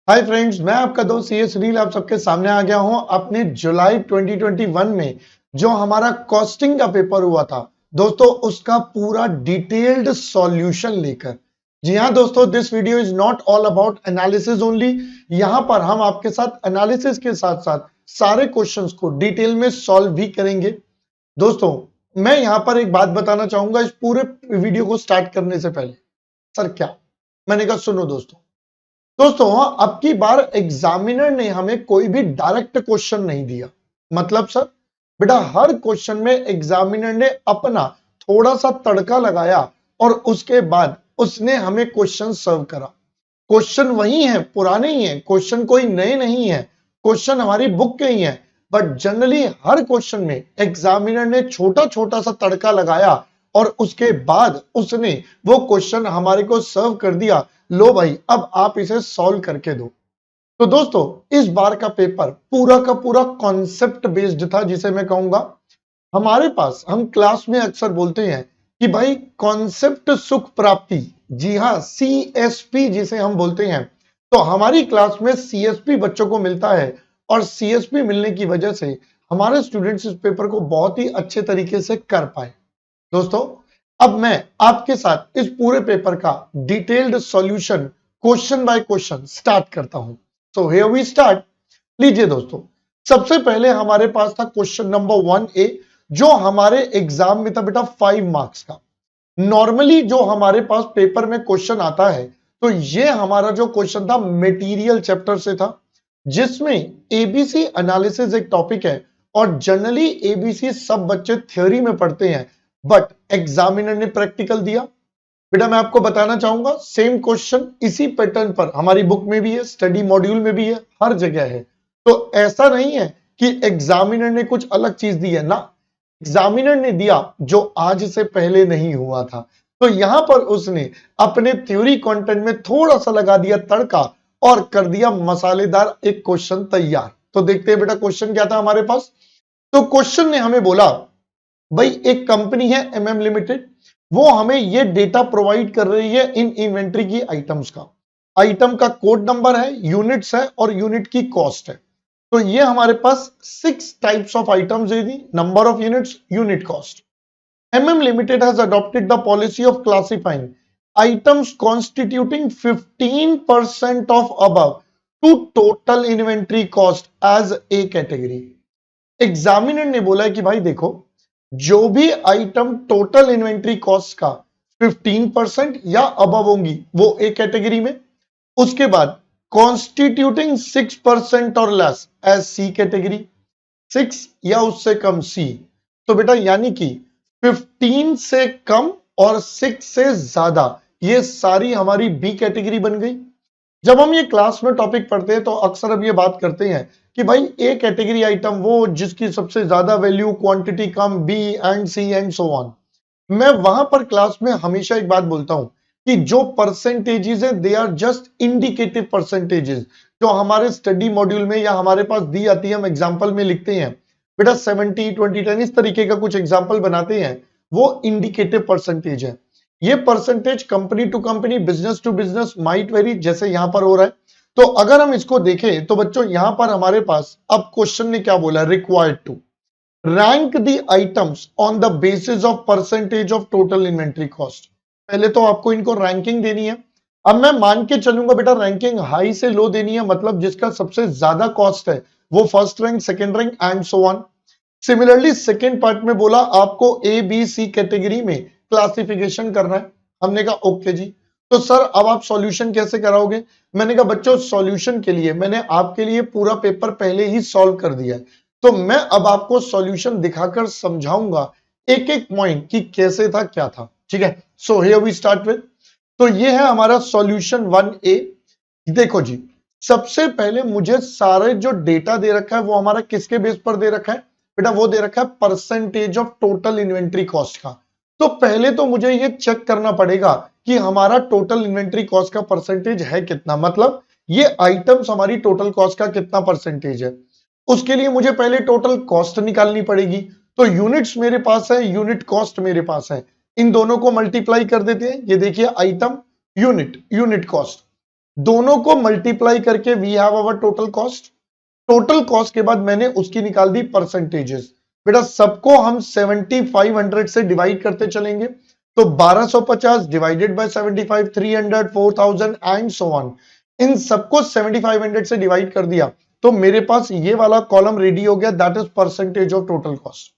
Hi friends, मैं आपका दोस्त सीए सुनील आप सबके सामने आ गया हूं अपने जुलाई 2021 में जो हमारा कॉस्टिंग का पेपर हुआ था दोस्तों, उसका पूरा डिटेल्ड सॉल्यूशन लेकर। जी हां दोस्तों, this video is not all about analysis only. यहां पर हम आपके साथ एनालिसिस के साथ साथ सारे क्वेश्चंस को डिटेल में सॉल्व भी करेंगे। दोस्तों, मैं यहां पर एक बात बताना चाहूंगा इस पूरे वीडियो को स्टार्ट करने से पहले। सर क्या? मैंने कहा सुनो दोस्तों, अब की बार एग्जामिनर ने हमें कोई भी डायरेक्ट क्वेश्चन नहीं दिया। मतलब सर, बेटा हर क्वेश्चन में एग्जामिनर ने अपना थोड़ा सा तड़का लगाया और उसके बाद उसने हमें क्वेश्चन सर्व करा। क्वेश्चन वही है, पुराने ही है, क्वेश्चन कोई नए नहीं है, क्वेश्चन हमारी बुक के ही है। बट जनरली हर क्वेश्चन में एग्जामिनर ने छोटा छोटा सा तड़का लगाया और उसके बाद उसने वो क्वेश्चन हमारे को सर्व कर दिया। लो भाई, अब आप इसे सॉल्व करके दो। तो दोस्तों, इस बार का पेपर पूरा का पूरा कॉन्सेप्ट बेस्ड था, जिसे मैं कहूंगा हमारे पास, हम क्लास में अक्सर बोलते हैं कि भाई कॉन्सेप्ट सुख प्राप्ति। जी हां, सीएसपी जिसे हम बोलते हैं। तो हमारी क्लास में सीएसपी बच्चों को मिलता है और सीएसपी मिलने की वजह से हमारे स्टूडेंट्स इस पेपर को बहुत ही अच्छे तरीके से कर पाए। दोस्तों, अब मैं आपके साथ इस पूरे पेपर का detailed solution question by question start करता हूं। So here we start. लीजिए दोस्तों, सबसे पहले हमारे पास था क्वेश्चन नंबर 1A, जो हमारे एग्जाम में था बेटा 5 मार्क्स का। नॉर्मली जो हमारे पास पेपर में क्वेश्चन आता है, तो ये हमारा जो क्वेश्चन था मटेरियल चैप्टर से था, जिसमें एबीसी एनालिसिस एक टॉपिक है। और जनरली एबीसी सब बच्चे थ्योरी में पढ़ते हैं, बट एग्जामिनर ने प्रैक्टिकल दिया। बेटा मैं आपको बताना चाहूंगा, सेम क्वेश्चन इसी पैटर्न पर हमारी बुक में भी है, स्टडी मॉड्यूल में भी है, हर जगह है। तो ऐसा नहीं है कि एग्जामिनर ने कुछ अलग चीज दी है ना, एग्जामिनर ने दिया जो आज से पहले नहीं हुआ था। तो यहां पर उसने अपने थ्योरी कंटेंट में थोड़ा सा लगा दिया तड़का और कर दिया मसालेदार एक क्वेश्चन तैयार। तो देखते हैं बेटा क्वेश्चन क्या था हमारे पास। तो क्वेश्चन ने हमें बोला, भाई एक कंपनी है एमएम लिमिटेड, वो हमें ये डेटा प्रोवाइड कर रही है इन इन्वेंट्री की आइटम्स का। आइटम का कोड नंबर है, यूनिट्स है और यूनिट की कॉस्ट है। तो ये हमारे पास 6 types of items they the, number of units, unit cost. MM Limited has adopted the policy of classifying items constituting 15% of above to total inventory cost as A category। Examiner ने बोला कि भाई देखो, जो भी आइटम टोटल इन्वेंट्री कॉस्ट का 15% या above होंगी वो ए कैटेगरी में, उसके बाद कॉन्स्टिट्यूटिंग 6% और लेस एज सी कैटेगरी, 6 या उससे कम सी। तो बेटा यानी कि 15 से कम और 6 से ज्यादा, ये सारी हमारी बी कैटेगरी बन गई। जब हम ये क्लास में टॉपिक पढ़ते हैं तो अक्सर अब ये बात करते हैं कि भाई ए कैटेगरी आइटम वो जिसकी सबसे ज्यादा वैल्यू, क्वांटिटी कम, B and C and so on. मैं वहां पर क्लास में हमेशा एक बात बोलता हूं कि जो परसेंटेजेस है they are just indicative percentages, जो हमारे स्टडी मॉड्यूल में या हमारे पास दी आती है, हम एग्जाम्पल में लिखते हैं बेटा 70 20 10 इस तरीके का कुछ एग्जाम्पल बनाते हैं, वो इंडिकेटिव परसेंटेज है। ये percentage company to company, business to business might vary, जैसे यहां पर हो रहा है। तो अगर हम इसको देखें तो बच्चों यहां पर हमारे पास अब क्वेश्चन ने क्या बोला, required to rank the items on the basis of percentage of total inventory cost. पहले तो आपको इनको रैंकिंग देनी है। अब मैं मान के चलूंगा बेटा रैंकिंग हाई से लो देनी है, मतलब जिसका सबसे ज्यादा कॉस्ट है वो first rank, second rank and so on. Similarly second part में बोला आपको ए बी सी कैटेगरी में क्लासिफिकेशन करना है। हमने कहा ओके जी। तो सर अब आप सॉल्यूशन कैसे कराओगे? मैंने कहा बच्चों सॉल्यूशन के लिए मैंने आपके लिए पूरा पेपर पहले ही सॉल्व कर दिया है, तो मैं अब आपको सॉल्यूशन दिखाकर समझाऊंगा एक एक पॉइंट कि कैसे था क्या था। ठीक है, so here we start with. तो ये है हमारा सॉल्यूशन 1A। देखो जी, सबसे पहले मुझे सारे जो डेटा दे रखा है वो हमारा किसके बेस पर दे रखा है बेटा? वो दे रखा है percentage of total inventory cost का। तो पहले तो मुझे ये चेक करना पड़ेगा कि हमारा टोटल इन्वेंट्री कॉस्ट का परसेंटेज है कितना, मतलब ये आइटम्स हमारी टोटल कॉस्ट का कितना परसेंटेज है। उसके लिए मुझे पहले टोटल कॉस्ट निकालनी पड़ेगी। तो यूनिट्स मेरे पास है, यूनिट कॉस्ट मेरे पास है, इन दोनों को मल्टीप्लाई कर देते हैं। ये देखिए आइटम यूनिट, यूनिट कॉस्ट। दोनों को मल्टीप्लाई करके we have our total cost. Total cost के बाद मैंने उसकी निकाल दी परसेंटेजेस। बेटा सबको हम 7500 से डिवाइड करते चलेंगे, तो 1250 divided by 75, 300, 4000 and so on. इन सबको 7500 से डिवाइड कर दिया तो मेरे पास ये वाला कॉलम रेडी हो गया, that is percentage of total cost.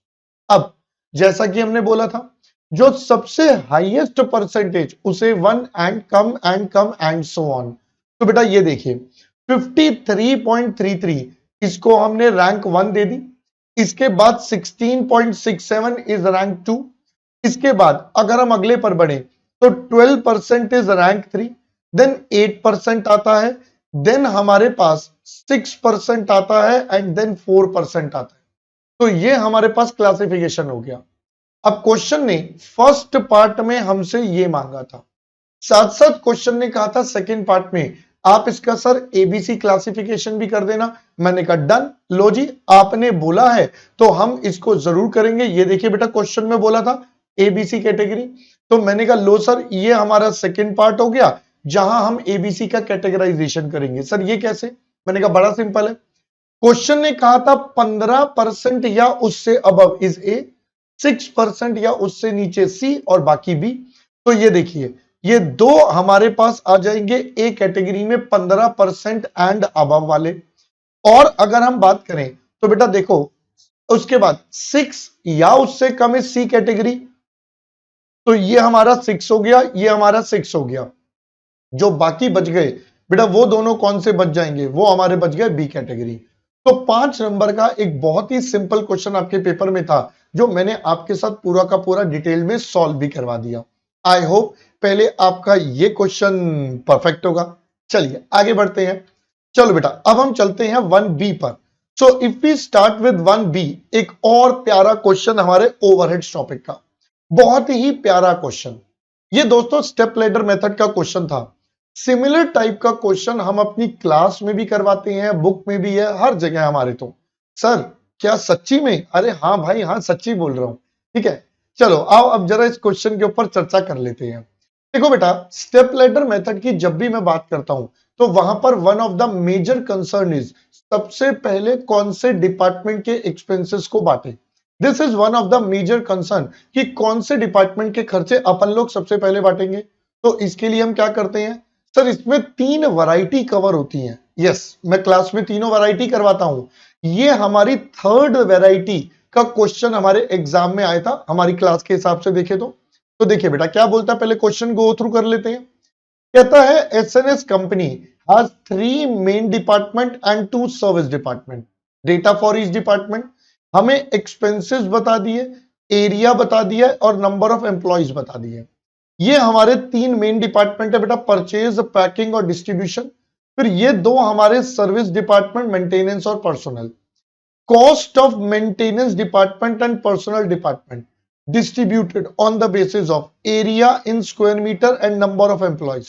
अब जैसा कि हमने बोला था, जो सबसे हाईएस्ट परसेंटेज उसे 1 and come and so on. तो बेटा ये देखिए 53.33 इसको हमने रैंक 1 दे दी, इसके बाद 16.67 इज रैंक 2, इसके बाद अगर हम अगले पर बढ़े तो 12% इज रैंक 3, देन 8% आता है, देन हमारे पास 6% आता है एंड देन 4% आता है। तो ये हमारे पास क्लासिफिकेशन हो गया। अब क्वेश्चन ने फर्स्ट पार्ट में हमसे ये मांगा था, साथ साथ क्वेश्चन ने कहा था सेकंड पार्ट में आप इसका सर एबीसी क्लासिफिकेशन भी कर देना। मैंने कहा डन, लो जी आपने बोला है तो हम इसको जरूर करेंगे। ये देखिए बेटा क्वेश्चन में बोला था एबीसी कैटेगरी, तो मैंने कहा लो सर ये हमारा सेकंड पार्ट हो गया जहां हम एबीसी का कैटेगराइजेशन करेंगे। सर ये कैसे? मैंने कहा बड़ा सिंपल है, क्वेश्चन ने कहा था 15% या उससे अबव इज ए, 6% या उससे नीचे सी और बाकी बी। तो ये देखिए ये दो हमारे पास आ जाएंगे ए कैटेगरी में 15% एंड अबव वाले। और अगर हम बात करें तो बेटा देखो उसके बाद 6 या उससे कम है सी कैटेगरी, तो ये हमारा 6 हो गया, ये हमारा 6 हो गया। जो बाकी बच गए बेटा वो दोनों कौन से बच जाएंगे? वो हमारे बच गए बी कैटेगरी। तो 5 नंबर का एक बहुत ही सिंपल क्वेश्चन आपके पेपर में था जो मैंने आपके साथ पूरा का पूरा डिटेल में सॉल्व भी करवा दिया। आई होप पहले आपका ये क्वेश्चन परफेक्ट होगा। चलिए आगे बढ़ते हैं। चलो बेटा अब हम चलते हैं 1B पर। So if we start with 1B, एक और प्यारा क्वेश्चन हमारे ओवरहेड्स टॉपिक का, बहुत ही प्यारा क्वेश्चन। ये दोस्तों स्टेप लैडर मेथड का क्वेश्चन था। सिमिलर टाइप का क्वेश्चन हम अपनी क्लास में भी करवाते हैं, बुक में भी है, हर जगह हमारे। तो सर क्या सच्ची में? अरे हाँ भाई हाँ, सच्ची बोल रहा हूं। ठीक है चलो आओ अब जरा इस क्वेश्चन के ऊपर चर्चा कर लेते हैं। देखो बेटा स्टेप लैडर मेथड की जब भी मैं बात करता हूं तो वहां पर one of the major concern is सबसे पहले कौन से डिपार्टमेंट के एक्सपेंसेस को बांटे। This is one of the major concern कि कौन से डिपार्टमेंट के खर्चे अपन लोग सबसे पहले बांटेंगे। तो इसके लिए हम क्या करते हैं सर, इसमें 3 वैरायटी कवर होती हैं। यस मैं क्लास में तीनों वैरायटी करवाता हूं। ये हमारी थर्ड वैरायटी का क्वेश्चन हमारे एग्जाम में आया था हमारी क्लास के हिसाब से देखे तो देखिए बेटा क्या बोलता है, पहले क्वेश्चन गो थ्रू कर लेते हैं। कहता है SNS company has 3 main department and 2 service department. Data for each department, हमें एक्सपेंसेस बता दिए, एरिया बता दिया और नंबर ऑफ एम्प्लॉइज बता दिए। ये हमारे 3 मेन डिपार्टमेंट है बेटा, परचेज, पैकिंग और डिस्ट्रीब्यूशन। फिर ये 2 हमारे सर्विस डिपार्टमेंट, मेंटेनेंस और personal. Cost of maintenance department and personal department distributed on the basis of area in square metre and number of employees.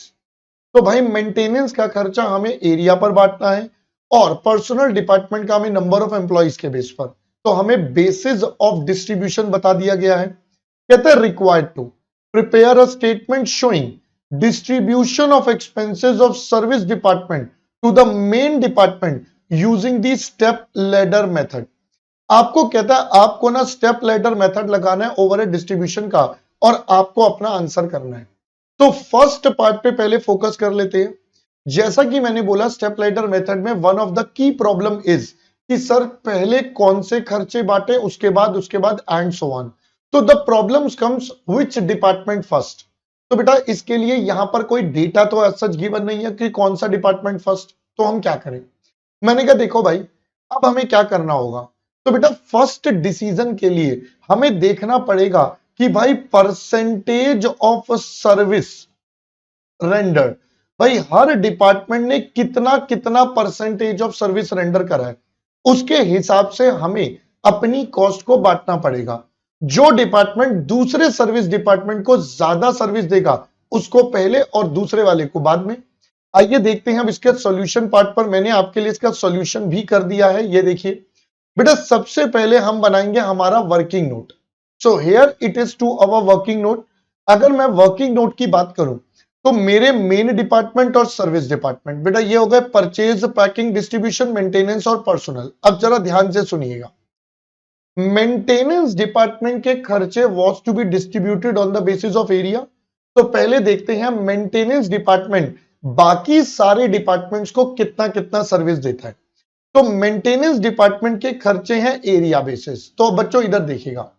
तो भाई मेंटेनेंस का खर्चा हमें एरिया पर बांटना है और पर्सनल डिपार्टमेंट का हमें नंबर ऑफ एम्प्लॉइज के बेस पर। तो हमें बेसिस ऑफ डिस्ट्रीब्यूशन बता दिया गया है। कहते हैं required to prepare a statement showing distribution of expenses of service department to the main department using the step ladder method। आपको कहता है आपको ना स्टेप लैडर मेथड लगाना है ओवरहेड डिस्ट्रीब्यूशन का और आपको अपना आंसर करना है। तो फर्स्ट पार्ट पे पहले फोकस कर लेते हैं। जैसा कि मैंने बोला स्टेप लैडर मेथड में one of the key problem is कि सर पहले कौन से खर्चे बांटे, उसके बाद एंड सो ऑन। तो the problems comes which department first. तो बेटा इसके लिए यहां पर कोई डेटा तो सच गिवन नहीं है कि कौन सा डिपार्टमेंट फर्स्ट। तो हम क्या करें? मैंने कहा देखो भाई अब हमें क्या करना होगा। तो बेटा फर्स्ट डिसीजन के लिए हमें देखना पड़ेगा कि भाई परसेंटेज ऑफ सर्विस रेंडर्ड, भाई हर डिपार्टमेंट ने कितना कितना परसेंटेज ऑफ सर्विस रेंडर करा है, उसके हिसाब से हमें अपनी कॉस्ट को बांटना पड़ेगा। जो डिपार्टमेंट दूसरे सर्विस डिपार्टमेंट को ज्यादा सर्विस देगा उसको पहले और दूसरे वाले को बाद में। आइए देखते हैं अब इसके सॉल्यूशन पार्ट पर। मैंने आपके लिए इसका सॉल्यूशन भी कर दिया है, ये देखिए बेटा। सबसे पहले हम बनाएंगे हमारा working note. So here it is to our working note. अगर मैं वर्किंग नोट की बात करूं तो मेरे मेन डिपार्टमेंट और सर्विस डिपार्टमेंट, बेटा ये हो गए परचेज, पैकिंग, डिस्ट्रीब्यूशन, मेंटेनेंस और पर्सनल। अब जरा ध्यान से सुनिएगा, मेंटेनेंस डिपार्टमेंट के खर्चे was to be distributed on the basis of area. तो पहले देखते हैं मेंटेनेंस डिपार्टमेंट बाकी सारे डिपार्टमेंट्स को कितना कितना सर्विस देता है। तो मेंटेनेंस डिपार्टमेंट के खर्चे हैं एरिया बेसिस। तो बच्चों इधर देखिएगा,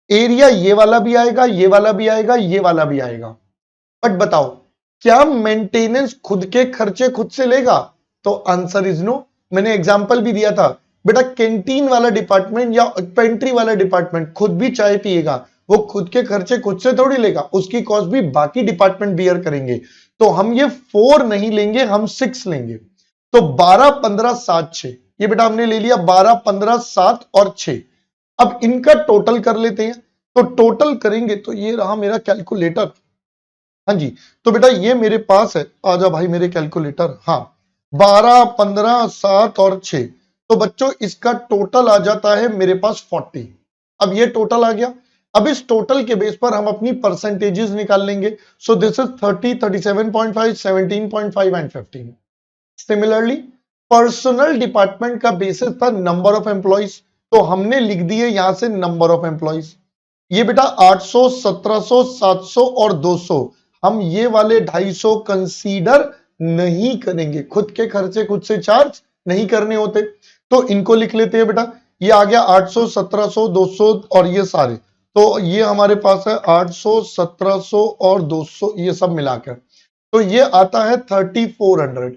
एरिया ये वाला भी आएगा, ये वाला भी आएगा, ये वाला भी आएगा। बट बताओ, क्या मेंटेनेंस खुद के खर्चे खुद से लेगा? तो आंसर इज नो। मैंने एग्जांपल भी दिया था, बेटा कैंटीन वाला डिपार्टमेंट या पेंट्री वाला डिपार्टमेंट खुद भी चाय पिएगा, वो खुद के खर्चे खुद से थोड़ी लेगा, उसकी कॉस्ट भी बाकी डिपार्टमेंट बियर करेंगे। तो हम ये 4 नहीं लेंगे, हम 6 लेंगे। तो 12, 15, 7, 6, ये बेटा हमने ले लिया 12, 15, 7 और 6। अब इनका टोटल कर लेते हैं। तो टोटल करेंगे तो ये रहा मेरा कैलकुलेटर। हाँ जी, तो बेटा ये मेरे पास है, आजा भाई मेरे कैलकुलेटर। हाँ, 12, 15, 7 और 6। तो बच्चों इसका टोटल आ जाता है मेरे पास 40। अब ये टोटल आ गया। अब इस टोटल के बेस पर हम अपनी परसेंटेजेस निकाल लेंगे। So this is 30, 37.5, 17.5 and 15। Similarly personal department का बेसिस था नंबर ऑफ एम्प्लॉइज, तो हमने लिख दिए यहां से नंबर ऑफ एम्प्लॉइज। ये बेटा 800, 1700, 700 और 200, हम ये वाले 250 कंसीडर नहीं करेंगे, खुद के खर्चे खुद से चार्ज नहीं करने होते। तो इनको लिख लेते हैं बेटा, ये आ गया 800, 1700, 200 और ये सारे। तो ये हमारे पास है 800, 1700 और 200, ये सब मिलाकर तो ये आता है 3400।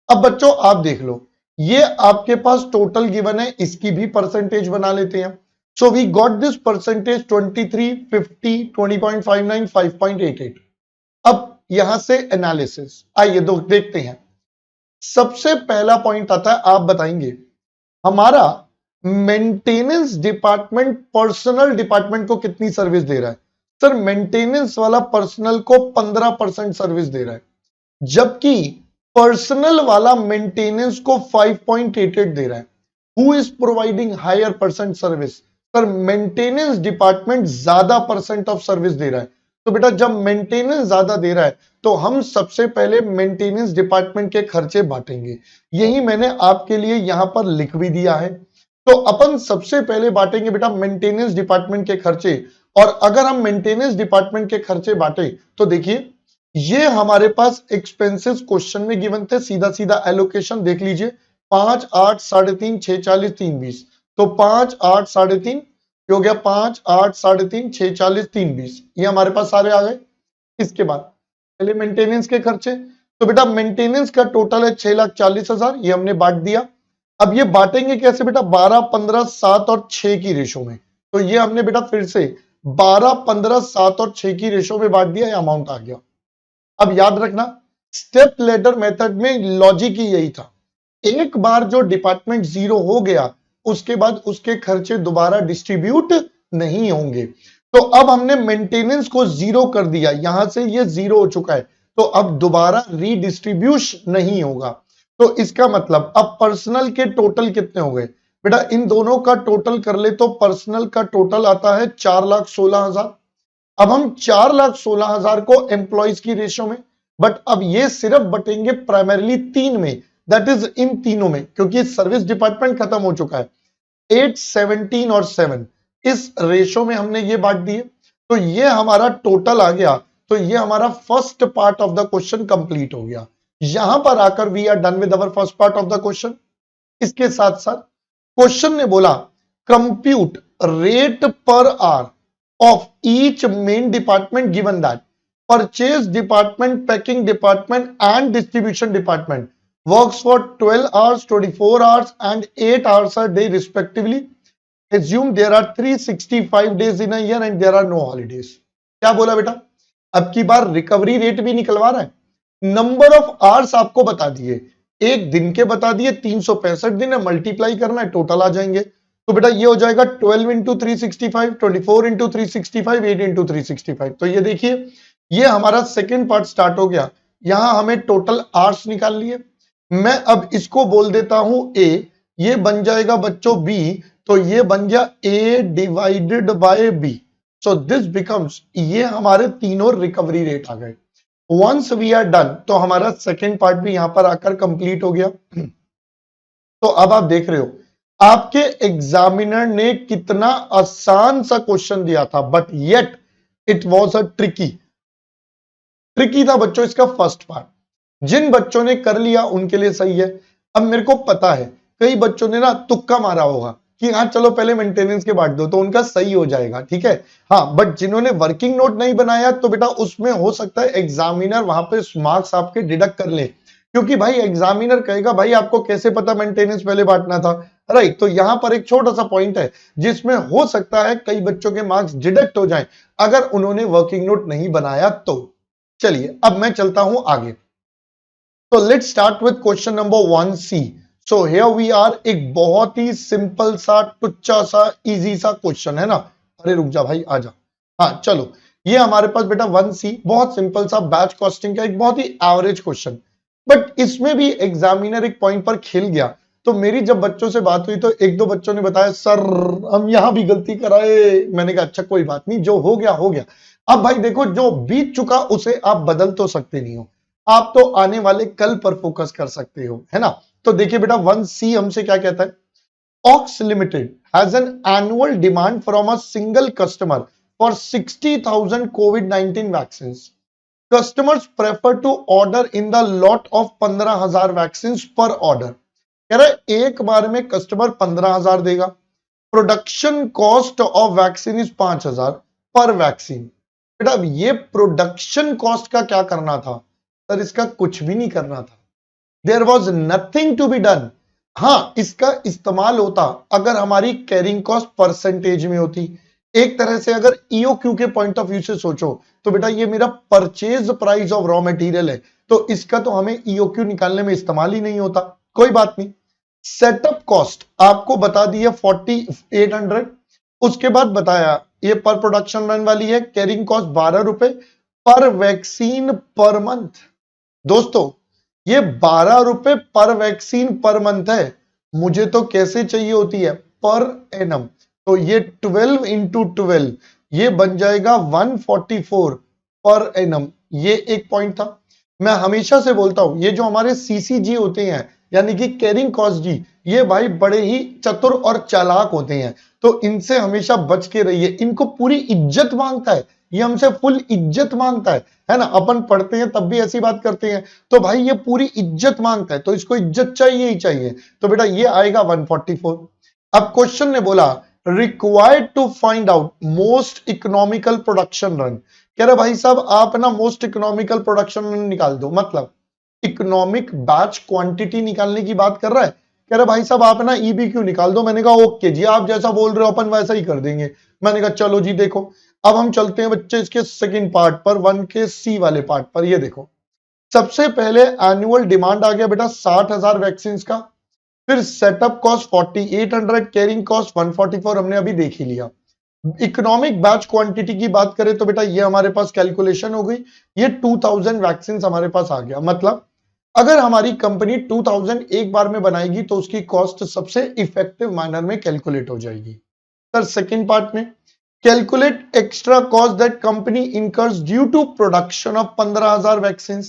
अब बच्चों आप देख लो, ये आपके पास टोटल गिवन है, इसकी भी परसेंटेज बना लेते हैं। So we got this percentage 23, 50, 20.59, 5.88। अब यहां से एनालिसिस आइए देखते हैं। सबसे पहला पॉइंट आता है, आप बताएंगे हमारा मेंटेनेंस डिपार्टमेंट पर्सनल डिपार्टमेंट को कितनी सर्विस दे रहा है? सर मेंटेनेंस वाला पर्सनल को 15% सर्विस दे रहा है, जबकि पर्सनल वाला मेंटेनेंस को 5.88 दे रहा है। Who is providing higher percent service? Sir maintenance department ज्यादा परसेंट ऑफ सर्विस दे रहा है। तो बेटा जब मेंटेनेंस ज्यादा दे रहा है तो हम सबसे पहले मेंटेनेंस डिपार्टमेंट के खर्चे बांटेंगे। यही मैंने आपके लिए यहां पर लिख भी दिया है। तो अपन सबसे पहले बांटेंगे बेटा मेंटेनेंस डिपार्टमेंट के खर्चे। और अगर हम मेंटेनेंस डिपार्टमेंट के खर्चे बांटे तो देखिए ये हमारे पास एक्सपेंसेस क्वेश्चन में गिवन थे, सीधा सीधा एलोकेशन देख लीजिए, 5, 8, 3.5, 6, 40, 3, 20। तो 5, 8, 3.5 हो गया, 5, 8, 3.5, 6, 40, 3, 20, ये हमारे पास सारे आ गए। इसके बाद पहले मेंटेनेंस के खर्चे, तो बेटा मेंटेनेंस का टोटल है 6,40,000, ये हमने बांट दिया। अब ये बांटेंगे कैसे बेटा? 12, 15, 7 और 6 की रेशो में। तो ये हमने बेटा फिर से 12, 15, 7 और 6 की रेशो में बांट दिया, ये अमाउंट आ गया। अब याद रखना स्टेप लेडर मेथड में लॉजिक ही यही था, एक बार जो डिपार्टमेंट जीरो हो गया उसके बाद उसके खर्चे दोबारा डिस्ट्रीब्यूट नहीं होंगे। तो अब हमने मेंटेनेंस को जीरो कर दिया, यहां से ये जीरो हो चुका है, तो अब दोबारा रीडिस्ट्रीब्यूशन नहीं होगा। तो इसका मतलब अब पर्सनल के टोटल कितने हो गए बेटा? इन दोनों का टोटल कर ले तो पर्सनल का टोटल आता है 4,16,000। अब हम 4,16,000 को एम्प्लॉइज की रेशियो में, बट अब ये सिर्फ बटेंगे प्राइमरीली 3 में, दैट इज इन तीनों में, क्योंकि सर्विस डिपार्टमेंट खत्म हो चुका है। 8, 17 और 7 इस रेशो में हमने ये बांट दिए, तो ये हमारा टोटल आ गया। तो ये हमारा first part of the question complete हो गया। यहां पर आकर we are done with our first part of the question. इसके साथ साथ क्वेश्चन ने बोला compute rate per hour of each main department given that purchase department, packing department and distribution department works for 12 hours, 24 hours and 8 hours a day respectively. Assume there are 365 days in a year and there are no holidays. क्या बोला बेटा? अब की बार recovery rate भी निकलवा रहा है, number of hours आपको बता दिए, एक दिन के बता दिए, 365 दिन है, मल्टीप्लाई करना है, टोटल आ जाएंगे। तो बेटा ये हो जाएगा 12 इंटू 365, 24 इंटू 365, 8 इंटू 365। तो ये देखिए ये हमारा सेकेंड पार्ट स्टार्ट हो गया। यहां हमें टोटल आवर्स निकाल लिए, मैं अब इसको बोल देता हूं ए, ये बन जाएगा बच्चों बी, तो ये बन गया A divided by B. So this becomes, ये हमारे तीनों रिकवरी रेट आ गए। वंस वी आर डन, तो हमारा सेकेंड पार्ट भी यहां पर आकर कंप्लीट हो गया। तो अब आप देख रहे हो आपके एग्जामिनर ने कितना आसान सा क्वेश्चन दिया था, but yet it was a tricky. Tricky था बच्चों इसका फर्स्ट पार्ट। जिन बच्चों ने कर लिया उनके लिए सही है। अब मेरे को पता है कई बच्चों ने ना तुक्का मारा होगा कि हाँ चलो पहले मेंटेनेंस के बांट दो तो उनका सही हो जाएगा, ठीक है। हाँ, बट जिन्होंने वर्किंग नोट नहीं बनाया तो बेटा उसमें हो सकता है एग्जामिनर वहां पे मार्क्स आपके डिडक्ट कर ले, क्योंकि भाई एग्जामिनर कहेगा भाई आपको कैसे पता मेंटेनेंस पहले बांटना था, राइट। तो यहां पर एक छोटा सा पॉइंट है जिसमें हो सकता है कई बच्चों के मार्क्स डिडक्ट हो जाएं अगर उन्होंने वर्किंग नोट नहीं बनाया तो। चलिए अब मैं चलता हूं आगे। तो let's start with question number 1C। So here we are, एक बहुत ही सिंपल सा टुच्चा सा इजी सा क्वेश्चन है ना। अरे रुक जा भाई, आ जा। हाँ चलो, ये हमारे पास बेटा 1C बहुत सिंपल सा बैच कॉस्टिंग का एक बहुत ही एवरेज क्वेश्चन, बट इसमें भी एग्जामिनर एक पॉइंट पर खेल गया। तो मेरी जब बच्चों से बात हुई तो एक दो बच्चों ने बताया सर हम यहां भी गलती कराए। मैंने कहा अच्छा कोई बात नहीं, जो हो गया हो गया। अब भाई देखो जो बीत चुका उसे आप बदल तो सकते नहीं हो, आप तो आने वाले कल पर फोकस कर सकते हो, है ना। तो देखिए बेटा 1C हमसे क्या कहता है, ox limited has an annual demand from a single customer for 60,000 कोविड-19 vaccine. Customers prefer to order in the lot of 15,000 vaccine per order. कह रहा है एक बार में कस्टमर 15,000 देगा। Production cost of vaccine is 5,000 per vaccine. बेटा अब ये प्रोडक्शन कॉस्ट का क्या करना था सर, इसका कुछ भी नहीं करना था। There was nothing to be done. हाँ, इसका इस्तेमाल होता अगर हमारी कैरिंग कॉस्ट परसेंटेज में होती। एक तरह से अगर ईओक्यू के पॉइंट ऑफ व्यू से सोचो तो बेटा ये मेरा purchase price of raw material है, तो इसका तो हमें ईओक्यू निकालने में इस्तेमाल ही नहीं होता। कोई बात नहीं। सेटअप कॉस्ट आपको बता दी है 4800। उसके बाद बताया ये पर प्रोडक्शन रन वाली है, कैरिंग कॉस्ट 12 रुपए पर वैक्सीन पर मंथ। दोस्तों ये 12 रुपए पर वैक्सीन पर मंथ है, मुझे तो कैसे चाहिए होती है पर एनम। तो ये 12 इंटू 12 ये बन जाएगा 144 पर एनम। ये एक पॉइंट था। मैं हमेशा से बोलता हूं ये जो हमारे सीसीजी होते हैं यानी कि कैरिंग कॉस्ट जी, ये भाई बड़े ही चतुर और चालाक होते हैं, तो इनसे हमेशा बच के रहिए। इनको पूरी इज्जत मांगता है, ये हमसे फुल इज्जत मांगता है ना। अपन पढ़ते हैं तब भी ऐसी बात करते हैं, तो भाई ये पूरी इज्जत मांगता है तो इसको इज्जत चाहिए ही चाहिए। तो बेटा ये आएगा 144। अब क्वेश्चन ने बोला required to find out most economical production run. कह रहे भाई साहब आप ना मोस्ट इकोनॉमिकल प्रोडक्शन रन निकाल दो, मतलब इकोनॉमिक बैच क्वांटिटी निकालने की बात कर रहा है। कह रहे भाई साहब आप ना ईबीक्यू निकाल दो। मैंने कहा ओके जी, आप जैसा बोल रहे हो अपन वैसा ही कर देंगे। मैंने कहा चलो जी। देखो अब हम चलते हैं बच्चे इसके सेकंड पार्ट पर, 1 के C वाले पार्ट पर। ये देखो सबसे पहले एनुअल डिमांड आ गया बेटा 60,000 वैक्सीन का, फिर सेटअप कॉस्ट 4800, कैरिंग कॉस्ट 144 हमने अभी देख ही लिया। इकोनॉमिक बैच क्वांटिटी की बात करें तो बेटा ये हमारे पास कैलकुलेशन हो गई, ये 2000 वैक्सीन हमारे पास आ गया। मतलब अगर हमारी कंपनी 2000 एक बार में बनाएगी तो उसकी कॉस्ट सबसे इफेक्टिव मैनर में कैलकुलेट हो जाएगी। सर सेकंड पार्ट में calculate extra cost that company incurs due to production of 15,000 vaccine.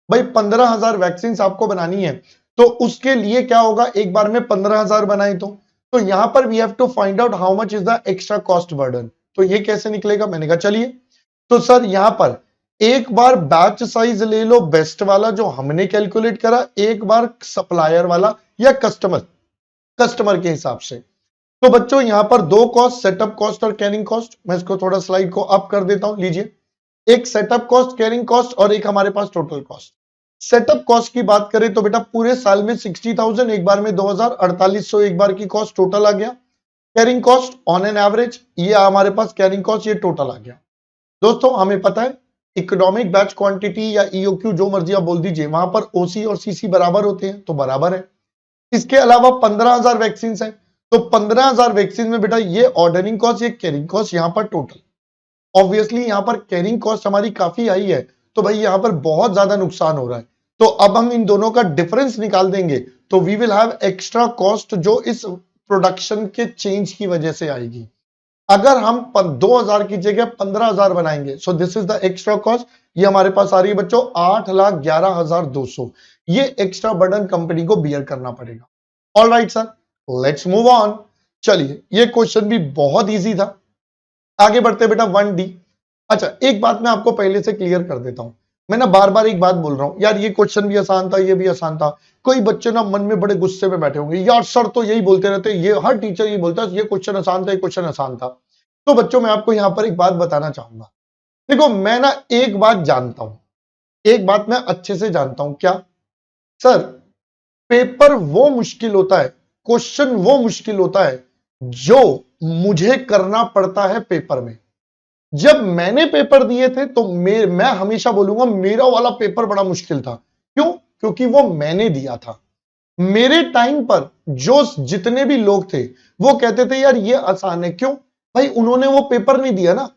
भाई 15,000 वैक्सीन आपको बनानी है तो उसके लिए क्या होगा, एक बार में 15,000 बनाए तो यहां पर we have to find out how much is the extra cost burden. तो ये कैसे निकलेगा, मैंने कहा चलिए। तो सर यहां पर एक बार बैच साइज ले लो बेस्ट वाला जो हमने कैलकुलेट करा, एक बार सप्लायर वाला या कस्टमर के हिसाब से। तो बच्चों यहां पर दो कॉस्ट, सेटअप कॉस्ट और कैरिंग कॉस्ट। मैं इसको थोड़ा स्लाइड को अप कर देता हूं, लीजिए। एक सेटअप कॉस्ट कैरिंग कॉस्ट और एक हमारे पास टोटल कॉस्ट। सेटअप कॉस्ट की बात करें तो बेटा पूरे साल में 60,000, एक बार में 2,000, 4800 एक बार की कॉस्ट टोटल आ गया। Carrying cost on an average ये हमारे पास कैरिंग कॉस्ट ये टोटल आ गया। दोस्तों हमें पता है इकोनॉमिक बैच क्वांटिटी या ईओक्यू जो मर्जी आप बोल दीजिए, वहां पर ओसी और सीसी बराबर होते हैं तो बराबर है। इसके अलावा 15,000 वैक्सीन है तो 15,000 वैक्सीन में बेटा ये ऑर्डरिंग कॉस्ट ये कैरिंग कॉस्ट यहां पर टोटल। ऑब्वियसली यहां पर कैरिंग कॉस्ट हमारी काफी हाई है तो भाई यहां पर बहुत ज्यादा नुकसान हो रहा है। तो अब हम इन दोनों का डिफरेंस निकाल देंगे तो we will have extra cost जो इस प्रोडक्शन के चेंज की वजह से आएगी। अगर हम 2,000 की जगह 15,000 बनाएंगे so this is the extra cost, ये हमारे पास आ रही है बच्चों 8,11,200। ये एक्स्ट्रा बर्डन कंपनी को बियर करना पड़ेगा। All right sir, let's move on. चलिए, ये क्वेश्चन भी बहुत इजी था। आगे बढ़ते बेटा 1D। अच्छा, एक बात मैं आपको पहले से क्लियर कर देता हूं। मैं ना बार बार एक बात बोल रहा हूं यार, ये क्वेश्चन भी आसान था, ये भी आसान था। कोई बच्चे ना मन में बड़े गुस्से में बैठे होंगे, यार सर तो यही बोलते रहते हैं, ये हर टीचर ये बोलता है ये क्वेश्चन आसान था, ये क्वेश्चन आसान था। तो बच्चों, मैं आपको यहां पर एक बात बताना चाहूंगा। देखो, मैं ना एक बात जानता हूं, एक बात मैं अच्छे से जानता हूं। क्या सर? पेपर वो मुश्किल होता है, क्वेश्चन वो मुश्किल होता है जो मुझे करना पड़ता है पेपर में। जब मैंने पेपर दिए थे तो मैं हमेशा बोलूंगा मेरा वाला पेपर बड़ा मुश्किल था। क्यों? क्योंकि वो मैंने दिया था। मेरे टाइम पर जो जितने भी लोग थे वो कहते थे यार ये आसान है। क्यों भाई? उन्होंने वो पेपर नहीं दिया ना।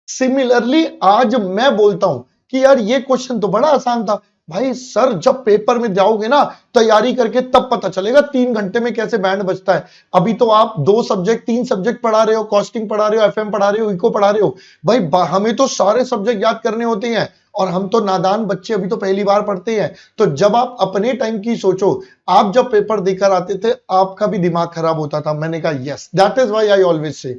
सिमिलरली आज मैं बोलता हूं कि यार ये क्वेश्चन तो बड़ा आसान था। भाई सर, जब पेपर में जाओगे ना तैयारी करके, तब पता चलेगा 3 घंटे में कैसे बैंड बजता है। अभी तो आप 2 सब्जेक्ट 3 सब्जेक्ट पढ़ा रहे हो, कॉस्टिंग पढ़ा रहे हो, एफएम पढ़ा रहे हो, इको पढ़ा रहे हो। भाई हमें तो सारे सब्जेक्ट याद करने होते हैं, और हम तो नादान बच्चे, अभी तो पहली बार पढ़ते हैं। तो जब आप अपने टाइम की सोचो, आप जब पेपर देकर आते थे आपका भी दिमाग खराब होता था। मैंने कहा yes, that is why I always say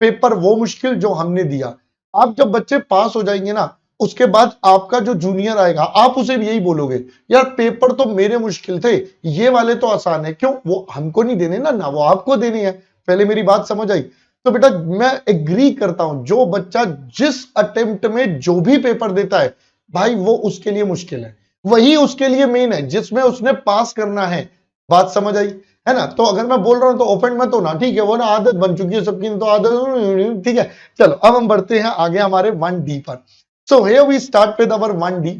paper वो मुश्किल जो हमने दिया। आप जब बच्चे पास हो जाएंगे ना, उसके बाद आपका जो जूनियर आएगा आप उसे भी यही बोलोगे, यार पेपर तो मेरे मुश्किल थे, ये वाले तो आसान है। क्यों? वो हमको नहीं देने ना वो आपको देने हैं। पहले मेरी बात समझ आई? तो बेटा मैं एग्री करता हूं, जो बच्चा जिस अटेम्प्ट में जो भी पेपर देता है भाई वो उसके लिए मुश्किल है, वही उसके लिए मेन है जिसमें उसने पास करना है। बात समझ आई है ना? तो अगर मैं बोल रहा हूं तो ओफेंड मत होना, ठीक है? वो ना आदत बन चुकी है सबकी, तो आदत, ठीक है। चलो अब हम बढ़ते हैं आगे हमारे 1D पर। So here we start with our 1D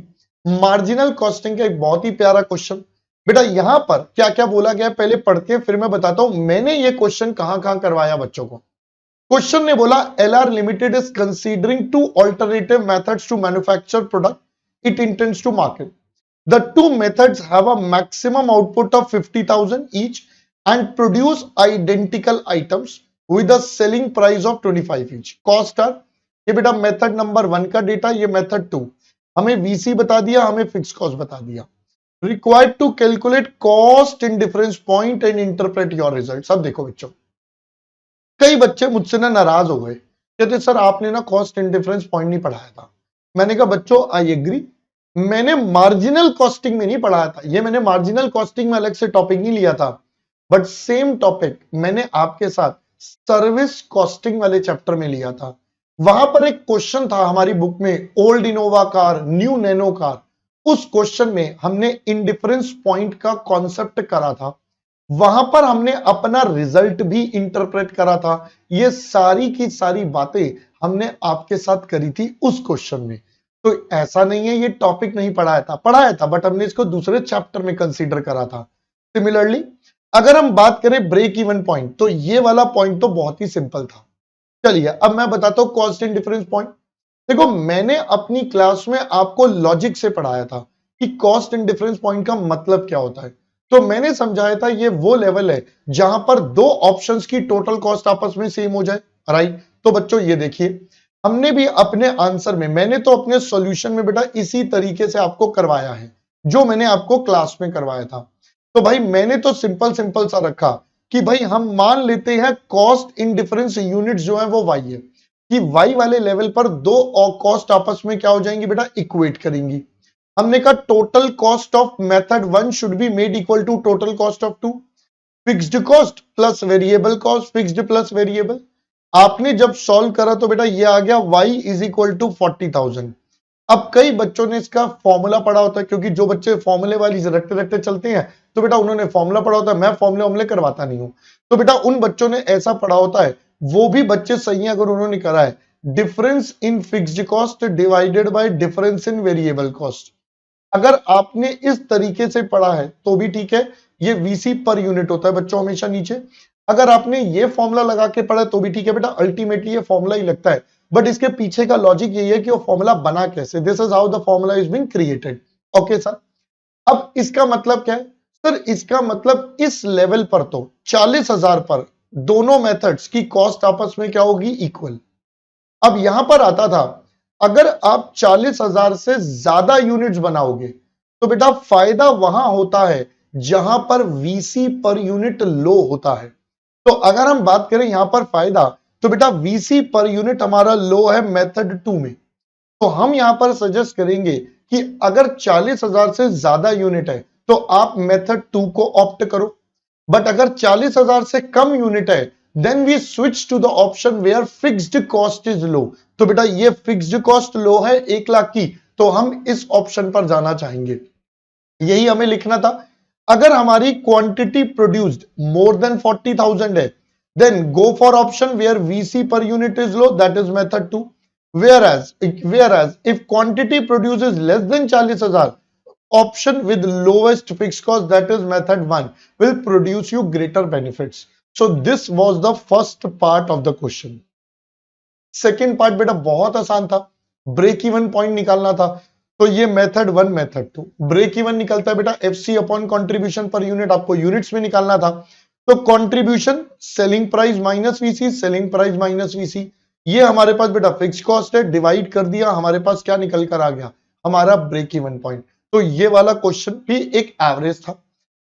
marginal costing का एक बहुत ही प्यारा क्वेश्चन। बेटा यहां पर क्या क्या बोला गया पहले पढ़ के फिर मैं बताता हूं मैंने ये क्वेश्चन कहां कहां करवाया बच्चों को। क्वेश्चन ने बोला LR limited is considering 2 alternative methods to manufacture product it intends to market. The 2 methods have a maximum output of 50,000 each and produce identical items with a selling price of 25 each. Cost are, ये बेटा method number 1 का data, ये method 2। हमें VC बता दिया, हमें fix cost बता दिया। Required to calculate cost in difference point and interpret your results। अब देखो बच्चों, कई बच्चे मुझसे ना नाराज हो गए, कहते सर आपने ना कॉस्ट इन डिफरेंस पॉइंट नहीं पढ़ाया था। मैंने कहा बच्चों आई एग्री, मैंने मार्जिनल कॉस्टिंग में नहीं पढ़ाया था, ये मैंने मार्जिनल कॉस्टिंग में अलग से टॉपिक नहीं लिया था, बट सेम टॉपिक मैंने आपके साथ सर्विस कॉस्टिंग वाले चैप्टर में लिया था। वहां पर एक क्वेश्चन था हमारी बुक में, old Innova car new nano car. उस क्वेश्चन में हमने इंडिफरेंस पॉइंट का कॉन्सेप्ट करा था, वहां पर हमने अपना रिजल्ट भी इंटरप्रेट करा था। ये सारी की सारी बातें हमने आपके साथ करी थी उस क्वेश्चन में। तो ऐसा नहीं है ये टॉपिक नहीं पढ़ाया था बट हमने इसको दूसरे चैप्टर में कंसीडर करा था। सिमिलरली अगर हम बात करें ब्रेक इवन पॉइंट, तो ये वाला पॉइंट तो बहुत ही सिंपल था। चलिए अब मैं बताता हूं कॉस्ट इन डिफरेंस पॉइंट। देखो मैंने अपनी क्लास में आपको लॉजिक से पढ़ाया था कि कॉस्ट इन डिफरेंस पॉइंट का मतलब क्या होता है। तो मैंने समझाया था ये वो लेवल है जहां पर दो ऑप्शंस की टोटल कॉस्ट आपस में सेम हो जाए, राइट? तो बच्चों ये देखिए, हमने भी अपने आंसर में, मैंने तो अपने सॉल्यूशन में बेटा इसी तरीके से आपको करवाया है जो मैंने आपको क्लास में करवाया था। तो भाई मैंने तो सिंपल सिंपल सा रखा कि भाई हम मान लेते हैं कॉस्ट इन डिफरेंस यूनिट जो है वो वाई है, कि वाई वाले लेवल पर दो और कॉस्ट आपस में क्या हो जाएंगी बेटा, इक्वेट करेंगी। हमने कहा total cost of method 1 should be made equal to total cost of 2। Fixed cost plus variable cost, fixed plus variable. आपने जब सॉल्व करा तो बेटा ये आ गया y इज इक्वल टू 40,000। अब कई बच्चों ने इसका फॉर्मूला पढ़ा होता है, क्योंकि जो बच्चे फॉर्मूले वाली रटते रटते चलते हैं तो बेटा उन्होंने फॉर्मूला पढ़ा होता है, मैं फॉर्मूले करवाता नहीं हूं। तो बेटा उन बच्चों ने ऐसा पढ़ा होता है, वो भी बच्चे सही है अगर उन्होंने करा है difference in fixed cost divided by difference in variable cost. अगर आपने इस तरीके से पढ़ा है तो भी ठीक है, ये VC पर यूनिट होता है बच्चों हमेशा नीचे। अगर आपने ये फॉर्मूला लगा के पढ़ा तो भी ठीक है बेटा, अल्टीमेटली ये फॉर्मूला ही लगता है, बट इसके पीछे का लॉजिक यही है कि वो फॉर्मूला बना कैसे, this is how the formula is being created. Okay sir, अब इसका मतलब क्या है सर? इसका मतलब इस लेवल पर तो 40,000 पर दोनों मेथड्स की कॉस्ट आपस में क्या होगी, इक्वल। अब यहां पर आता था अगर आप 40,000 से ज्यादा यूनिट्स बनाओगे तो बेटा फायदा वहां होता है जहां पर वीसी पर यूनिट लो होता है। तो अगर हम बात करें यहां पर फायदा, तो बेटा वीसी पर यूनिट हमारा लो है मेथड 2 में। तो हम यहां पर सजेस्ट करेंगे कि अगर 40,000 से ज्यादा यूनिट है तो आप मेथड 2 को ऑप्ट करो, बट अगर 40,000 से कम यूनिट है then we switch to the option where fixed cost is low. तो बेटा ये फिक्स्ड कॉस्ट लो है 1 लाख की, तो हम इस ऑप्शन पर जाना चाहेंगे, यही हमें लिखना था। अगर हमारी क्वांटिटी प्रोड्यूस्ड मोर देन 40,000 है then go for option where VC per unit is low, that is method 2। whereas if quantity produces less than 40,000, option with lowest fixed cost, that is method 1, will produce you greater benefits. So this was the first part of the question. Second part बेटा बहुत आसान था, break even point निकालना था। तो ये method 1 method 2, break even निकलता है बेटा FC upon contribution per unit, आपको यूनिट्स में निकालना था। तो contribution selling price minus VC, selling price minus VC, ये हमारे पास बेटा फिक्स कॉस्ट है, डिवाइड कर दिया, हमारे पास क्या निकल कर आ गया, हमारा ब्रेक इवन पॉइंट। तो ये वाला क्वेश्चन भी एक एवरेज था।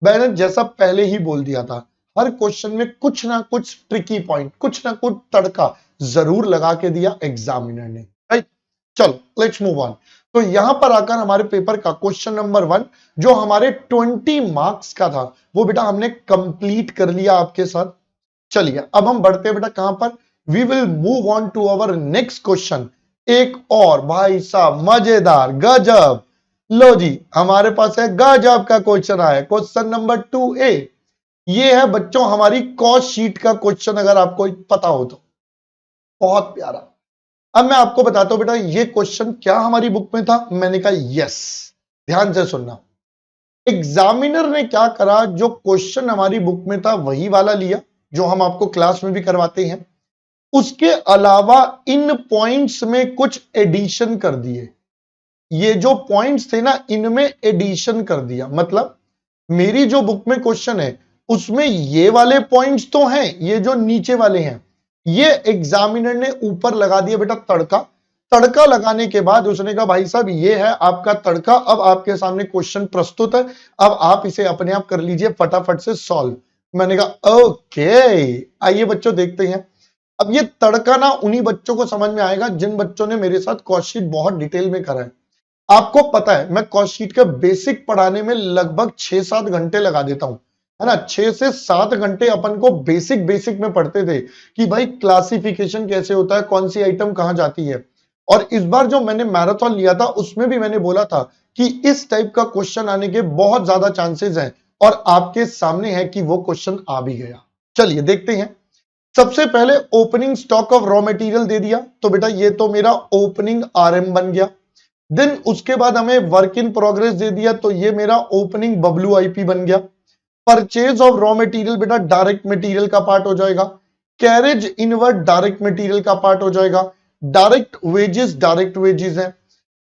मैंने जैसा पहले ही बोल दिया था, हर क्वेश्चन में कुछ ना कुछ ट्रिकी पॉइंट, कुछ ना कुछ तड़का जरूर लगा के दिया एग्जामिनर ने, राइट। चलो लेट्स मूव ऑन। तो यहां पर आकर हमारे पेपर का क्वेश्चन नंबर 1 जो हमारे 20 मार्क्स का था वो बेटा हमने कंप्लीट कर लिया आपके साथ। चलिए अब हम बढ़ते हैं बेटा कहां पर, we will move on to our next question. एक और भाई साहब मजेदार गजब, लो जी हमारे पास है गजब का क्वेश्चन आया, क्वेश्चन नंबर 2A। ये है बच्चों हमारी कॉस्ट शीट का क्वेश्चन, अगर आपको पता हो तो बहुत प्यारा। अब मैं आपको बताता हूं बेटा ये क्वेश्चन क्या हमारी बुक में था, मैंने कहा यस, ध्यान से सुनना। एग्जामिनर ने क्या करा, जो क्वेश्चन हमारी बुक में था वही वाला लिया जो हम आपको क्लास में भी करवाते हैं, उसके अलावा इन पॉइंट्स में कुछ एडिशन कर दिए। ये जो पॉइंट्स थे ना इनमें एडिशन कर दिया, मतलब मेरी जो बुक में क्वेश्चन है उसमें ये वाले पॉइंट्स तो हैं, ये जो नीचे वाले हैं ये एग्जामिनर ने ऊपर लगा दिया बेटा तड़का। तड़का लगाने के बाद उसने कहा भाई साहब ये है आपका तड़का, अब आपके सामने क्वेश्चन प्रस्तुत है, अब आप इसे अपने आप कर लीजिए फटाफट से सॉल्व। मैंने कहा ओके, आइए बच्चों देखते हैं। अब ये तड़का ना उन्हीं बच्चों को समझ में आएगा जिन बच्चों ने मेरे साथ कॉस्ट शीट बहुत डिटेल में करा है। आपको पता है मैं कॉस्ट शीट का बेसिक पढ़ाने में लगभग 6-7 घंटे लगा देता हूं, है ना। 6 से 7 घंटे अपन को बेसिक में पढ़ते थे कि भाई क्लासिफिकेशन कैसे होता है, कौन सी आइटम कहां जाती है। और इस बार जो मैंने मैराथन लिया था उसमें भी मैंने बोला था कि इस टाइप का क्वेश्चन आने के बहुत ज्यादा चांसेस हैं, और आपके सामने है कि वो क्वेश्चन आ भी गया। चलिए देखते हैं। सबसे पहले opening stock of raw material दे दिया, तो बेटा ये तो मेरा ओपनिंग आरएम बन गया। देन उसके बाद हमें वर्क इन प्रोग्रेस दे दिया, तो ये मेरा ओपनिंग WIP बन गया। परचेज ऑफ रॉ मटेरियल बेटा डायरेक्ट मटेरियल का पार्ट हो जाएगा। कैरेज इनवर्ड डायरेक्ट मटेरियल का पार्ट हो जाएगा। डायरेक्ट वेजेस है।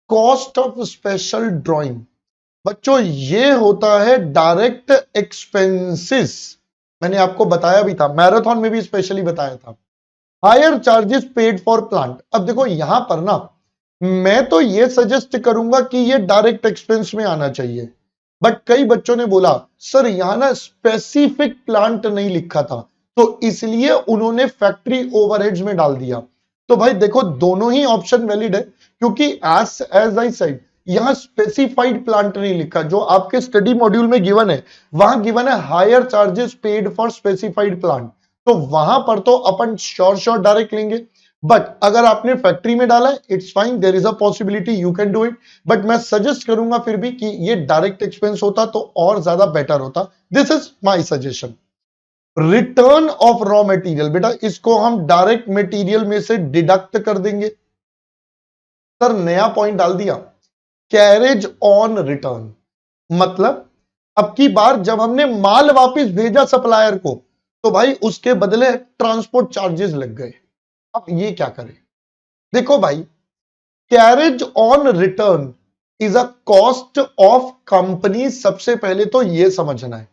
कॉस्ट ऑफ स्पेशल ड्राइंग बच्चों ये होता है डायरेक्ट एक्सपेंसेस, मैंने आपको बताया भी था, मैराथन में भी स्पेशली बताया था। Higher charges paid for plant. अब देखो यहां पर ना मैं तो ये सजेस्ट करूंगा कि ये डायरेक्ट एक्सपेंस में आना चाहिए, बट कई बच्चों ने बोला सर यहां ना स्पेसिफिक प्लांट नहीं लिखा था, तो इसलिए उन्होंने फैक्ट्री ओवरहेड्स में डाल दिया। तो भाई देखो दोनों ही ऑप्शन वैलिड है, क्योंकि एज आई सेड यहां स्पेसिफाइड प्लांट नहीं लिखा, जो आपके स्टडी मॉड्यूल में गिवन है वहां गिवन है hire charges paid for specified plant, तो वहां पर तो अपन श्योर डायरेक्ट लेंगे। बट अगर आपने फैक्ट्री में डाला है it's fine, there is a possibility you can do it, but मैं सजेस्ट करूंगा फिर भी कि ये डायरेक्ट एक्सपेंस होता तो और ज्यादा बेटर होता। This is my suggestion. Return of raw material बेटा इसको हम डायरेक्ट मटेरियल में से डिडक्ट कर देंगे। सर नया पॉइंट डाल दिया, कैरेज ऑन रिटर्न, मतलब अब की बार जब हमने माल वापस भेजा सप्लायर को तो भाई उसके बदले ट्रांसपोर्ट चार्जेस लग गए। अब ये क्या करें, देखो भाई carriage on return is a cost of company, सबसे पहले तो ये समझना है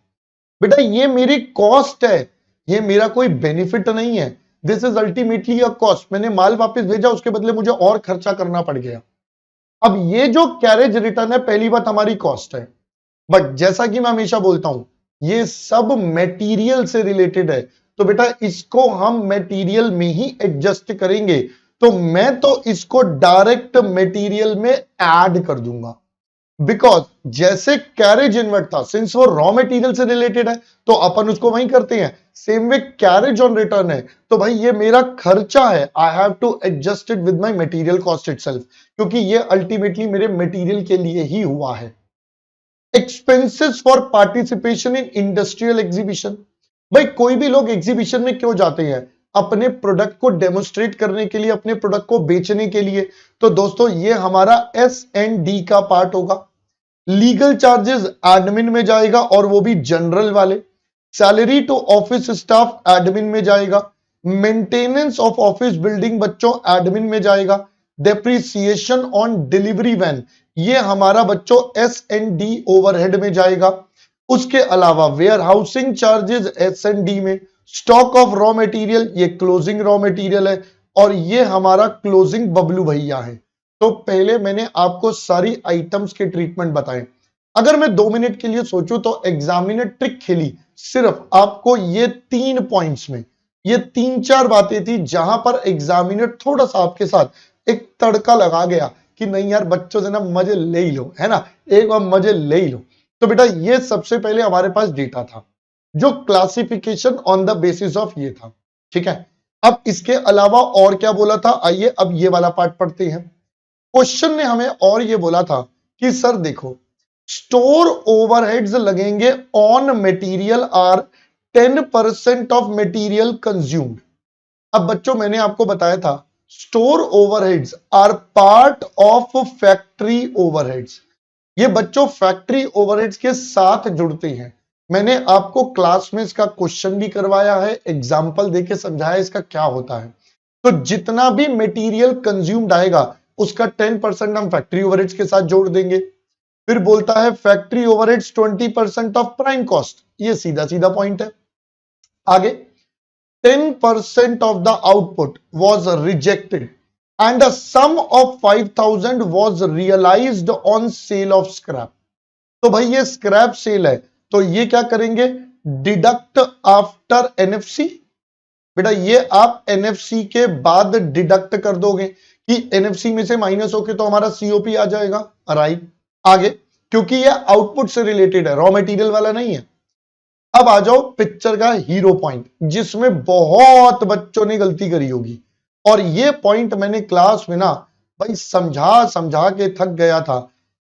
बेटा ये मेरी कॉस्ट है, ये मेरा कोई बेनिफिट नहीं है। This is ultimately a cost. मैंने माल वापस भेजा, उसके बदले मुझे और खर्चा करना पड़ गया। अब ये जो कैरेज रिटर्न है, पहली बात हमारी कॉस्ट है, बट जैसा कि मैं हमेशा बोलता हूं, ये सब मटेरियल से रिलेटेड है, तो बेटा इसको हम मटेरियल में ही एडजस्ट करेंगे। तो मैं तो इसको डायरेक्ट मटेरियल में ऐड कर दूंगा, बिकॉज जैसे कैरेज इनवर्ट था, सिंस वो रॉ मटेरियल से रिलेटेड है तो अपन उसको वहीं करते हैं। Same way carriage on return है, तो भाई ये मेरा खर्चा है, I have to adjust it with my material cost itself, क्योंकि ये अल्टीमेटली मेरे मटेरियल के लिए ही हुआ है। Expenses for participation in industrial exhibition. भाई कोई भी लोग एग्जीबिशन में क्यों जाते हैं? अपने प्रोडक्ट को डेमोस्ट्रेट करने के लिए, अपने प्रोडक्ट को बेचने के लिए। तो दोस्तों ये हमारा S&D का पार्ट होगा। लीगल चार्जेस एडमिन में जाएगा, और वो भी जनरल वाले। Salary to office staff admin में जाएगा। मेंटेनेंस ऑफ ऑफिस बिल्डिंग बच्चों एडमिन में जाएगा। डेप्रिसिएशन ऑन डिलीवरी वैन, ये हमारा बच्चों S&D ओवरहेड में जाएगा। उसके अलावा वेयर हाउसिंग चार्जेस S&D में। स्टॉक ऑफ रॉ मटेरियल, ये क्लोजिंग रॉ मटेरियल है, और ये हमारा क्लोजिंग बबलू भैया है। तो पहले मैंने आपको सारी आइटम्स के ट्रीटमेंट बताए। अगर मैं 2 मिनट के लिए सोचूं तो एग्जामिनर ट्रिक खेली सिर्फ आपको ये 3 पॉइंट्स में, ये 3-4 बातें थी जहां पर एग्जामिनर थोड़ा सा आपके साथ एक तड़का लगा गया कि नहीं यार बच्चों से ना मजे ले ही लो, है ना, एक बार मजे ले ही लो। तो बेटा ये सबसे पहले हमारे पास डेटा था, जो classification on the basis of ये था, ठीक है। अब इसके अलावा और क्या बोला था, आइए अब ये वाला पार्ट पढ़ते हैं। क्वेश्चन ने हमें और ये बोला था कि सर देखो, स्टोर ओवरहेड्स लगेंगे on material are 10% of material consumed. अब बच्चों मैंने आपको बताया था store overheads are part of factory overheads. ये बच्चों फैक्ट्री ओवरहेड्स के साथ जुड़ते हैं। मैंने आपको क्लास में इसका क्वेश्चन भी करवाया है, एग्जाम्पल देके समझाया इसका क्या होता है। तो जितना भी मटेरियल कंज्यूम्ड आएगा उसका 10% हम फैक्ट्री ओवरहेड्स के साथ जोड़ देंगे। फिर बोलता है factory overheads 20% of prime cost, ये सीधा सीधा पॉइंट है। आगे 10% of the output was rejected and a sum of 5,000 was realized on sale of scrap। तो भाई ये स्क्रैप सेल है, तो ये क्या करेंगे, डिडक्ट आफ्टर एनएफसी। बेटा ये आप एनएफसी के बाद डिडक्ट कर दोगे कि एनएफसी में से माइनस होके तो हमारा सीओपी आ जाएगा, राइट। आगे क्योंकि ये आउटपुट से रिलेटेड है, रॉ मटेरियल वाला नहीं है। अब आ जाओ पिक्चर का हीरो पॉइंट, जिसमें बहुत बच्चों ने गलती करी होगी, और ये पॉइंट मैंने क्लास में ना भाई समझा समझा के थक गया था।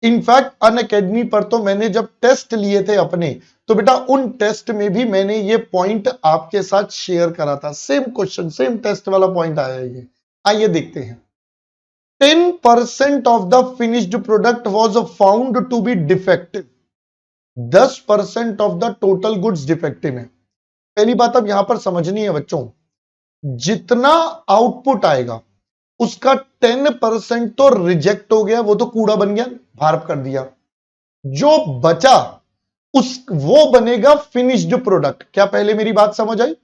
इनफैक्ट अनअकैडमी पर तो मैंने जब टेस्ट लिए थे अपने, तो बेटा उन टेस्ट में भी मैंने ये पॉइंट आपके साथ शेयर करा था। सेम क्वेश्चन, सेम टेस्ट वाला पॉइंट आया है ये। आइए देखते हैं। 10% of the finished product was found to be defective. 10% of the total goods defective है। पहली बात अब यहां पर समझनी है बच्चों, जितना आउटपुट आएगा उसका 10% तो रिजेक्ट हो गया, वो तो कूड़ा बन गया, भारप कर दिया। जो बचा वो बनेगा फिनिश्ड प्रोडक्ट। क्या पहले मेरी बात समझ आई?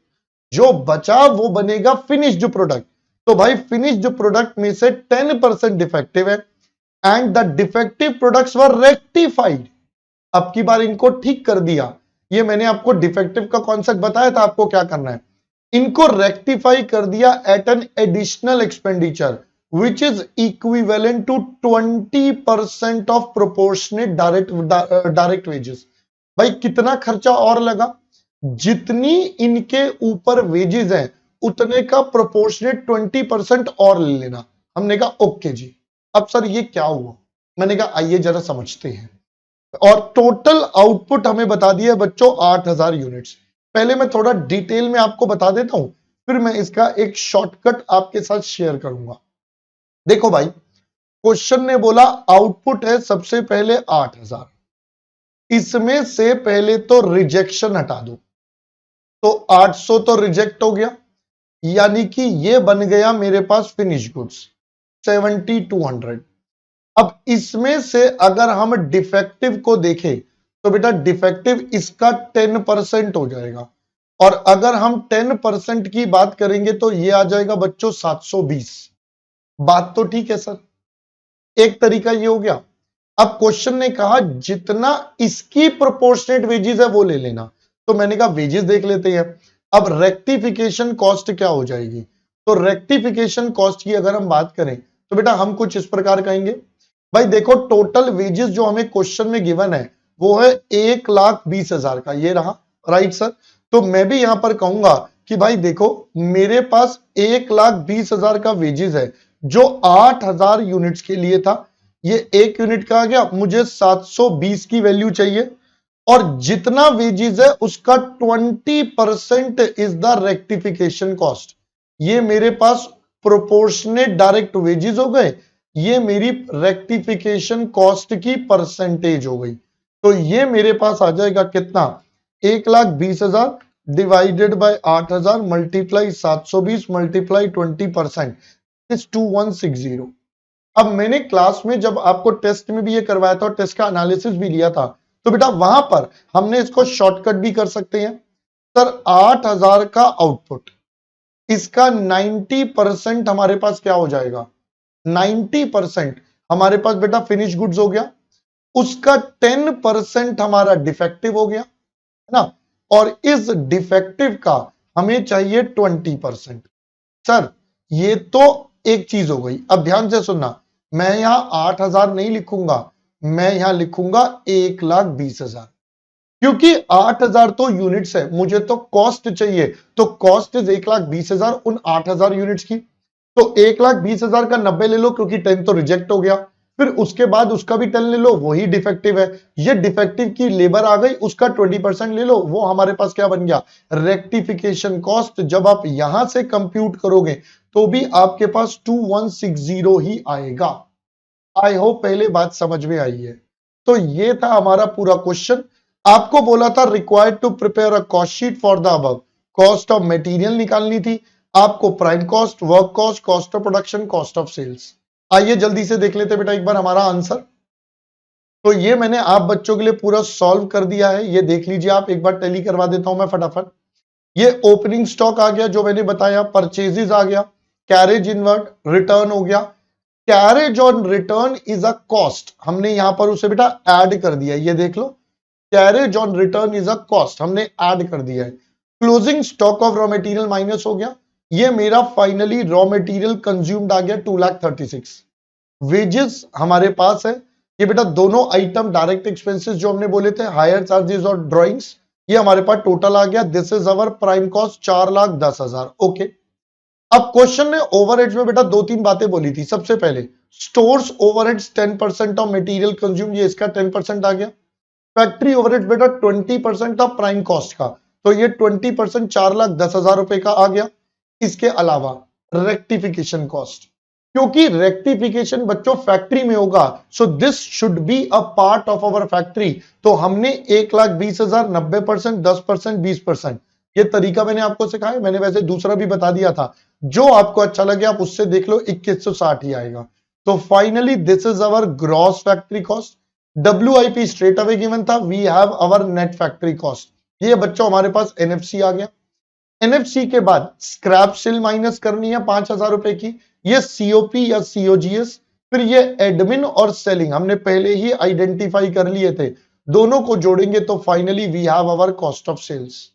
जो बचा वो बनेगा फिनिश्ड प्रोडक्ट। तो भाई फिनिश्ड प्रोडक्ट में से 10% डिफेक्टिव है, and the defective products were rectified. अब की बार इनको ठीक कर दिया। ये मैंने आपको डिफेक्टिव का कॉन्सेप्ट बताया था, आपको क्या करना है, इनको रेक्टिफाई कर दिया at an additional expenditure which is equivalent to 20% of proportionate direct wages. भाई कितना खर्चा और लगा, जितनी इनके ऊपर वेजेस हैं उतने का प्रोपोर्शनेट 20% और ले लेना। हमने कहा ओके जी। अब सर ये क्या हुआ? मैंने कहा आइए जरा समझते हैं। और टोटल आउटपुट हमें बता दिया बच्चों 8000 यूनिट्स। पहले मैं थोड़ा डिटेल में आपको बता देता हूं, फिर मैं इसका एक शॉर्टकट आपके साथ शेयर करूंगा। देखो भाई, क्वेश्चन ने बोला आउटपुट है सबसे पहले 8000, इसमें से पहले तो रिजेक्शन हटा दो, तो 800 तो रिजेक्ट हो गया, यानी कि ये बन गया मेरे पास फिनिश गुड्स 7200। अब इसमें से अगर हम डिफेक्टिव को देखें तो बेटा डिफेक्टिव इसका 10% हो जाएगा, और अगर हम 10% की बात करेंगे तो ये आ जाएगा बच्चों 720। बात तो ठीक है सर, एक तरीका ये हो गया। अब क्वेश्चन ने कहा जितना इसकी प्रोपोर्शनेट वेजेस है वो ले लेना, तो मैंने कहा वेजेस देख लेते हैं। अब रेक्टिफिकेशन कॉस्ट क्या हो जाएगी, तो रेक्टिफिकेशन कॉस्ट की अगर हम बात करें तो बेटा हम कुछ इस प्रकार कहेंगे, भाई देखो टोटल वेजेस जो हमें क्वेश्चन में गिवन है वो है 1,20,000 का, ये रहा राइट सर। तो मैं भी यहां पर कहूंगा कि भाई देखो मेरे पास 1,20,000 का वेजेस है जो 8,000 यूनिट्स के लिए था, ये एक यूनिट का आ गया, मुझे 720 की वैल्यू चाहिए और जितना वेजेस है उसका 20% इज द रेक्टिफिकेशन कॉस्ट। ये मेरे पास प्रोपोर्शनेट डायरेक्ट वेजेस हो गए, ये मेरी रेक्टिफिकेशन कॉस्ट की परसेंटेज हो गई। तो ये मेरे पास आ जाएगा कितना, 1,20,000 divided by 8,000 multiply 720 multiply 20% is 2160। अब मैंने क्लास में जब आपको टेस्ट में भी ये करवाया था और टेस्ट का एनालिसिस भी लिया था, तो बेटा वहां पर हमने इसको शॉर्टकट भी कर सकते हैं सर। 8,000 का आउटपुट, इसका 90% हमारे पास क्या हो जाएगा, 90% हमारे पास बेटा फिनिश गुड्स हो गया, उसका 10% हमारा डिफेक्टिव हो गया है ना, और इस डिफेक्टिव का हमें चाहिए 20%। सर ये तो एक चीज हो गई। अब ध्यान से सुनना, मैं यहां 8,000 नहीं लिखूंगा, मैं यहां लिखूंगा 1,20,000, क्योंकि 8,000 तो यूनिट्स है, मुझे तो कॉस्ट चाहिए, तो कॉस्ट इज 1,20,000 उन 8,000 यूनिट्स की। तो 1,20,000 का 90 ले लो क्योंकि 10 तो रिजेक्ट हो गया, फिर उसके बाद उसका भी 10 ले लो, वही डिफेक्टिव है। ये डिफेक्टिव की लेबर आ गई, उसका 20% ले लो, वो हमारे पास क्या बन गया, रेक्टिफिकेशन कॉस्ट। जब आप यहां से कंप्यूट करोगे तो भी आपके पास 2160 ही आएगा। आई होप पहले बात समझ में आई है। तो ये था हमारा पूरा क्वेश्चन। आपको बोला था required to prepare a cost sheet for the above, cost of material निकालनी थी आपको, prime cost, work cost, cost of production, cost of sales. आइए जल्दी से देख लेते बेटा एक बार हमारा आंसर। तो ये मैंने आप बच्चों के लिए पूरा सॉल्व कर दिया है, ये देख लीजिए आप एक बार, टैली करवा देता हूं मैं फटाफट। ये ओपनिंग स्टॉक आ गया जो मैंने बताया, परचेजेस आ गया, कैरेज इनवर्ड, रिटर्न हो गया। Carriage on return is a cost, हमने यहां पर उसे बेटा ऐड कर दिया, ये देख लो, carriage on return is a cost हमने ऐड कर दिया है। Closing stock of raw material minus हो गया, ये मेरा फाइनली रॉ मटेरियल कंज्यूम्ड आ गया 2,36,000। वेजेस हमारे पास है, ये बेटा दोनों आइटम डायरेक्ट एक्सपेंसेस जो हमने बोले थे, हायर चार्जेस और ड्रॉइंग्स, ये हमारे पास टोटल आ गया। This is our prime cost 4,10,000। Okay, अब क्वेश्चन ने ओवरहेड्स में बेटा दो तीन बातें बोली थी। सबसे पहले stores overheads 10% of material consume, ये इसका 10% आ गया। फैक्ट्री ओवरहेड्स बेटा 20% ऑफ प्राइम कॉस्ट का, तो ये 20% 4,10,000 रुपए का आ गया। इसके अलावा रेक्टिफिकेशन कॉस्ट, क्योंकि रेक्टिफिकेशन बच्चों फैक्ट्री में होगा, so this should be a part of our factory. तो हमने 1,20,000 90%, 10%, 20%, ये तरीका मैंने आपको सिखाया। मैंने वैसे दूसरा भी बता दिया था, जो आपको अच्छा लगे आप उससे देख लो, 2160 ही आएगा। तो finally this is our gross factory cost. WIP straight away given था, we have our net factory cost. ये बच्चों हमारे पास NFC आ गया। NFC के बाद स्क्रैप सेल माइनस करनी है 5,000 रुपए की, ये COP या COGS। फिर ये एडमिन और सेलिंग हमने पहले ही आइडेंटिफाई कर लिए थे, दोनों को जोड़ेंगे तो finally we have our cost of sales.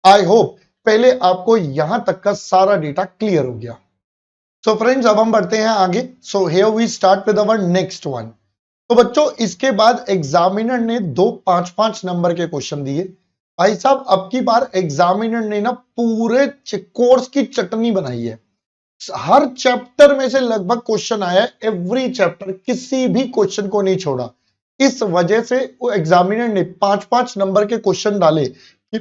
I hope पहले आपको यहां तक का सारा डेटा क्लियर हो गया। सो फ्रेंड्स अब हम बढ़ते हैं आगे। So here we start with our next one. तो बच्चों इसके बाद एग्जामिनर ने दो 5-5 नंबर के क्वेश्चन दिए। भाई साहब अब की बार एग्जामिनर ने ना पूरे कोर्स की चटनी बनाई है, हर चैप्टर में से लगभग क्वेश्चन आया है, एवरी चैप्टर, किसी भी क्वेश्चन को नहीं छोड़ा। इस वजह से वो एग्जामिनर ने 5-5 नंबर के क्वेश्चन डाले कि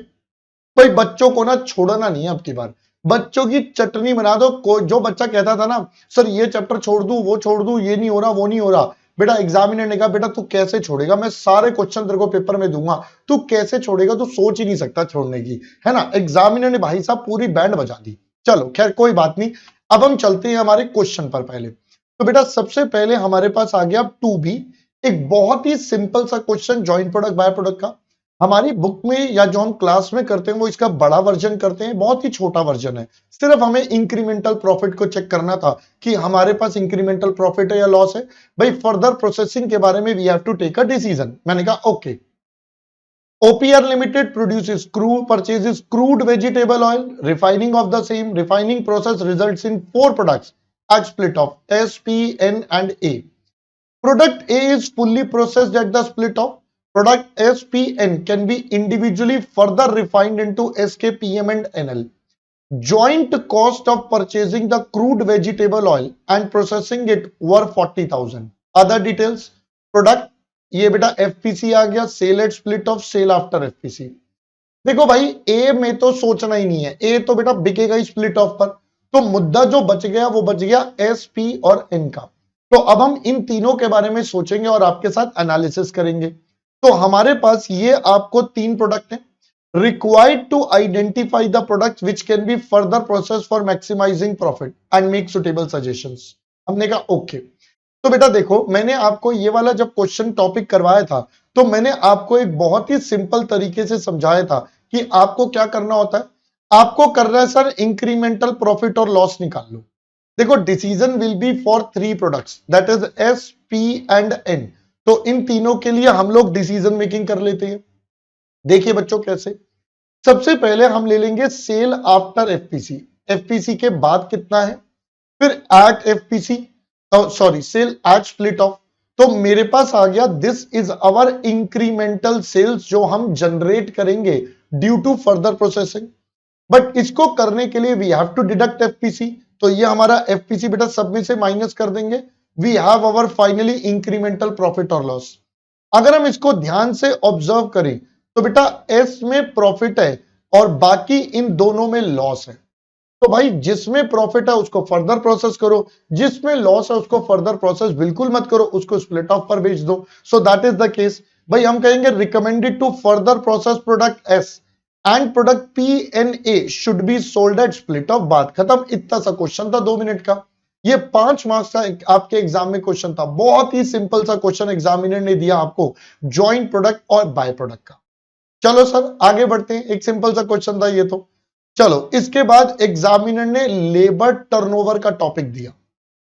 भाई बच्चों को ना छोड़ना नहीं है, अब की बार बच्चों की चटनी बना दो। जो बच्चा कहता था ना सर ये चैप्टर छोड़ दूं, वो छोड़ दूं, ये नहीं हो रहा, वो नहीं हो रहा, बेटा एग्जामिनर ने कहा बेटा तू कैसे छोड़ेगा, मैं सारे क्वेश्चन तेरे को पेपर में दूंगा, तू कैसे छोड़ेगा, तू सोच ही नहीं सकता छोड़ने की, है ना। एग्जामिनर ने भाई साहब पूरी बैंड बजा दी। चलो खैर कोई बात नहीं, अब हम चलते हैं हमारे क्वेश्चन पर। पहले तो बेटा सबसे पहले हमारे पास आ गया 2B, एक बहुत ही सिंपल सा question, joint product by product का। हमारी बुक में या जो हम क्लास में करते हैं वो इसका बड़ा वर्जन करते हैं, बहुत ही छोटा वर्जन है। सिर्फ हमें इंक्रीमेंटल प्रॉफिट को चेक करना था कि हमारे पास इंक्रीमेंटल प्रॉफिट है या लॉस है। भाई फर्दर प्रोसेसिंग के बारे में we have to take a decision. मैंने कहा okay. OPR Limited purchases crude vegetable oil. Refining of the same refining process results in 4 products at split off S, P, N and A. Product A is fully processed at the split off. Product S, P, N can be individually further refined into SK, PM and NL. Joint cost of purchasing the crude vegetable oil and processing it were 40,000. Other details. Product ये बेटा FPC आ गया, sale at split off, sale after FPC। देखो भाई ए में तो सोचना ही नहीं है, ए तो बेटा बिकेगा ही स्प्लिट ऑफ पर। तो मुद्दा जो बच गया वो बच गया एस, पी और एन का। तो अब हम इन तीनों के बारे में सोचेंगे और आपके साथ एनालिसिस करेंगे। तो हमारे पास ये आपको 3 प्रोडक्ट हैं। Required to identify the product which can be further process for maximising profit and make suitable suggestions. हमने कहा ओके। तो बेटा देखो, मैंने आपको ये वाला जब क्वेश्चन टॉपिक करवाया था तो मैंने आपको एक बहुत ही सिंपल तरीके से समझाया था कि आपको क्या करना होता है। आपको करना है सर इंक्रीमेंटल प्रॉफिट और लॉस निकाल लो। देखो decision will be for 3 products that is S, P and N. तो इन तीनों के लिए हम लोग डिसीजन मेकिंग कर लेते हैं। देखिए बच्चों कैसे। सबसे पहले हम ले लेंगे सेल आफ्टर एफपीसी। एफपीसी के बाद कितना है, फिर at FPC, sorry sale at split off. तो मेरे पास आ गया this is our incremental sales जो हम जनरेट करेंगे due to further processing. But इसको करने के लिए we have to deduct FPC. तो ये हमारा एफपीसी बेटा सब में से माइनस कर देंगे। We have our finally incremental profit और लॉस। अगर हम इसको ध्यान से ऑब्जर्व करें तो बेटा एस में प्रॉफिट है और बाकी इन दोनों में लॉस है। तो भाई जिसमें प्रॉफिट है उसको फर्दर प्रोसेस करो, जिसमें लॉस है उसको फर्दर प्रोसेस बिल्कुल मत करो, उसको स्प्लिट ऑफ पर भेज दो। So that is the case. भाई हम कहेंगे recommended to further process product S and product P N A should be sold at split off. बात खत्म। इतना सा क्वेश्चन था 2 मिनट का। ये 5 मार्क्स का आपके एग्जाम में क्वेश्चन था। बहुत ही सिंपल सा क्वेश्चन एग्जामिनर ने दिया आपको ज्वाइंट प्रोडक्ट और बाय प्रोडक्ट का। चलो सर आगे बढ़ते हैं। एक सिंपल सा क्वेश्चन था ये तो। चलो इसके बाद एग्जामिनर ने लेबर टर्नओवर का टॉपिक दिया।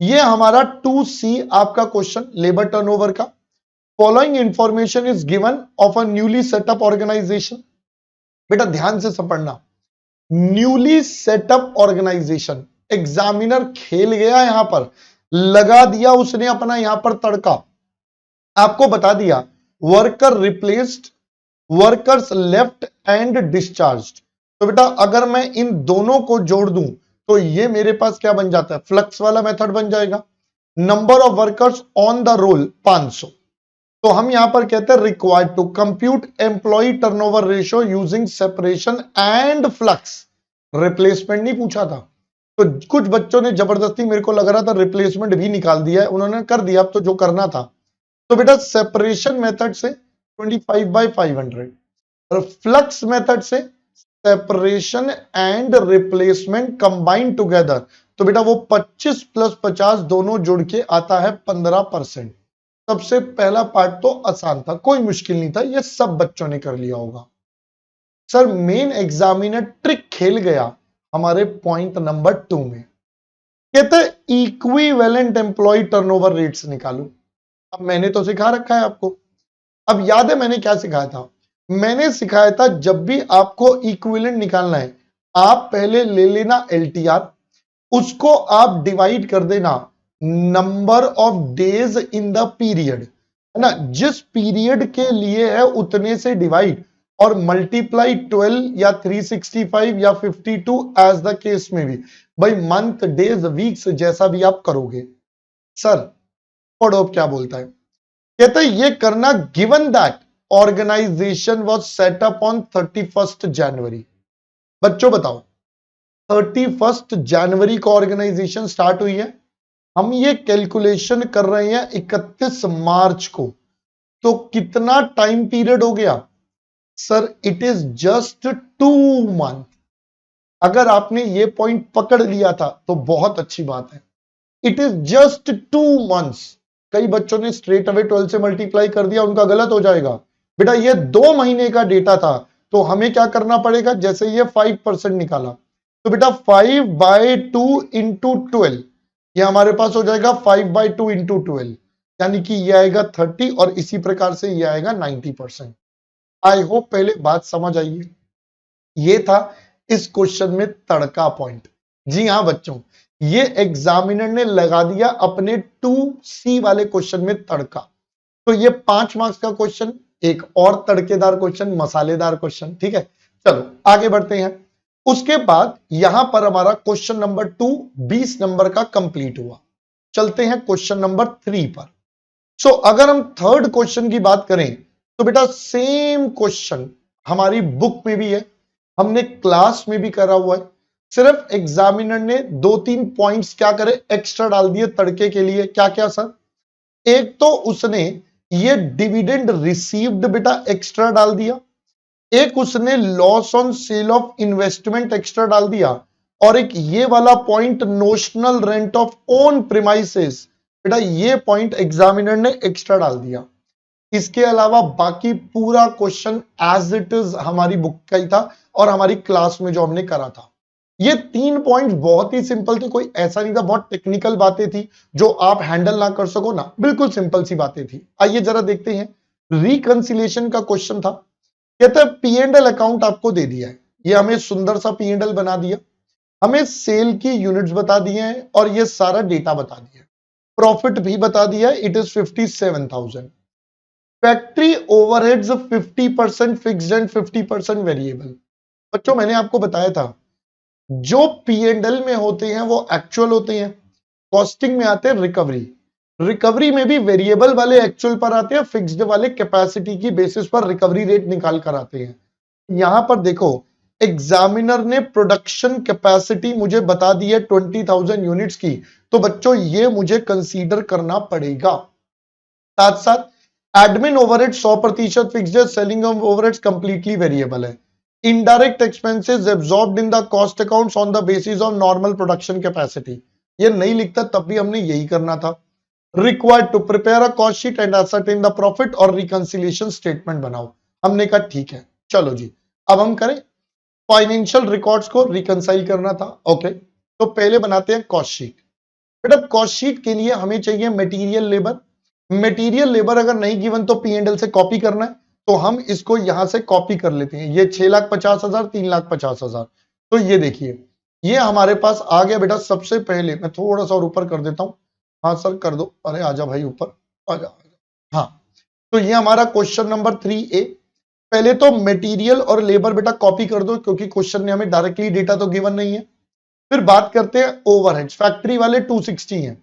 ये हमारा 2C आपका क्वेश्चन लेबर टर्नओवर का। Following information is given of a newly set up organisation. बेटा ध्यान से पढ़ना। न्यूली सेटअप ऑर्गेनाइजेशन, एग्जामिनर खेल गया यहां पर, लगा दिया उसने अपना यहां पर तड़का। आपको बता दिया worker replaced, workers left and discharged. तो बेटा अगर मैं इन दोनों को जोड़ दूं तो ये मेरे पास क्या बन जाता है, फ्लक्स वाला मेथड बन जाएगा। Number of workers on the roll 500। तो हम यहां पर कहते हैं required to compute employ turnover ratio using separation and flux. Replacement नहीं पूछा था। तो कुछ बच्चों ने जबरदस्ती, मेरे को लग रहा था रिप्लेसमेंट भी निकाल दिया है, उन्होंने कर दिया। अब तो जो करना था तो बेटा सेपरेशन मेथड से 25/500 और फ्लक्स मेथड से separation and replacement combine together. तो बेटा वो 25 + 50 दोनों जुड़ के आता है 15%। सबसे पहला पार्ट तो आसान था, कोई मुश्किल नहीं था, ये सब बच्चों ने कर लिया होगा। सर मेन एग्जामिनर ट्रिक खेल गया हमारे पॉइंट नंबर 2 में। कहते इक्विवेलेंट एम्प्लॉय टर्नओवर रेट्स निकालो। अब मैंने तो सिखा रखा है आपको। अब याद है मैंने क्या सिखाया था? मैंने सिखाया था जब भी आपको इक्विवेलेंट निकालना है आप पहले ले लेना एलटीआर, उसको आप डिवाइड कर देना number of days in the period, है ना। जिस पीरियड के लिए है उतने से डिवाइड और मल्टीप्लाई 12 या 365 या 52 एज द केस में भी। भाई मंथ, डेज, वीक्स जैसा भी आप करोगे। सर पढ़ो क्या बोलता है। कहता है ये करना given that organisation was set up on 31 January. बच्चों बताओ 31 जनवरी को ऑर्गेनाइजेशन स्टार्ट हुई है। हम ये कैलकुलेशन कर रहे हैं 31 मार्च को। तो कितना टाइम पीरियड हो गया? Sir it is just 2 month. अगर आपने ये पॉइंट पकड़ लिया था तो बहुत अच्छी बात है। It is just 2 months. कई बच्चों ने स्ट्रेट अवे 12 से मल्टीप्लाई कर दिया, उनका गलत हो जाएगा। बेटा ये 2 महीने का डेटा था, तो हमें क्या करना पड़ेगा, जैसे ये 5% निकाला, तो बेटा 5/2 इंटू 12, ये हमारे पास हो जाएगा 5/2 इंटू 12, यानी कि ये आएगा 30 और इसी प्रकार से ये आएगा 90%। आई होप पहले बात समझ आई है। ये था इस क्वेश्चन में तड़का पॉइंट। जी हाँ बच्चों, ये एग्जामिनर ने लगा दिया अपने 2C वाले क्वेश्चन में तड़का। तो ये 5 मार्क्स का क्वेश्चन, एक और तड़केदार क्वेश्चन, मसालेदार क्वेश्चन, ठीक है। चलो आगे बढ़ते हैं। उसके बाद यहां पर हमारा क्वेश्चन नंबर 2 20 नंबर का कंप्लीट हुआ। चलते हैं क्वेश्चन नंबर 3 पर। सो अगर हम थर्ड क्वेश्चन की बात करें तो बेटा सेम क्वेश्चन हमारी बुक में भी है, हमने क्लास में भी करा हुआ है, सिर्फ एग्जामिनर ने 2-3 पॉइंट्स क्या करे, एक्स्ट्रा डाल दिए तड़के के लिए। क्या क्या सर? एक तो उसने ये डिविडेंड रिसीव्ड बेटा एक्स्ट्रा डाल दिया, एक उसने loss on sale of investment extra डाल दिया, और एक ये वाला point notional rent of own premises, बेटा ये पॉइंट एग्जामिनर ने एक्स्ट्रा डाल दिया। इसके अलावा बाकी पूरा क्वेश्चन एज इट इज हमारी बुक का ही था और हमारी क्लास में जो हमने करा था। ये 3 पॉइंट बहुत ही सिंपल थे, कोई ऐसा नहीं था बहुत टेक्निकल बातें थी जो आप हैंडल ना कर सको ना, बिल्कुल सिंपल सी बातें थी। आइए जरा देखते हैं। रिकंसिलिएशन का क्वेश्चन था। कहते हैं P&L अकाउंट आपको दे दिया है, ये हमें सुंदर सा P&L बना दिया, हमें सेल की यूनिट्स बता दिए हैं और ये सारा डेटा बता दिया, प्रॉफिट भी बता दिया, it is 57,000। Factory overheads 50% fixed and 50% variable. बच्चों मैंने आपको बताया था जो P&L में होते हैं वो एक्चुअल होते हैं, कॉस्टिंग में आते हैं रिकवरी, रिकवरी में भी वेरिएबल वाले एक्चुअल पर आते हैं, फिक्स्ड वाले कैपेसिटी की बेसिस पर रिकवरी रेट निकाल कर आते हैं। यहां पर देखो एग्जामिनर ने प्रोडक्शन कैपेसिटी मुझे बता दी है 20,000 यूनिट्स की, तो बच्चों ये मुझे कंसीडर करना पड़ेगा। साथ साथ एडमिन ओवरहेड 100% फिक्स्ड है, सेलिंग ओवरहेड्स कंप्लीटली वेरिएबल है, indirect expenses absorbed in the cost accounts on the basis of normal production capacity. ये नहीं लिखता तब भी हमने यही करना था। Required to prepare a cost sheet and ascertain the profit और रिकंसिलिएशन स्टेटमेंट बनाओ। हमने कहा ठीक है, चलो जी अब हम करें फाइनेंशियल रिकॉर्ड्स को रिकंसाइल करना था। ओके, तो पहले बनाते हैं कॉस्ट शीट। बेटा कॉस्ट शीट के लिए हमें चाहिए मटेरियल लेबर, मटेरियल लेबर अगर नहीं गिवन तो P&L से कॉपी करना है, तो हम इसको यहां से कॉपी कर लेते हैं। ये 6,50,000, 3,50,000, तो ये देखिए ये हमारे पास आ गया। बेटा सबसे पहले मैं थोड़ा सा और ऊपर कर देता हूं, हाँ सर कर दो, अरे आजा भाई ऊपर, आजा। हाँ, तो ये हमारा क्वेश्चन नंबर 3A। पहले तो मटेरियल और लेबर बेटा कॉपी कर दो क्योंकि क्वेश्चन ने हमें डायरेक्टली डेटा तो गिवन नहीं है। फिर बात करते हैं ओवरहेड्स, फैक्ट्री वाले 260 हैं,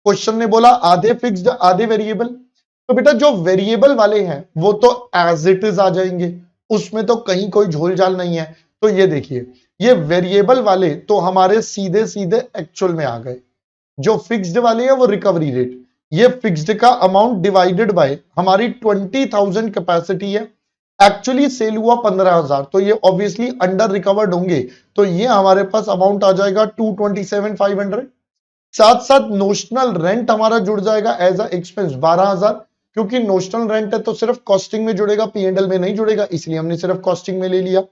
क्वेश्चन ने बोला आधे फिक्स्ड आधे वेरिएबल, तो बेटा जो वेरिएबल वाले हैं वो तो एज इट इज आ जाएंगे, उसमें तो कहीं कोई झोल झाल नहीं है। तो ये देखिए ये वेरिएबल वाले तो हमारे सीधे सीधे एक्चुअल में आ गए, जो फिक्स्ड वाले हैं वो रिकवरी रेट, ये फिक्स्ड का अमाउंट डिवाइडेड बाय हमारी 20,000 कैपेसिटी है, एक्चुअली सेल हुआ 15,000, तो ये ऑब्वियसली अंडर रिकवर्ड होंगे, तो ये हमारे पास अमाउंट आ जाएगा 227,500। साथ साथ नोशनल रेंट हमारा जुड़ जाएगा एज अ एक्सपेंस 12,000, क्योंकि नोशनल रेंट है तो सिर्फ कॉस्टिंग में जुड़ेगा, P&L में नहीं जुड़ेगा, इसलिए हमने सिर्फ कॉस्टिंग में ले लिया।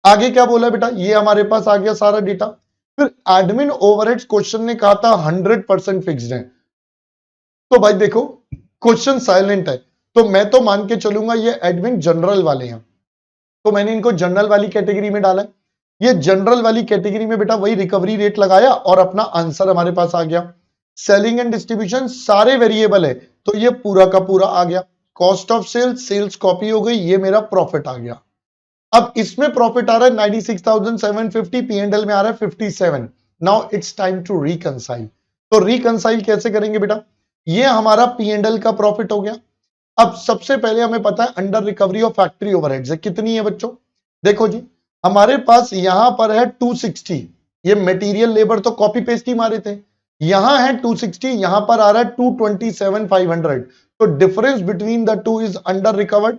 आगे क्या बोला बेटा, ये हमारे पास आ गया सारा डेटा। फिर एडमिन ओवरहेड्स क्वेश्चन ने कहा था 100% फिक्स्ड है, तो भाई देखो क्वेश्चन साइलेंट है, तो मैं तो मान के चलूंगा ये एडमिन जनरल वाले हैं, तो मैंने इनको जनरल वाली कैटेगरी में डाला है। ये जनरल वाली कैटेगरी में बेटा वही रिकवरी रेट लगाया और अपना आंसर हमारे पास आ गया। सेलिंग एंड डिस्ट्रीब्यूशन सारे वेरिएबल है, तो ये पूरा का पूरा आ गया। Cost of sales, sales copy हो गई, ये मेरा प्रॉफिट आ गया। अब इसमें प्रॉफिट आ रहा है 96,750, P&L में आ रहा है 57। Now it's time to reconcile. तो रिकंसाइल कैसे करेंगे बेटा, ये हमारा P&L का प्रॉफिट हो गया। अब सबसे पहले हमें पता है under recovery of factory overheads है, कितनी है बच्चों, देखो जी हमारे पास यहां पर है 260, ये मटेरियल लेबर तो कॉपी पेस्ट ही मारे थे, यहां है 260, यहां पर आ रहा है 227,500, तो difference between the two is under recovered.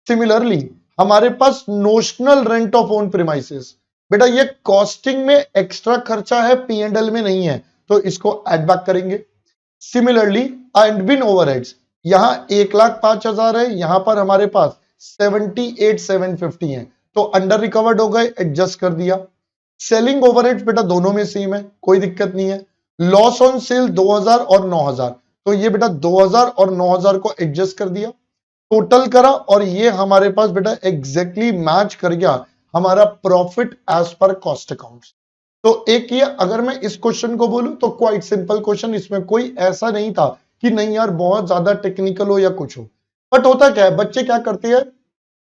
Similarly हमारे पास notional rent of own premises, बेटा ये कॉस्टिंग में एक्स्ट्रा खर्चा है, P&L में नहीं है, तो इसको एड बैक करेंगे। सिमिलरली एडमिन ओवरहेड्स, यहां 1,05,000 है, यहां पर हमारे पास 78,750 है, तो अंडर रिकवर्ड हो गए, एडजस्ट कर दिया। सेलिंग ओवरहेड्स बेटा दोनों में सेम है, कोई दिक्कत नहीं है। लॉस ऑन सेल 2000 और 9000, तो ये बेटा 2000 और 9000 को एडजस्ट कर दिया, टोटल करा, और ये हमारे पास बेटा एग्जैक्टली मैच कर गया हमारा profit as per cost account. तो एक ये, अगर मैं इस क्वेश्चन को बोलूं तो क्वाइट सिंपल क्वेश्चन, इसमें कोई ऐसा नहीं था कि नहीं यार बहुत ज्यादा टेक्निकल हो या कुछ हो। बट होता क्या है, बच्चे क्या करते हैं,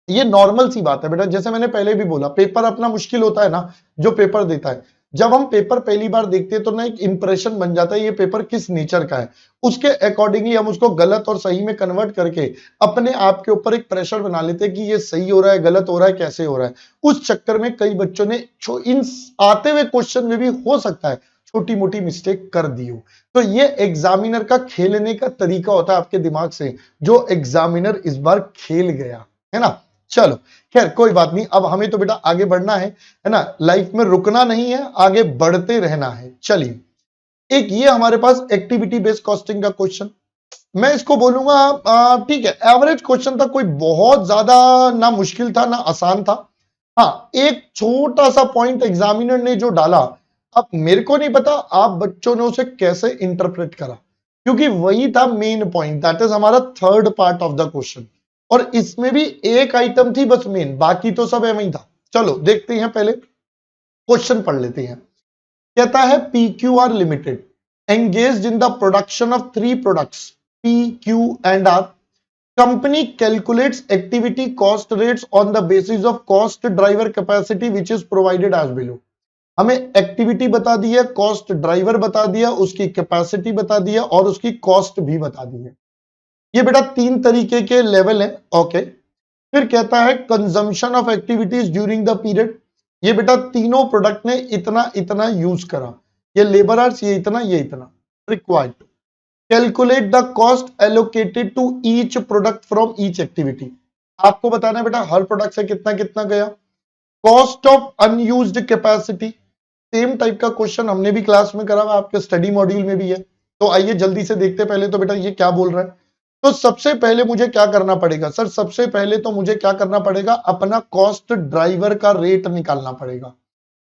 ये नॉर्मल सी बात है बेटा, जैसे मैंने पहले भी बोला पेपर अपना मुश्किल होता है ना, जो पेपर देता है, जब हम पेपर पहली बार देखते हैं तो ना एक इंप्रेशन बन जाता है ये पेपर किस नेचर का है, उसके अकॉर्डिंगली हम उसको गलत और सही में कन्वर्ट करके अपने आप के ऊपर एक प्रेशर बना लेते हैं कि ये सही हो रहा है, गलत हो रहा है, कैसे हो रहा है। उस चक्कर में कई बच्चों ने इन आते हुए क्वेश्चन में भी हो सकता है छोटी मोटी मिस्टेक कर दी हो। तो ये एग्जामिनर का खेलने का तरीका होता है आपके दिमाग से, जो एग्जामिनर इस बार खेल गया है ना। चलो खैर कोई बात नहीं, अब हमें तो बेटा आगे बढ़ना है ना, लाइफ में रुकना नहीं है, आगे बढ़ते रहना है। चलिए, एक ये हमारे पास एक्टिविटी बेस्ड कॉस्टिंग का क्वेश्चन, मैं इसको बोलूंगा ठीक है एवरेज क्वेश्चन था, कोई बहुत ज्यादा ना मुश्किल था ना आसान था। हाँ, एक छोटा सा पॉइंट एग्जामिनर ने जो डाला, अब मेरे को नहीं पता आप बच्चों ने उसे कैसे इंटरप्रेट करा, क्योंकि वही था मेन पॉइंट, दैट इज हमारा third part of the question, और इसमें भी एक आइटम थी बस मेन, बाकी तो सब एवं ही था। चलो देखते हैं, पहले क्वेश्चन पढ़ लेते हैं। कहता है PQR limited engaged in the production of 3 products P, Q and R. Company calculates activity cost rates on the basis of cost driver capacity which is provided as below. हमें एक्टिविटी बता दी है, cost driver बता दिया, उसकी capacity बता दिया और उसकी कॉस्ट भी बता दी है। ये बेटा 3 तरीके के लेवल है, ओके। फिर कहता है consumption of activities during the period, ये बेटा तीनों प्रोडक्ट ने इतना इतना यूज करा, ये लेबर आवर्स, ये इतना, ये इतना required. Calculate the cost allocated to each product from each activity, आपको बताना है बेटा हर प्रोडक्ट से कितना कितना गया। Cost of unused capacity, same type का क्वेश्चन हमने भी क्लास में करा हुआ, आपके स्टडी मॉड्यूल में भी है। तो आइए जल्दी से देखते, पहले तो बेटा ये क्या बोल रहा है। तो सबसे पहले मुझे क्या करना पड़ेगा सर, सबसे पहले तो मुझे क्या करना पड़ेगा, अपना कॉस्ट ड्राइवर का रेट निकालना पड़ेगा।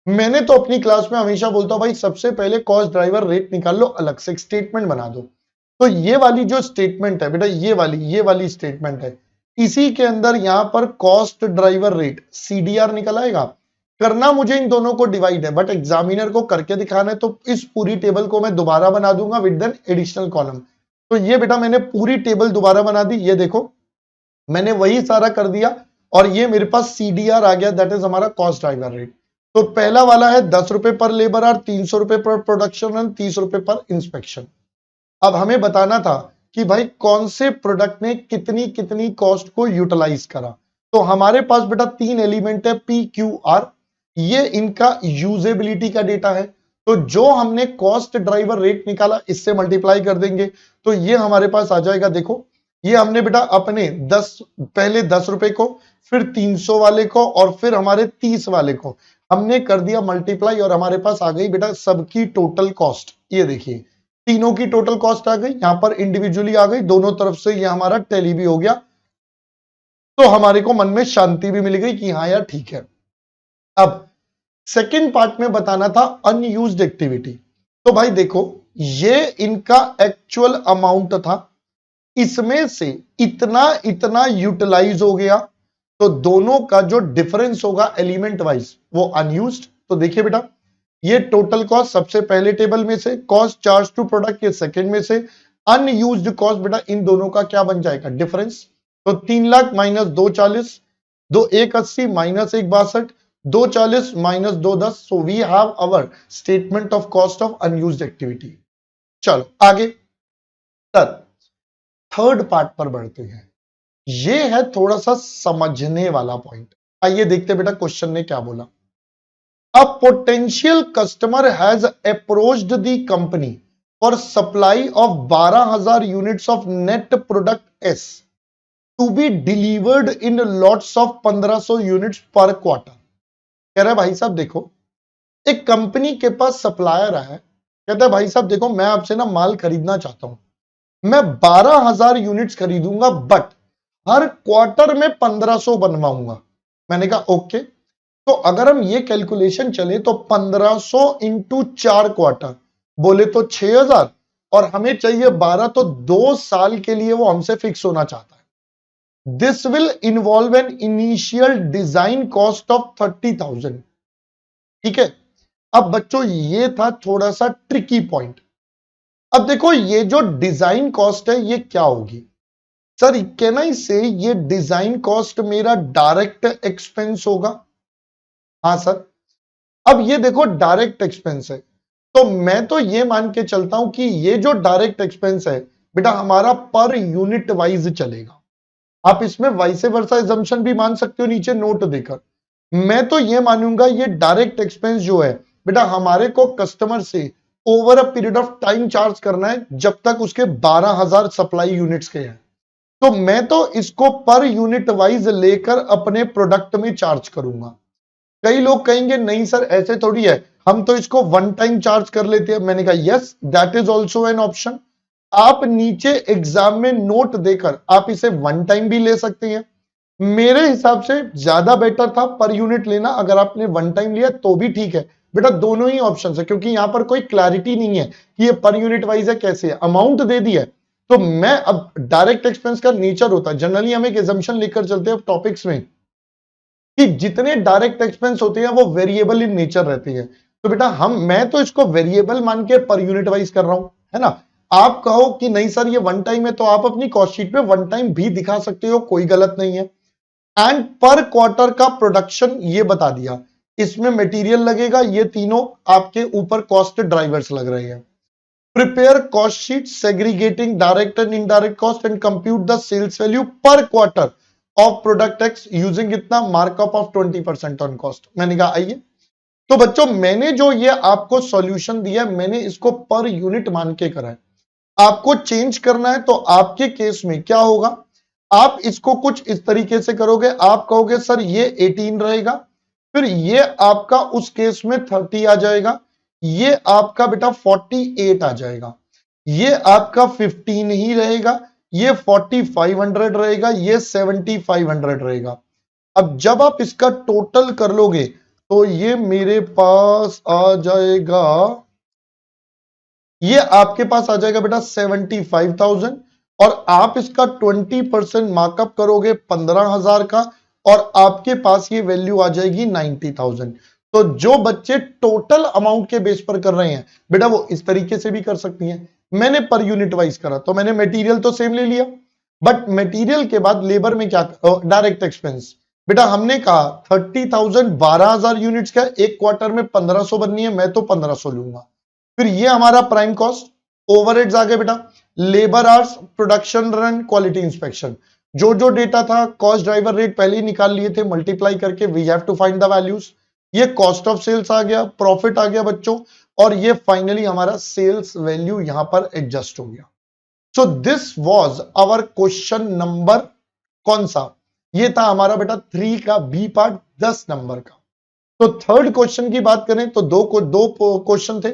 मैंने तो अपनी क्लास में हमेशा बोलता हूं भाई सबसे पहले कॉस्ट ड्राइवर रेट निकाल लो, अलग से एक स्टेटमेंट बना दो। तो ये वाली जो स्टेटमेंट है बेटा, ये वाली स्टेटमेंट है, इसी के अंदर यहां पर कॉस्ट ड्राइवर रेट CDR निकल आएगा। करना मुझे इन दोनों को डिवाइड है, बट एग्जामिनर को करके दिखाना है, तो इस पूरी टेबल को मैं दोबारा बना दूंगा विद एन एडिशनल कॉलम। तो ये बेटा मैंने पूरी टेबल दोबारा बना दी, ये देखो मैंने वही सारा कर दिया, और ये मेरे पास CDR आ गया, दैट इज हमारा कॉस्ट ड्राइवर रेट। तो पहला वाला है 10 रुपए पर लेबर आवर, 300 रुपए पर प्रोडक्शन रन, 30 रुपए पर इंस्पेक्शन। अब हमें बताना था कि भाई कौन से प्रोडक्ट ने कितनी कितनी कॉस्ट को यूटिलाइज करा। तो हमारे पास बेटा 3 एलिमेंट है PQR, ये इनका यूजेबिलिटी का डेटा है। तो जो हमने कॉस्ट ड्राइवर रेट निकाला इससे मल्टीप्लाई कर देंगे, तो ये हमारे पास आ जाएगा। देखो ये हमने बेटा अपने 10 पहले 10 रुपए को, फिर 300 वाले को, और फिर हमारे 30 वाले को हमने कर दिया मल्टीप्लाई, और हमारे पास आ गई बेटा सबकी टोटल कॉस्ट। ये देखिए तीनों की टोटल कॉस्ट आ गई, यहां पर इंडिविजुअली आ गई, दोनों तरफ से ये हमारा टैली भी हो गया। तो हमारे को मन में शांति भी मिल गई कि हाँ यार ठीक है। अब सेकेंड पार्ट में बताना था अनयूज्ड एक्टिविटी। तो भाई देखो ये इनका एक्चुअल अमाउंट था, इसमें से इतना इतना यूटिलाइज हो गया, तो दोनों का जो डिफरेंस होगा एलिमेंट वाइज वो अनयूज्ड। तो देखिए बेटा ये टोटल कॉस्ट सबसे पहले टेबल में से, कॉस्ट चार्ज टू प्रोडक्ट ये सेकंड में से, अनयूज्ड कॉस्ट बेटा इन दोनों का क्या बन जाएगा डिफरेंस। तो 3 lakh minus 240, 180 minus 162, 240 minus 210। So we have our statement of cost of unused activity. चलो आगे थर्ड पार्ट पर बढ़ते हैं। ये है थोड़ा सा समझने वाला पॉइंट। आइए देखते बेटा क्वेश्चन ने क्या बोला। A potential customer has approached the company for supply of 12,000 units of net product S to be delivered in lots of 1500 units per quarter। कह रहा है भाई साहब देखो एक कंपनी के पास सप्लायर है, कहता है भाई साहब देखो मैं आपसे ना माल खरीदना चाहता हूं, मैं 12,000 यूनिट्स खरीदूंगा, बट हर क्वार्टर में 1500 बनवाऊंगा। मैंने कहा ओके। तो अगर हम ये कैलकुलेशन चले तो 1500 इंटू 4 क्वार्टर बोले तो 6000, और हमें चाहिए 12, तो 2 साल के लिए वो हमसे फिक्स होना चाहता है। This will involve an initial design cost of 30,000। ठीक है। अब बच्चों ये था थोड़ा सा ट्रिकी पॉइंट। अब देखो ये जो डिजाइन कॉस्ट है ये क्या होगी? सर कैन आई से ये डिजाइन कॉस्ट मेरा डायरेक्ट एक्सपेंस होगा? हाँ सर। अब ये देखो डायरेक्ट एक्सपेंस है, तो मैं तो ये मान के चलता हूं कि ये जो डायरेक्ट एक्सपेंस है बेटा हमारा पर यूनिट वाइज चलेगा। आप इसमें वाइसे वर्सा एजम्पशन भी मान सकते हो नीचे नोट देकर। मैं तो ये मानूंगा ये डायरेक्ट एक्सपेंस जो है बेटा हमारे को कस्टमर से over a period of time charge करना है जब तक उसके 12,000 सप्लाई यूनिट्स के हैं। तो मैं तो इसको पर यूनिट वाइज लेकर अपने प्रोडक्ट में चार्ज करूंगा। कई लोग कहेंगे नहीं सर ऐसे थोड़ी है, हम तो इसको वन टाइम चार्ज कर लेते हैं। मैंने कहा yes that is also an option. आप नीचे एग्जाम में नोट देकर आप इसे वन टाइम भी ले सकते हैं। मेरे हिसाब से ज्यादा बेटर था पर यूनिट लेना। अगर आपने वन टाइम लिया तो भी ठीक है बेटा, दोनों ही ऑप्शन है, क्योंकि यहां पर कोई क्लैरिटी नहीं है कि ये पर यूनिट वाइज है कैसे है। अमाउंट दे दी है तो मैं अब डायरेक्ट एक्सपेंस का नेचर होता है, जनरली हम एक एजम्पशन लेकर चलते हैं टॉपिक्स में कि जितने डायरेक्ट एक्सपेंस होते हैं वो वेरिएबल इन नेचर रहते हैं। तो बेटा मैं तो इसको वेरिएबल मान के पर यूनिट वाइज कर रहा हूं, है ना। आप कहो कि नहीं सर ये वन टाइम है, तो आप अपनी कॉस्ट शीट पे वन टाइम भी दिखा सकते हो, कोई गलत नहीं है। एंड पर क्वार्टर का प्रोडक्शन ये बता दिया, इसमें मटेरियल लगेगा, ये तीनों आपके ऊपर कॉस्ट ड्राइवर्स लग रहे हैं। Prepare cost sheet segregating direct and indirect cost and compute the sales value per quarter of product X using कितना मार्कअप ऑफ 20% ऑन कॉस्ट। मैंने कहा आइए। तो बच्चों मैंने जो ये आपको सॉल्यूशन दिया मैंने इसको पर यूनिट मान के करा है। आपको चेंज करना है तो आपके केस में क्या होगा, आप इसको कुछ इस तरीके से करोगे। आप कहोगे सर ये 18 रहेगा, फिर ये आपका उस केस में 30 आ जाएगा, ये आपका बेटा 48 आ जाएगा, ये आपका 15 ही रहेगा, ये 4500 रहेगा, ये 7500 रहेगा। अब जब आप इसका टोटल कर लोगे तो ये मेरे पास आ जाएगा, ये आपके पास आ जाएगा बेटा 75,000, और आप इसका 20% मार्कअप करोगे 15,000 का, और आपके पास ये वैल्यू आ जाएगी 90,000। तो जो बच्चे टोटल अमाउंट के बेस पर कर रहे हैं बेटा वो इस तरीके से भी कर सकती हैं। मैंने पर यूनिट वाइज करा, तो मैंने मटेरियल तो सेम ले लिया, बट मटेरियल के बाद लेबर में क्या, डायरेक्ट एक्सपेंस बेटा हमने कहा 30,000 12,000 यूनिट्स का, एक क्वार्टर में 1500 बननी है, मैं तो 1500 लूंगा। फिर ये हमारा प्राइम कॉस्ट, ओवरहेड्स आ गए बेटा, labour hours, production run, quality inspection, जो जो डेटा था कॉस्ट ड्राइवर रेट पहले ही निकाल लिए थे मल्टीप्लाई करके, we have to find the values. ये कॉस्ट ऑफ सेल्स आ गया, प्रॉफिट आ गया बच्चों, और ये फाइनली हमारा सेल्स वैल्यू यहां पर एडजस्ट हो गया। So this was our question number कौन सा, ये था हमारा बेटा 3 का बी पार्ट 10 नंबर का। तो थर्ड क्वेश्चन की बात करें तो दो क्वेश्चन थे,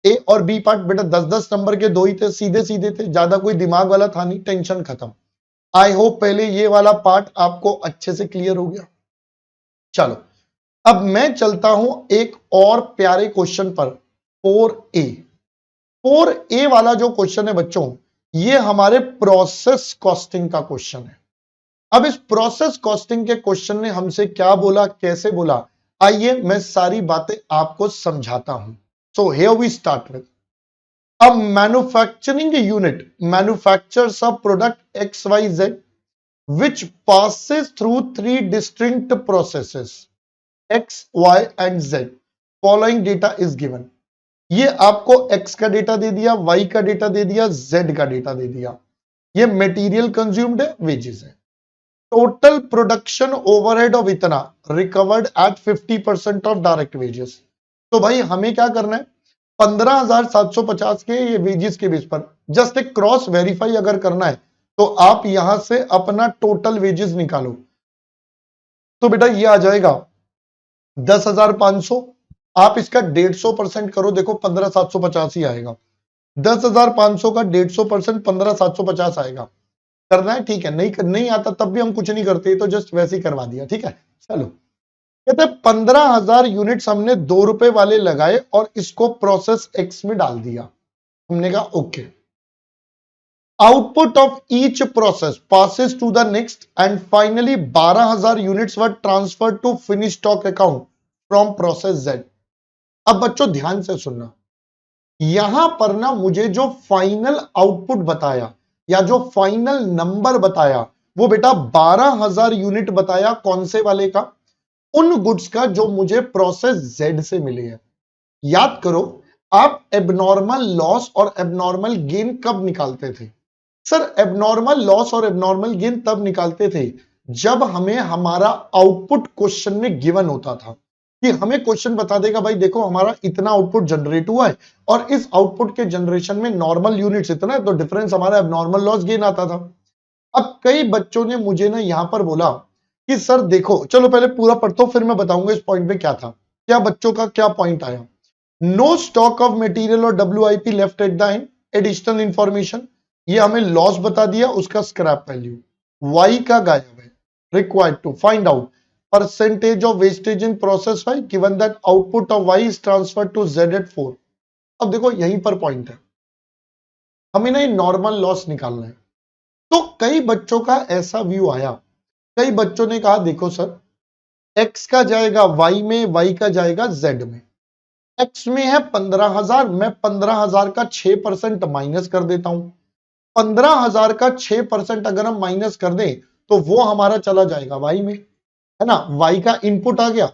ए और बी पार्ट बेटा 10-10 नंबर के दो ही थे, सीधे सीधे थे, ज्यादा कोई दिमाग वाला था नहीं, टेंशन खत्म। आई होप पहले ये वाला पार्ट आपको अच्छे से क्लियर हो गया। चलो अब मैं चलता हूं एक और प्यारे क्वेश्चन पर, 4A। 4A वाला जो क्वेश्चन है बच्चों ये हमारे प्रोसेस कॉस्टिंग का क्वेश्चन है। अब इस प्रोसेस कॉस्टिंग के क्वेश्चन ने हमसे क्या बोला, कैसे बोला, आइए मैं सारी बातें आपको समझाता हूं। So here we start with a manufacturing unit manufactures a product XYZ which passes through 3 distinct processes X, Y and Z. Following data is given. ये आपको X का डेटा दे दिया, Y का डेटा दे दिया, Z का डेटा दे दिया। ये material consumed है, वेजेस है। टोटल प्रोडक्शन ओवरहेड ऑफ इतना recovered at 50% of direct wages. तो भाई हमें क्या करना है, 15,750 के ये वेजेस के बेस पर जस्ट एक क्रॉस वेरीफाई अगर करना है तो आप यहां से अपना टोटल वेजेस निकालो। तो बेटा ये आ जाएगा 10,500, आप इसका 150% करो, देखो 15,750 ही आएगा। 10,500 का 150% 15,750 आएगा। करना है ठीक है, नहीं आता तब भी हम कुछ नहीं करते, तो जस्ट वैसे ही करवा दिया, ठीक है। चलो, कहते हैं 15,000 यूनिट्स हमने 2 रुपए वाले लगाए और इसको प्रोसेस एक्स में डाल दिया। हमने कहा okay, output of each process passes to the next and finally 12,000 units were transfer to finish stock account from process Z. अब बच्चों ध्यान से सुनना, यहां पर ना मुझे जो फाइनल आउटपुट बताया या जो फाइनल नंबर बताया वो बेटा 12,000 यूनिट बताया। कौन से वाले का? उन गुड्स का जो मुझे प्रोसेस जेड से मिले हैं। याद करो, आप एबनॉर्मल लॉस और एबनॉर्मल गेन कब निकालते थे? सर, एबनॉर्मल लॉस और एबनॉर्मल गेन तब निकालते थे जब हमें हमारा आउटपुट क्वेश्चन में गिवन होता था, कि हमें क्वेश्चन बता देगा भाई देखो हमारा इतना आउटपुट जनरेट हुआ है और इस आउटपुट के जनरेशन में नॉर्मल यूनिट्स इतना है, तो डिफरेंस हमारा एबनॉर्मल लॉस गेन आता था। अब कई बच्चों ने मुझे ना यहां पर बोला कि सर देखो, चलो पहले पूरा पढ़ता हूं फिर मैं बताऊंगा इस पॉइंट पे क्या था, क्या बच्चों का क्या पॉइंट आया। नो स्टॉक ऑफ मटेरियल और WIP left at the end, additional information, ये हमें लॉस बता दिया, उसका स्क्रैप वैल्यू वाई का गायब है। Required to find out percentage of wastage in process Y given that output of Y is transfer to Z at 4। अब देखो यहीं पर पॉइंट है, हमें ना नॉर्मल लॉस निकालना है। तो कई बच्चों का ऐसा व्यू आया, कई बच्चों ने कहा देखो सर, एक्स का जाएगा वाई में, वाई का जाएगा जेड में। एक्स में है 15,000, मैं 15,000 का 6% माइनस कर देता हूं। 15,000 का 6% अगर हम माइनस कर दें तो वो हमारा चला जाएगा वाई में, है ना। वाई का इनपुट आ गया,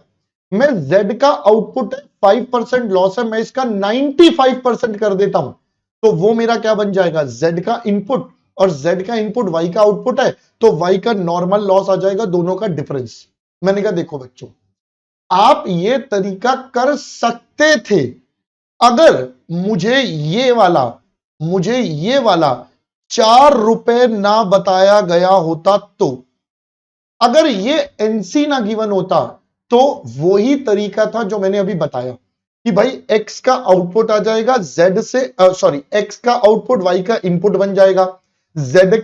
मैं जेड का आउटपुट है 5% लॉस है, मैं इसका 95% कर देता हूं, तो वो मेरा क्या बन जाएगा? जेड का इनपुट, और जेड का इनपुट वाई का आउटपुट है, तो वाई का नॉर्मल लॉस आ जाएगा, दोनों का डिफरेंस। मैंने कहा देखो बच्चों, आप ये तरीका कर सकते थे अगर मुझे ये वाला 4 रुपए ना बताया गया होता। तो अगर ये एनसी ना गिवन होता तो वही तरीका था जो मैंने अभी बताया कि भाई एक्स का आउटपुट आ जाएगा जेड से, सॉरी एक्स का आउटपुट वाई का इनपुट बन जाएगा, जेड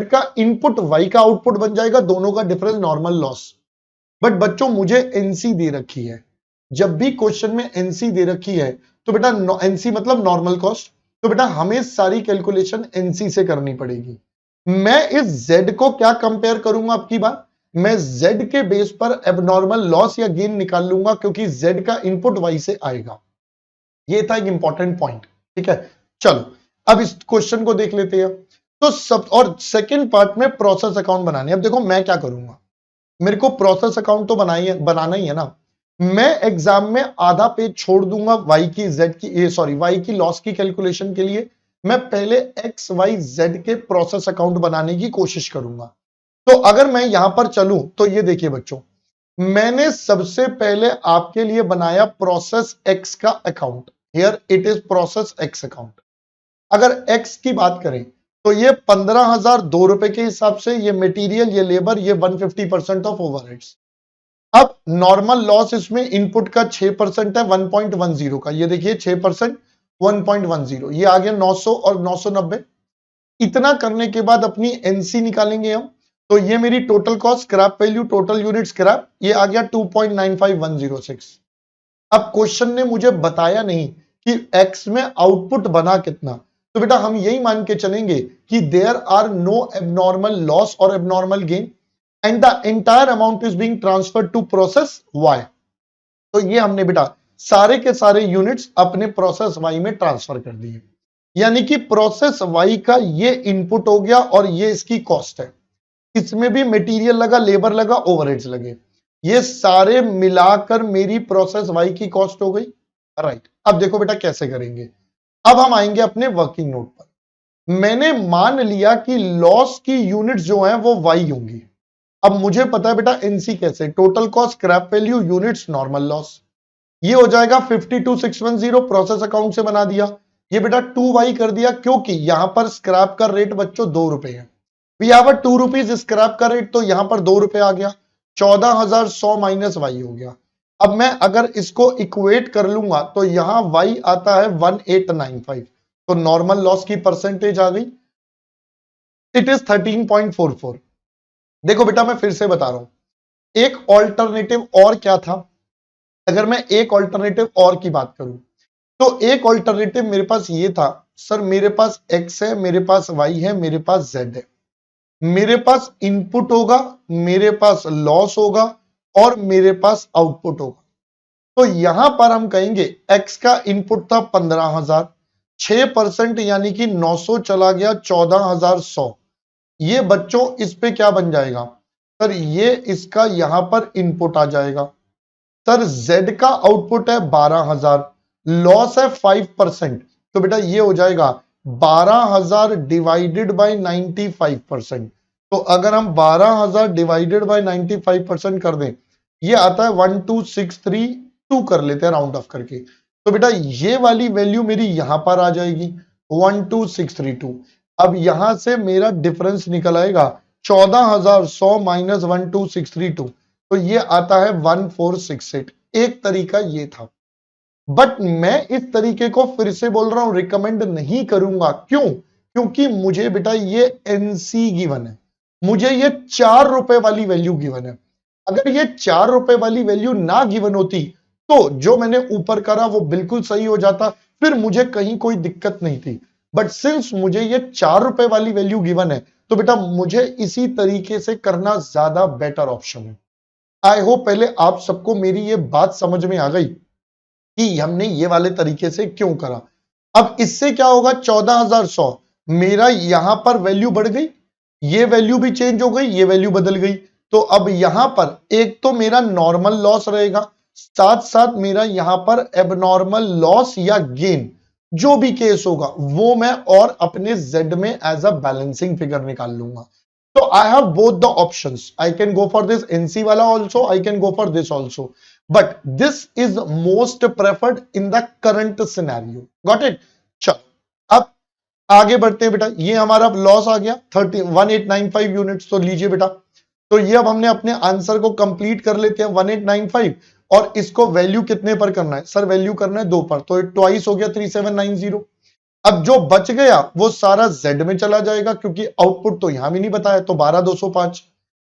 का इनपुट वाई का आउटपुट बन जाएगा, दोनों का डिफरेंस नॉर्मल लॉस। बट बच्चों मुझे एनसी दे रखी है, जब भी क्वेश्चन में एनसी दे रखी है तो बेटा एनसी मतलब नॉर्मल कॉस्ट, तो बेटा हमें सारी कैलकुलेशन एनसी से करनी पड़ेगी। मैं इस जेड को क्या कंपेयर करूंगा आपकी बात, मैं जेड के बेस पर एबनॉर्मल लॉस या गेन निकाल लूंगा क्योंकि जेड का इनपुट वाई से आएगा। ये था एक इंपॉर्टेंट पॉइंट, ठीक है। चलो अब इस क्वेश्चन को देख लेते हैं। तो सब, और सेकेंड पार्ट में प्रोसेस अकाउंट बनाने। अब देखो मैं क्या करूंगा, मेरे को प्रोसेस अकाउंट तो बनाना ही है ना। मैं एग्जाम में आधा पेज छोड़ दूंगा वाई की लॉस की कैलकुलेशन के लिए। मैं पहले एक्स वाई जेड के प्रोसेस अकाउंट बनाने की कोशिश करूंगा। तो अगर मैं यहां पर चलूं तो ये देखिए बच्चों, मैंने सबसे पहले आपके लिए बनाया प्रोसेस एक्स का account. Here it is process x account. अगर एक्स की बात करें तो ये 15,000 ₹2 के हिसाब से, ये मटेरियल, ये लेबर, ये 150% ऑफ ओवरहेड्स। अब नॉर्मल लॉस इसमें इनपुट का 6% है 1.10 का, ये देखिए 6% 1.10, ये आ गया 900 और 990। इतना करने के बाद अपनी एनसी निकालेंगे हम, तो ये मेरी total cost, scrap value, total unit scrap, ये आ गया 2.95106। अब क्वेश्चन ने मुझे बताया नहीं कि एक्स में आउटपुट बना कितना, तो बेटा हम यही मान के चलेंगे कि there are no abnormal loss और abnormal gain and the entire amount is being transferred to process Y. तो ये हमने बेटा सारे के सारे यूनिट्स अपने प्रोसेस वाई में ट्रांसफर कर दिए, यानी कि प्रोसेस वाई का ये इनपुट हो गया और ये इसकी कॉस्ट है। इसमें भी मटेरियल लगा, लेबर लगा, ओवरहेड्स लगे, ये सारे मिलाकर मेरी प्रोसेस वाई की कॉस्ट हो गई। राइट, अब देखो बेटा कैसे करेंगे। अब हम आएंगे अपने वर्किंग नोट पर। मैंने मान लिया कि लॉस की यूनिट्स जो हैं वो वाई होंगी। अब मुझे पता है बेटा एनसी कैसे, total cost, scrap value, units, normal loss. ये हो जाएगा 52,610, प्रोसेस अकाउंट से बना दिया। ये बेटा 2y कर दिया क्योंकि यहां पर स्क्रैप का रेट बच्चों 2 रुपए है। We have a 2 rupees scrap का रेट, तो यहां पर 2 रुपए आ गया, 14,100 माइनस वाई हो गया। अब मैं अगर इसको इक्वेट कर लूंगा तो यहां y आता है 1895, तो नॉर्मल लॉस की परसेंटेज आ गई इट इज 13.44। देखो बेटा मैं फिर से बता रहा हूं, एक ऑल्टरनेटिव और क्या था। अगर मैं एक ऑल्टरनेटिव और की बात करूं तो एक ऑल्टरनेटिव मेरे पास ये था, सर मेरे पास x है, मेरे पास y है, मेरे पास z है, मेरे पास इनपुट होगा, मेरे पास लॉस होगा और मेरे पास आउटपुट होगा। तो यहां पर हम कहेंगे x का इनपुट था 15,000, 6% यानी कि 900 चला गया 14,100। ये बच्चों इस पे क्या बन जाएगा, सर ये इसका यहां पर इनपुट आ जाएगा। सर z का आउटपुट है 12,000, लॉस है 5%, तो बेटा ये हो जाएगा 12,000 डिवाइडेड बाय 95%। तो अगर हम 12,000 डिवाइडेड बाय 95% कर दें, ये आता है 12632 कर लेते हैं राउंड ऑफ करके। तो बेटा ये वाली वैल्यू मेरी यहां पर आ जाएगी 12632। अब यहां से मेरा डिफरेंस निकल आएगा 14,100 माइनस 12632, तो ये आता है 1468। एक तरीका ये था, बट मैं इस तरीके को फिर से बोल रहा हूं रिकमेंड नहीं करूंगा। क्यों? क्योंकि मुझे बेटा ये एनसी गिवन है, मुझे ये 4 रुपए वाली वैल्यू गिवन है। अगर ये 4 रुपए वाली वैल्यू ना गिवन होती तो जो मैंने ऊपर करा वो बिल्कुल सही हो जाता, फिर मुझे कहीं कोई दिक्कत नहीं थी। बट सिंस मुझे ये 4 रुपए वाली वैल्यू गिवन है तो बेटा मुझे इसी तरीके से करना ज्यादा बेटर ऑप्शन है। आई होप पहले आप सबको मेरी ये बात समझ में आ गई कि हमने ये वाले तरीके से क्यों करा। अब इससे क्या होगा, 14,100 मेरा यहां पर वैल्यू बढ़ गई, ये वैल्यू भी चेंज हो गई, ये वैल्यू बदल गई। तो अब यहां पर एक तो मेरा नॉर्मल लॉस रहेगा, साथ साथ मेरा यहां पर एबनॉर्मल लॉस या गेन जो भी केस होगा वो मैं और अपने Z में एज अ बैलेंसिंग फिगर निकाल लूंगा। तो I have both the options, I can go for this NC वाला also, I can go for this also, but this is most preferred in the current scenario. Got it? चलो अब आगे बढ़ते हैं बेटा। ये हमारा लॉस आ गया 1895 यूनिट्स, तो लीजिए बेटा। तो ये अब हमने अपने आंसर को कंप्लीट कर लेते हैं 1895, और इसको वैल्यू कितने पर करना है, सर वैल्यू करना है 2 पर, तो ट्वाइस हो गया 3790। अब जो बच गया वो सारा Z में चला जाएगा क्योंकि आउटपुट तो यहां भी नहीं बताया, तो 12,205।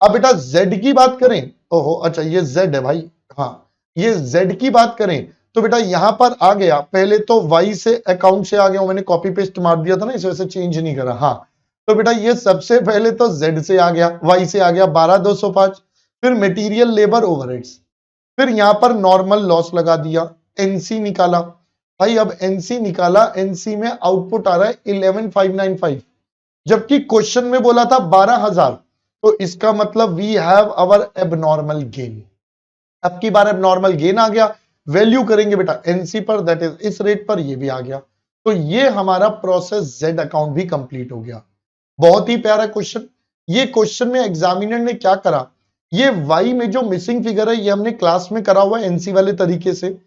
अब बेटा Z की बात करें, ओहो अच्छा ये Z है भाई, हाँ ये Z की बात करें तो बेटा यहां पर आ गया, पहले तो Y से अकाउंट से आ गया, मैंने कॉपी पेस्ट मार दिया था ना, इस वजह से चेंज नहीं करा। हाँ तो बेटा ये सबसे पहले तो Z से आ गया, Y से आ गया 12,205, फिर मटेरियल लेबर ओवरहेड्स, फिर यहां पर नॉर्मल लॉस लगा दिया, एनसी निकाला भाई। अब एनसी निकाला, एनसी में आउटपुट आ रहा है 11,595, जबकि क्वेश्चन में बोला था 12,000, तो इसका मतलब we have our abnormal gain. अब की बार एबनॉर्मल गेन आ गया, वैल्यू करेंगे बेटा एनसी पर, दैट इज इस रेट पर, ये भी आ गया। तो ये हमारा प्रोसेस जेड अकाउंट भी कंप्लीट हो गया। बहुत ही प्यारा क्वेश्चन। ये क्वेश्चन में एग्जामिनर ने क्या करा, ये वाई में जो मिसिंग फिगर है ये हमने क्लास में करा हुआ है एनसी वाले तरीके से।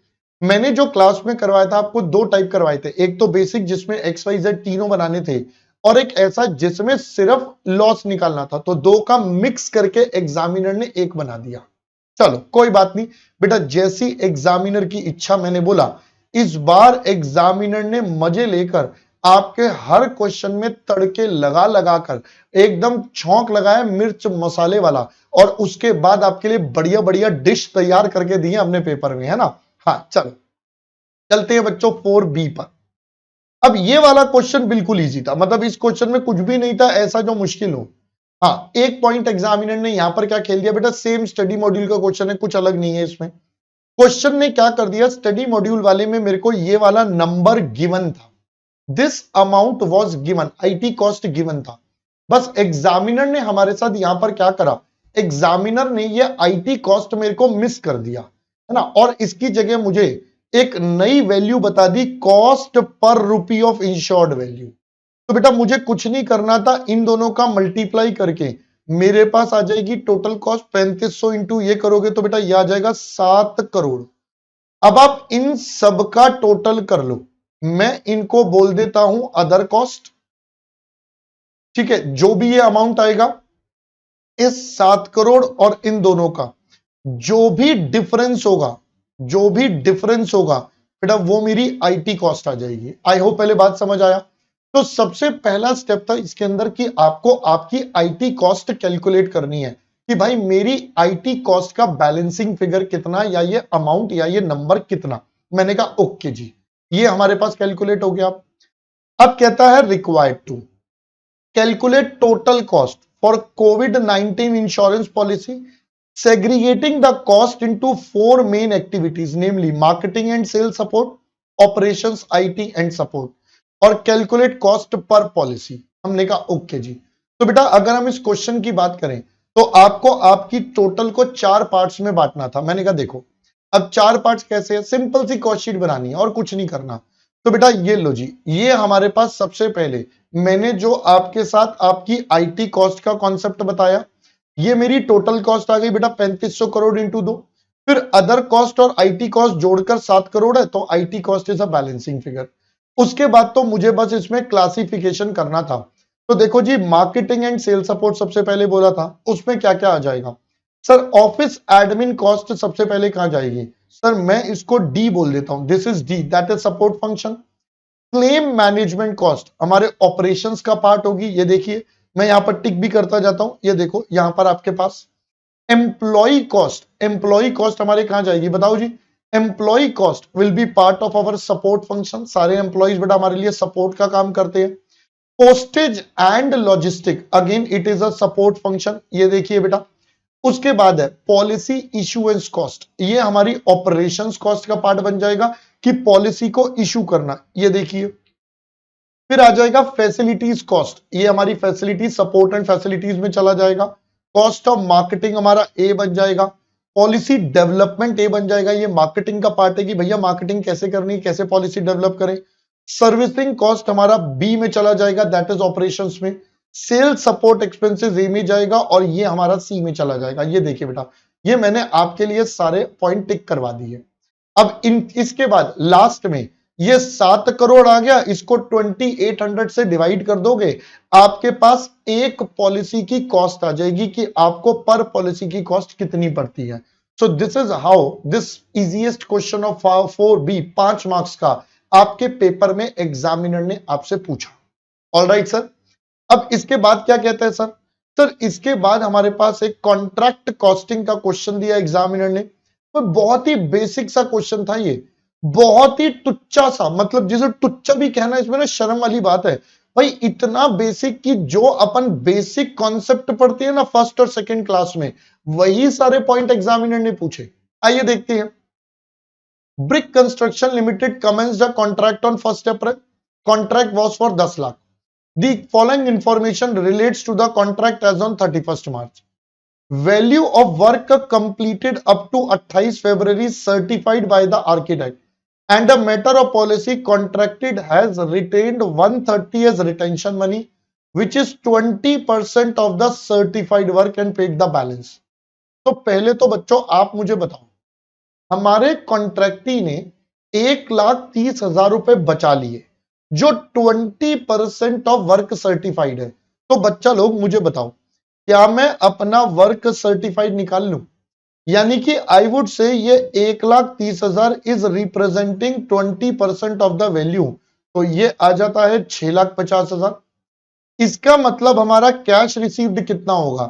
मैंने जो क्लास में करवाया था आपको 2 टाइप करवाए थे, एक तो बेसिक जिसमें एक्स वाई जेड तीनों बनाने थे, और एक ऐसा जिसमें सिर्फ लॉस निकालना था। तो 2 का मिक्स करके एग्जामिनर ने एक बना दिया। चलो कोई बात नहीं बेटा, जैसी एग्जामिनर की इच्छा, मैंने बोला इस बार एग्जामिनर ने मजे लेकर आपके हर क्वेश्चन में तड़के लगा लगा कर एकदम छौंक लगाया मिर्च मसाले वाला, और उसके बाद आपके लिए बढ़िया बढ़िया डिश तैयार करके दिए अपने पेपर में, है ना। हाँ चलो चलते हैं बच्चों 4B पर। अब ये वाला क्वेश्चन बिल्कुल इजी था, मतलब इस क्वेश्चन में कुछ भी नहीं था ऐसा जो मुश्किल हो। हाँ एक पॉइंट एग्जामिनर ने यहां पर क्या खेल दिया बेटा, सेम स्टडी मॉड्यूल का क्वेश्चन है, कुछ अलग नहीं है इसमें। क्वेश्चन ने क्या कर दिया, स्टडी मॉड्यूल वाले में मेरे को ये वाला नंबर गिवन था, this amount was given, IT cost given था। बस एग्जामिनर ने हमारे साथ यहां पर क्या करा, एग्जामिनर ने ये आईटी कॉस्ट मेरे को मिस कर दिया, है ना, और इसकी जगह मुझे एक नई वैल्यू बता दी, cost per rupee of insured value. तो बेटा मुझे कुछ नहीं करना था, इन दोनों का मल्टीप्लाई करके मेरे पास आ जाएगी टोटल कॉस्ट 3500 इंटू ये करोगे तो बेटा ये आ जाएगा 7 करोड़। अब आप इन सब का टोटल कर लो, मैं इनको बोल देता हूं अदर कॉस्ट, ठीक है। जो भी ये अमाउंट आएगा इस 7 करोड़ और इन दोनों का जो भी डिफरेंस होगा, जो भी डिफरेंस होगा बेटा वो मेरी आईटी कॉस्ट आ जाएगी। आई होप पहले बात समझ आया। तो सबसे पहला स्टेप था इसके अंदर कि आपको आपकी आईटी कॉस्ट कैलकुलेट करनी है कि भाई मेरी आईटी कॉस्ट का बैलेंसिंग फिगर कितना, या ये अमाउंट या ये नंबर कितना। मैंने कहा ओके जी, ये हमारे पास कैलकुलेट हो गया। अब कहता है required to calculate total cost for COVID-19 insurance policy, segregating the cost into four main activities, namely marketing and sales support, operations, IT and support, और calculate cost per policy। हमने कहा ओके जी। तो बेटा अगर हम इस क्वेश्चन की बात करें तो आपको आपकी टोटल को 4 पार्ट्स में बांटना था। मैंने कहा देखो अब 4 पार्ट्स कैसे है, सिंपल सी कॉस्ट शीट बनानी है और कुछ नहीं करना। तो बेटा ये लो जी, ये हमारे पास सबसे पहले मैंने जो आपके साथ आपकी आईटी कॉस्ट का कॉन्सेप्ट बताया, ये मेरी टोटल कॉस्ट आ गई बेटा 3500 करोड़ इंटू 2। फिर अदर कॉस्ट और आईटी कॉस्ट जोड़कर 7 करोड़ है, तो IT cost is a balancing figure. उसके बाद तो मुझे बस इसमें क्लासिफिकेशन करना था। तो देखो जी, मार्केटिंग एंड सेल सपोर्ट सबसे पहले बोला था, उसमें क्या क्या आ जाएगा सर? ऑफिस एडमिन कॉस्ट सबसे पहले कहां जाएगी सर? मैं इसको डी बोल देता हूं, this is D, that is support function. Claim management cost हमारे ऑपरेशंस का पार्ट होगी, ये देखिए मैं यहां पर टिक भी करता जाता हूं, ये देखो यहां पर आपके पास एम्प्लॉय कॉस्ट हमारे कहां जाएगी बताओ जी? Employ cost will be part of our support function. सारे एम्प्लॉयज बेटा हमारे लिए सपोर्ट का काम करते हैं। Postage and logistic again it is a support function, ये देखिए बेटा। उसके बाद है पॉलिसी इशुएंस कॉस्ट, ये हमारी ऑपरेशंस कॉस्ट का पार्ट बन जाएगा कि पॉलिसी को इशू करना, ये देखिए। फिर आ जाएगा फैसिलिटीज कॉस्ट, ये हमारी फैसिलिटी सपोर्ट एंड फैसिलिटीज में चला जाएगा। कॉस्ट ऑफ मार्केटिंग हमारा ए बन जाएगा। पॉलिसी डेवलपमेंट ए बन जाएगा, ये मार्केटिंग का पार्ट है कि भैया मार्केटिंग कैसे करनी है, कैसे पॉलिसी डेवलप करें। सर्विसिंग कॉस्ट हमारा बी में चला जाएगा, दैट इज ऑपरेशंस में। सेल्स सपोर्ट एक्सपेंसेस ए में जाएगा और ये हमारा सी में चला जाएगा। ये देखिए बेटा, ये मैंने आपके लिए सारे पॉइंट टिक करवा दिए। अब इसके बाद लास्ट में ये 7 करोड़ आ गया, इसको 2800 से डिवाइड कर दोगे, आपके पास एक पॉलिसी की कॉस्ट आ जाएगी कि आपको पर पॉलिसी की कॉस्ट कितनी पड़ती है। So this is how this easiest question of 4B 5 marks का आपके पेपर में एग्जामिनर ने आपसे पूछा। ऑलराइट सर, अब इसके बाद क्या कहता है सर? सर इसके बाद हमारे पास एक कॉन्ट्रैक्ट कॉस्टिंग का क्वेश्चन दिया एग्जामिनर ने। तो बहुत ही बेसिक सा क्वेश्चन था ये, बहुत ही टुच्चा सा, मतलब जिसे टुच्चा भी कहना इसमें ना शर्म वाली बात है भाई। इतना बेसिक कि जो अपन बेसिक कॉन्सेप्ट पढ़ते हैं ना फर्स्ट और सेकंड क्लास में, वही सारे पॉइंट एग्जामिनर ने पूछे। आइए देखते हैं। Brick construction limited commenced a contract on 1 April. Contract was for 10 lakh. The following information relates to the contract as on 31st March. Value of work completed up to 28 February certified by the architect, and a matter of policy contracted has retained 130 as retention money, which is 20% of the certified work and paid the balance. तो पहले तो बच्चों आप मुझे बताओ, हमारे कॉन्ट्रैक्टी ने 1,30,000 रुपए बचा लिए जो 20% ऑफ वर्क सर्टिफाइड है। तो बच्चा लोग मुझे बताओ, क्या मैं अपना वर्क सर्टिफाइड निकाल लूं? यानी कि आई वुड से ये 1,30,000 is representing 20% of the value, तो ये आ जाता है 6,50,000। इसका मतलब हमारा कैश रिसीव्ड कितना होगा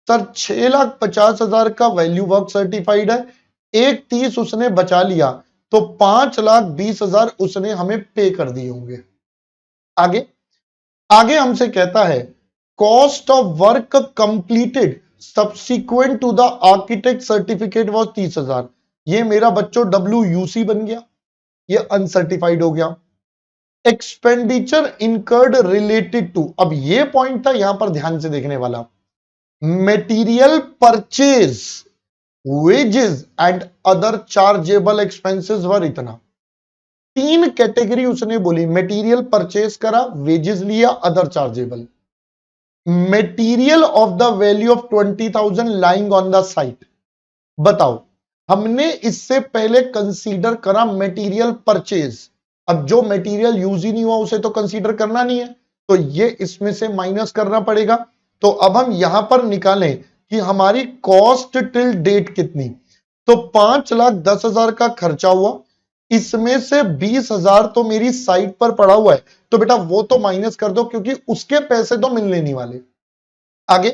सर? 6,50,000 का वैल्यू वर्क सर्टिफाइड है, 1,30,000 उसने बचा लिया, तो 5,20,000 उसने हमें पे कर दिए होंगे। आगे आगे हमसे कहता है cost of work completed subsequent to the architect certificate was 30,000। ये मेरा बच्चों WUC बन गया, ये अनसर्टिफाइड हो गया। एक्सपेंडिचर इनकर्ड रिलेटेड टू, अब ये पॉइंट था यहां पर ध्यान से देखने वाला, material purchase, wages and other chargeable expenses were इतना। 3 कैटेगरी उसने बोली, मटेरियल परचेज करा, वेजेस लिया, other chargeable. Material of the value of 20,000 lying on the site. बताओ, हमने इससे पहले कंसीडर करा मटेरियल परचेज, अब जो मटेरियल यूज ही नहीं हुआ उसे तो कंसीडर करना नहीं है, तो ये इसमें से माइनस करना पड़ेगा। तो अब हम यहां पर निकालें कि हमारी कॉस्ट टिल डेट कितनी, तो 5,10,000 का खर्चा हुआ, इसमें से 20,000 तो मेरी साइड पर पड़ा हुआ है, तो बेटा वो तो माइनस कर दो क्योंकि उसके पैसे तो मिलने नहीं वाले। आगे,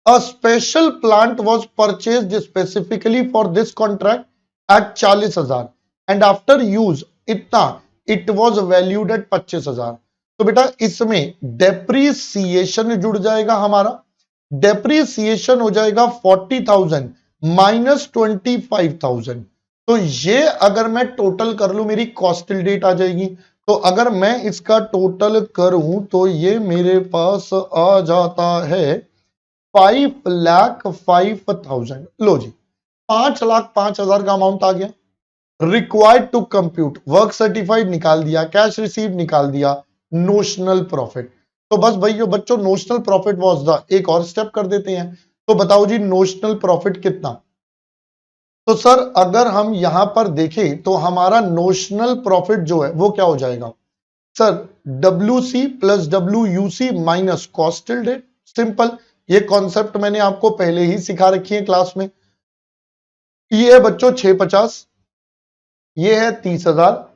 a special plant was purchased specifically for this contract at 40,000 and after use इतना इट वॉज वैल्यूड एट 25,000। तो बेटा इसमें डेप्रीसिएशन जुड़ जाएगा हमारा, डेप्रीसिएशन हो जाएगा 40,000 माइनस 25,000। तो ये अगर मैं टोटल कर लूं मेरी कॉस्टिल डेट आ जाएगी। तो अगर मैं इसका टोटल करूं तो ये मेरे पास आ जाता है 5,05,000। लो जी, 5,05,000 का अमाउंट आ गया। Required to compute work certified निकाल दिया, कैश रिसीव निकाल दिया, नोशनल प्रॉफिट। तो बस भाई बच्चों नोशनल प्रॉफिट वाज द, एक और स्टेप कर देते हैं। तो बताओ जी नोशनल प्रॉफिट कितना। तो सर अगर हम यहां पर देखें तो हमारा नोशनल प्रॉफिट जो है वो क्या हो जाएगा sir, WC plus WUC minus cost till date. Simple, ये कॉन्सेप्ट मैंने आपको पहले ही सिखा रखी है क्लास में। ये है बच्चों 650, ये है 30,000,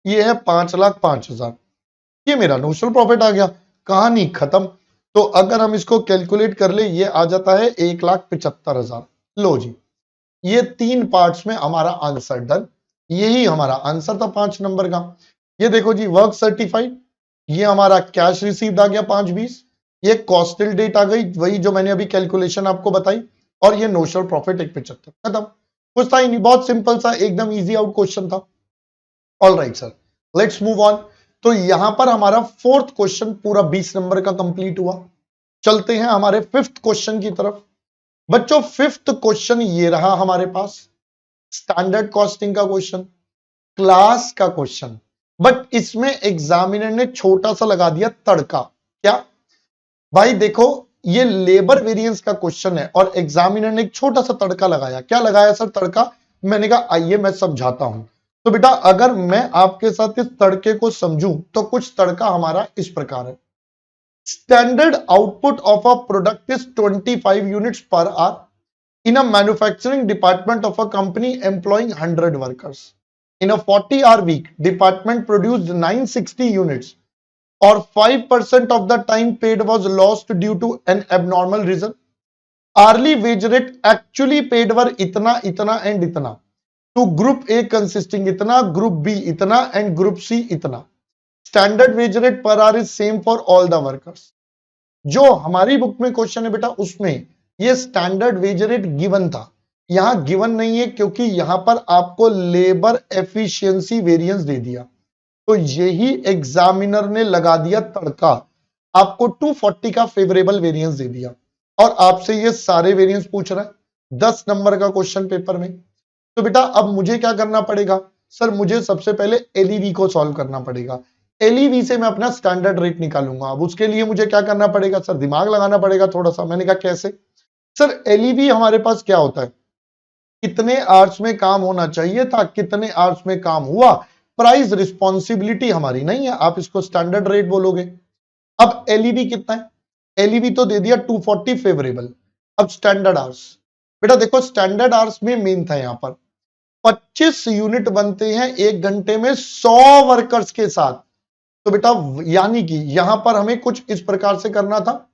ये है 5,05,000। ये मेरा नोशनल प्रॉफिट आ गया, कहानी खत्म। तो अगर हम इसको कैलकुलेट कर ले ये आ जाता है 1,75,000। लो जी, ये 3 पार्ट्स में हमारा आंसर डन। यही हमारा आंसर था 5 नंबर का। ये देखो जी वर्क सर्टिफाइड, ये हमारा कैश रिसीव्ड आ गया 5,20, ये कॉस्टिल डेट आ गई वही जो मैंने अभी कैलकुलेशन आपको बताई, और ये नोशनल प्रॉफिट 1,75। खत्म, कुछ था ही नहीं, बहुत सिंपल सा एकदम इजी आउट क्वेश्चन था। All right sir, let's move on. तो यहां पर हमारा फोर्थ क्वेश्चन पूरा 20 नंबर का कंप्लीट हुआ। चलते हैं हमारे फिफ्थ क्वेश्चन की तरफ। बच्चों फिफ्थ क्वेश्चन ये रहा हमारे पास, स्टैंडर्ड कॉस्टिंग का क्वेश्चन, क्लास का क्वेश्चन, बट इसमें एग्जामिनर ने छोटा सा लगा दिया तड़का। क्या भाई देखो, ये लेबर वेरिएंस का क्वेश्चन है और एग्जामिनर ने एक छोटा सा तड़का लगाया। क्या लगाया सर तड़का? मैंने कहा आइए मैं समझाता हूं। तो बेटा अगर मैं आपके साथ इस तड़के को समझूं तो कुछ तड़का हमारा इस प्रकार है। Standard output of a product is 25 units per hour in a manufacturing department of a company employing 100 workers. In a 40-hour week, department produced 960 units or 5% of the time paid was lost due to an abnormal reason. Hourly wage rate actually paid were itna, itna and itna. To group A consisting itna, group B itna and group C itna. Standard wage rate per hour is same for all the workers. जो हमारी book में question है बेटा उसमें ये standard wage rate given था, यहां given नहीं है क्योंकि यहां पर आपको लेबर एफिशिएंसी वेरिएंस दे दिया। तो यही एग्जामिनर ने लगा दिया तड़का, आपको 240 का फेवरेबल वेरिएंस दे दिया और आपसे ये सारे वेरिएंस पूछ रहा है 10 नंबर का क्वेश्चन पेपर में। तो बेटा अब मुझे क्या करना पड़ेगा सर, मुझे सबसे पहले एलईवी को सॉल्व करना पड़ेगा। एलईवी से मैं अपना स्टैंडर्ड रेट निकालूंगा। अब उसके लिए मुझे क्या करना पड़ेगा सर, दिमाग लगाना पड़ेगा थोड़ा सा। मैंने कहा कैसे सर, एलईवी हमारे पास क्या होता है, कितने आवर्स में काम होना चाहिए था, कितने आवर्स में काम हुआ, प्राइस रिस्पॉन्सिबिलिटी हमारी नहीं है, आप इसको स्टैंडर्ड रेट बोलोगे। अब एलईवी कितना है, एलईवी तो दे दिया 240 फेवरेबल। अब स्टैंडर्ड आवर्स, बेटा देखो स्टैंडर्ड आवर्स में मेन था यहां पर 25 यूनिट बनते हैं एक घंटे में 100 वर्कर्स के साथ। तो बेटा यानी कि यहां पर हमें कुछ इस प्रकार से करना था,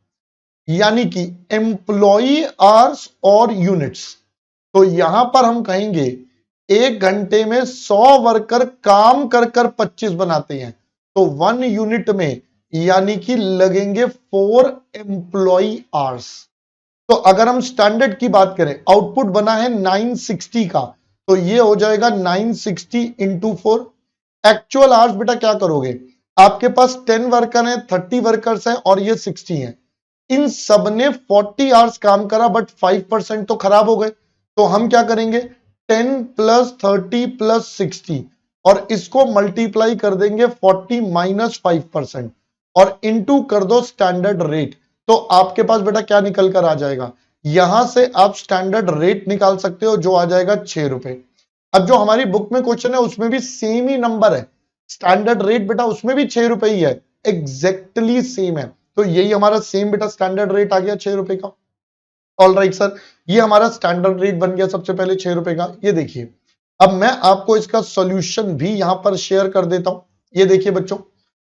यानी कि एम्प्लॉई आवर्स और यूनिट्स। तो यहां पर हम कहेंगे एक घंटे में 100 वर्कर काम कर कर 25 बनाते हैं, तो 1 यूनिट में यानी कि लगेंगे 4 एम्प्लॉई आवर्स। तो अगर हम स्टैंडर्ड की बात करें, आउटपुट बना है 960 का, तो ये हो जाएगा 960 इंटू 4। एक्चुअल आवर्स बेटा क्या करोगे, आपके पास 10 वर्कर हैं, 30 वर्कर्स हैं और ये 60 हैं, इन सब ने 40 आवर्स काम करा बट 5% तो खराब हो गए। तो हम क्या करेंगे 10 प्लस 30 प्लस 60 और इसको मल्टीप्लाई कर देंगे 40 माइनस 5% और इनटू कर दो स्टैंडर्ड रेट। तो आपके पास बेटा क्या निकल कर आ जाएगा, यहां से आप स्टैंडर्ड रेट निकाल सकते हो जो आ जाएगा 6 रुपए। अब जो हमारी बुक में क्वेश्चन है उसमें भी सेम ही नंबर है, स्टैंडर्ड रेट बेटा उसमें भी 6 रुपए ही है, एग्जैक्टली सेम है। तो यही हमारा सेम बेटा स्टैंडर्ड रेट आ गया 6 रुपए का। ऑल राइट सर, ये हमारा स्टैंडर्ड रेट बन गया सबसे पहले 6 रुपए का। ये देखिए अब मैं आपको इसका सॉल्यूशन भी यहां पर शेयर कर देता हूं। ये देखिए बच्चों,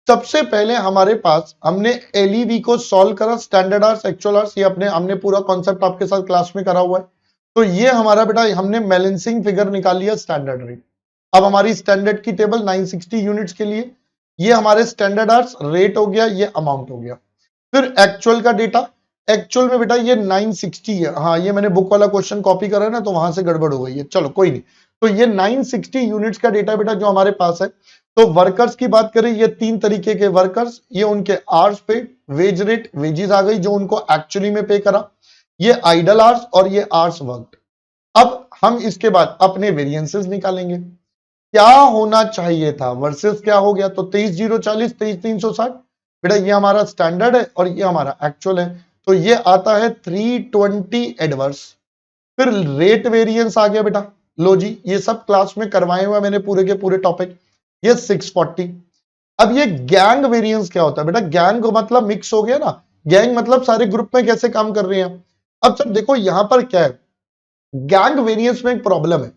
सबसे पहले हमारे पास हमने एलईवी को सॉल्व करा, स्टैंडर्ड आवर्स, एक्चुअल आवर्स, ये हमने पूरा कॉन्सेप्ट आपके साथ क्लास में करा हुआ है। तो ये हमारा बेटा हमने बैलेंसिंग फिगर निकाल लिया स्टैंडर्ड रेट। अब हमारी स्टैंडर्ड की टेबल 960 यूनिट्स के लिए, ये हमारे स्टैंडर्ड आवर्स रेट हो गया, ये अमाउंट हो गया। फिर एक्चुअल का डेटा, एक्चुअल में बेटा ये 960 है। हाँ, ये मैंने बुक वाला क्वेश्चन कॉपी करा है ना, तो वहां से गड़बड़ हो गई है, चलो कोई नहीं। तो ये 960 यूनिट्स का डेटा बेटा जो हमारे पास है। तो वर्कर्स की बात करें, ये 3 तरीके के वर्कर्स, ये उनके आवर्स पे, वेज रेट, वेजेस आ गई जो उनको एक्चुअली में पे करा, ये आइडल आवर्स और ये आवर्स वर्कड। अब हम इसके बाद अपने वेरिएंसेस निकालेंगे, क्या होना चाहिए था वर्सेस क्या हो गया। तो 23,040, 23,360 बेटा ये हमारा स्टैंडर्ड है और ये हमारा एक्चुअल है, तो ये आता है 320 एडवर्स। फिर रेट वेरिएंस आ गया बेटा, लो जी ये सब क्लास में करवाए हुए मैंने पूरे के पूरे टॉपिक, ये 640। अब ये गैंग वेरिएंस क्या होता है बेटा, गैंग मतलब मिक्स हो गया ना, गैंग मतलब सारे ग्रुप में कैसे काम कर रहे हैं। अब सर देखो यहां पर क्या है, गैंग वेरिएंस में एक प्रॉब्लम है।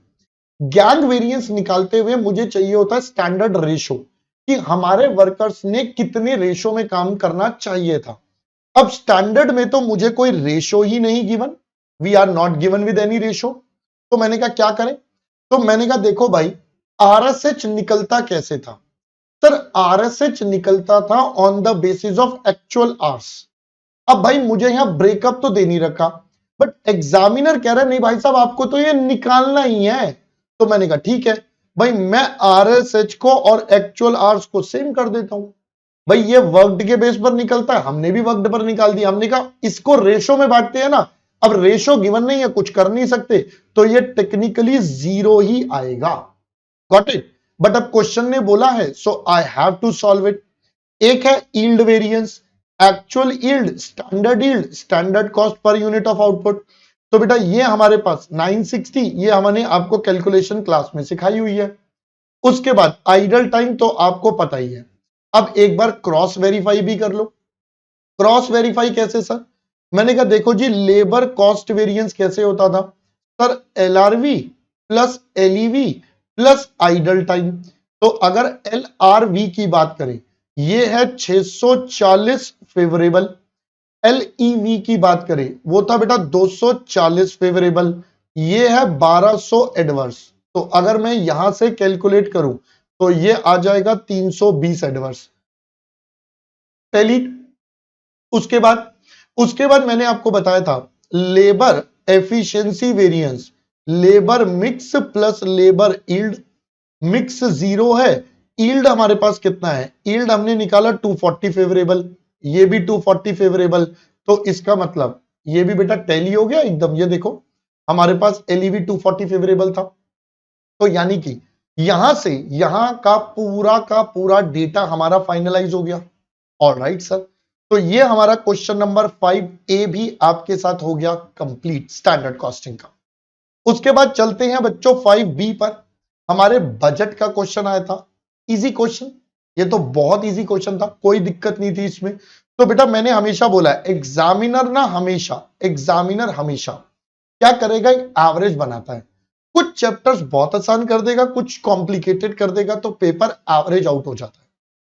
गैंग वेरिएंस निकालते हुए मुझे चाहिए होता है स्टैंडर्ड रेशो, कि हमारे वर्कर्स ने कितने रेशो में काम करना चाहिए था। अब स्टैंडर्ड में तो मुझे कोई रेशो ही नहीं given, we are not given with any ratio. तो मैंने कहा क्या करें, तो मैंने कहा देखो भाई आरएसएच निकलता कैसे था। सर आरएसएच निकलता था on the basis of actual hours. अब भाई मुझे यहां ब्रेकअप तो दे नहीं रखा, बट एग्जामिनर कह रहा है नहीं भाई साहब आपको तो ये निकालना ही है। तो मैंने कहा ठीक है भाई, मैं आरएसएच को और एक्चुअल आवर्स को सेम कर देता हूं। भाई ये वर्कड के बेस पर निकलता है, हमने भी वर्कड पर निकाल दिया। हमने कहा इसको रेशो में बांटते हैं ना, अब रेशो गिवन नहीं है, कुछ कर नहीं सकते, तो ये टेक्निकली 0 ही आएगा। Got it. बट अब क्वेश्चन ने बोला है, so I have to solve it. एक है yield variance, actual yield, standard yield, standard cost per unit of output. तो बेटा ये हमारे पास 960, ये हमने आपको कैलकुलेशन क्लास में सिखाई हुई है। उसके बाद आइडल टाइम तो आपको पता ही है। अब एक बार क्रॉस वेरीफाई भी कर लो। क्रॉस वेरीफाई कैसे सर, मैंने कहा देखो जी लेबर कॉस्ट वेरिएंस कैसे होता था sir, LRV plus LEV plus idle time. तो अगर एलआरवी की बात करें ये है 640 फेवरेबल, एलईवी की बात करें वो था बेटा 240 फेवरेबल, ये है 1200 एडवर्स। तो अगर मैं यहां से कैलकुलेट करूं तो ये आ जाएगा 320 एडवर्स। पहली, उसके बाद मैंने आपको बताया था labour efficiency variance, labour mix plus labour yield. Mix 0 है, यील्ड हमारे पास कितना है, यील्ड हमने निकाला 240 फेवरेबल, ये भी 240 फेवरेबल। तो इसका मतलब ये भी बेटा टैली हो गया एकदम। ये देखो हमारे पास एलईवी 240 फेवरेबल था, तो यानी कि यहां से यहां का पूरा डेटा हमारा फाइनलाइज हो गया। ऑलराइट सर, तो ये हमारा क्वेश्चन नंबर 5A भी आपके साथ हो गया कंप्लीट स्टैंडर्ड कॉस्टिंग का। उसके बाद चलते हैं बच्चों 5B पर। हमारे बजट का क्वेश्चन आया था, इजी क्वेश्चन, ये तो बहुत इजी क्वेश्चन था, कोई दिक्कत नहीं थी इसमें। तो बेटा मैंने हमेशा बोला है एग्जामिनर हमेशा क्या करेगा, एक एवरेज बनाता है। कुछ चैप्टर्स बहुत आसान कर देगा, कुछ कॉम्प्लिकेटेड कर देगा, तो पेपर एवरेज आउट हो जाता है।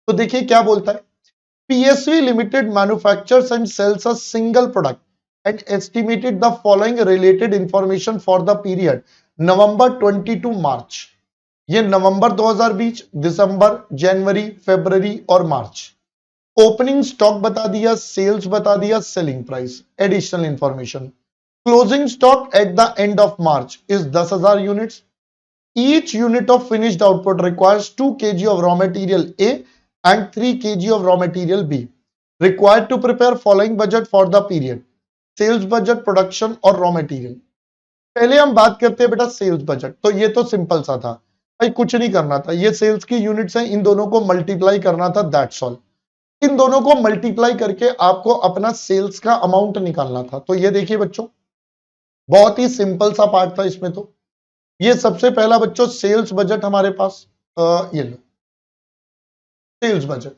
तो देखिए क्या बोलता है, PSV Limited manufactures and sells a single product and estimated the following related information for the period November 20 to March। ये नवंबर 2020, दिसंबर, जनवरी, फरवरी और मार्च। ओपनिंग स्टॉक बता दिया, सेल्स बता दिया, selling price, additional information. Closing stock at the end of March is 10,000 units. Each unit of finished output requires 2 kg of raw material A and 3 kg of raw material B. Required to prepare following budget for the period: sales budget, production और raw material। पहले हम बात करते हैं बेटा sales budget. तो ये तो सिंपल सा था भाई, कुछ नहीं करना था, ये सेल्स की यूनिट्स हैं, इन दोनों को मल्टीप्लाई करना था, दैट्स ऑल। इन दोनों को मल्टीप्लाई करके आपको अपना सेल्स का अमाउंट निकालना था। तो ये देखिए बच्चों बहुत ही सिंपल सा पार्ट था इसमें। तो ये सबसे पहला बच्चों सेल्स बजट हमारे पास, ये लो सेल्स बजट।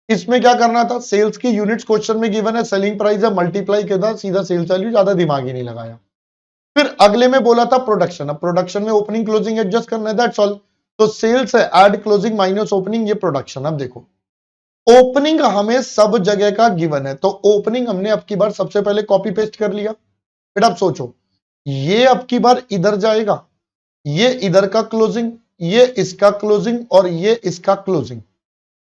इसमें क्या करना था, सेल्स की यूनिट्स क्वेश्चन में गिवन है, सेलिंग प्राइस है, मल्टीप्लाई किया, सीधा सेल्स वैल्यू, ज्यादा दिमाग ही नहीं लगाया। फिर अगले में बोला था प्रोडक्शन, अब प्रोडक्शन में ओपनिंग क्लोजिंग एडजस्ट करना है, दैट्स ऑल। तो सेल्स है ऐड क्लोजिंग माइनस ओपनिंग, ये प्रोडक्शन। अब देखो ओपनिंग हमें सब जगह का गिवन है, तो ओपनिंग हमने अब की बार सबसे पहले कॉपी पेस्ट कर लिया। फिर आप सोचो, ये अब की बार इधर जाएगा, ये इधर का क्लोजिंग, ये इसका क्लोजिंग और ये इसका क्लोजिंग।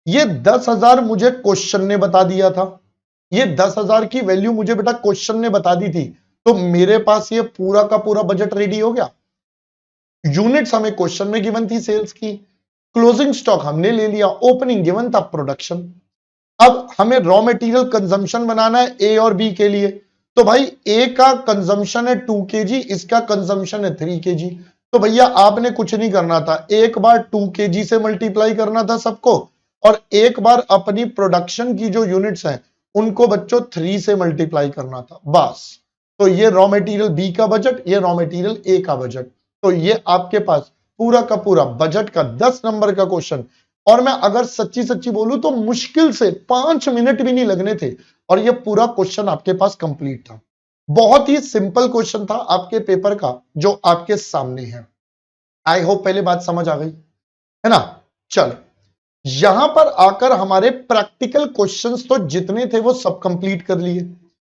ये 10,000 मुझे क्वेश्चन ने बता दिया था, ये 10,000 की वैल्यू मुझे बेटा क्वेश्चन ने बता दी थी, तो मेरे पास ये पूरा का पूरा बजट रेडी हो गया। यूनिट्स हमें क्वेश्चन में गिवन थी सेल्स की, क्लोजिंग स्टॉक हमने ले लिया, ओपनिंग गिवन था, प्रोडक्शन। अब हमें रॉ मटेरियल कंजम्पशन बनाना है ए और बी के लिए, तो भाई ए का कंजम्पशन है 2 kg, इसका कंजम्पशन है 3 kg। तो भैया आपने कुछ नहीं करना था, एक बार 2 kg से मल्टीप्लाई करना था सबको, और एक बार अपनी प्रोडक्शन की जो यूनिट्स हैं उनको बच्चों 3 से मल्टीप्लाई करना था, बस। तो ये रॉ मटेरियल बी का बजट, ये रॉ मटेरियल ए का बजट, तो ये आपके पास पूरा का पूरा बजट का 10 नंबर का क्वेश्चन। और मैं अगर सच्ची सच्ची बोलूं तो मुश्किल से 5 मिनट भी नहीं लगने थे, और ये पूरा क्वेश्चन आपके पास कंप्लीट था। बहुत ही सिंपल क्वेश्चन था आपके पेपर का जो आपके सामने है। आई होप पहले बात समझ आ गई है ना। चलो यहां पर आकर हमारे प्रैक्टिकल क्वेश्चंस तो जितने थे वो सब कंप्लीट कर लिए।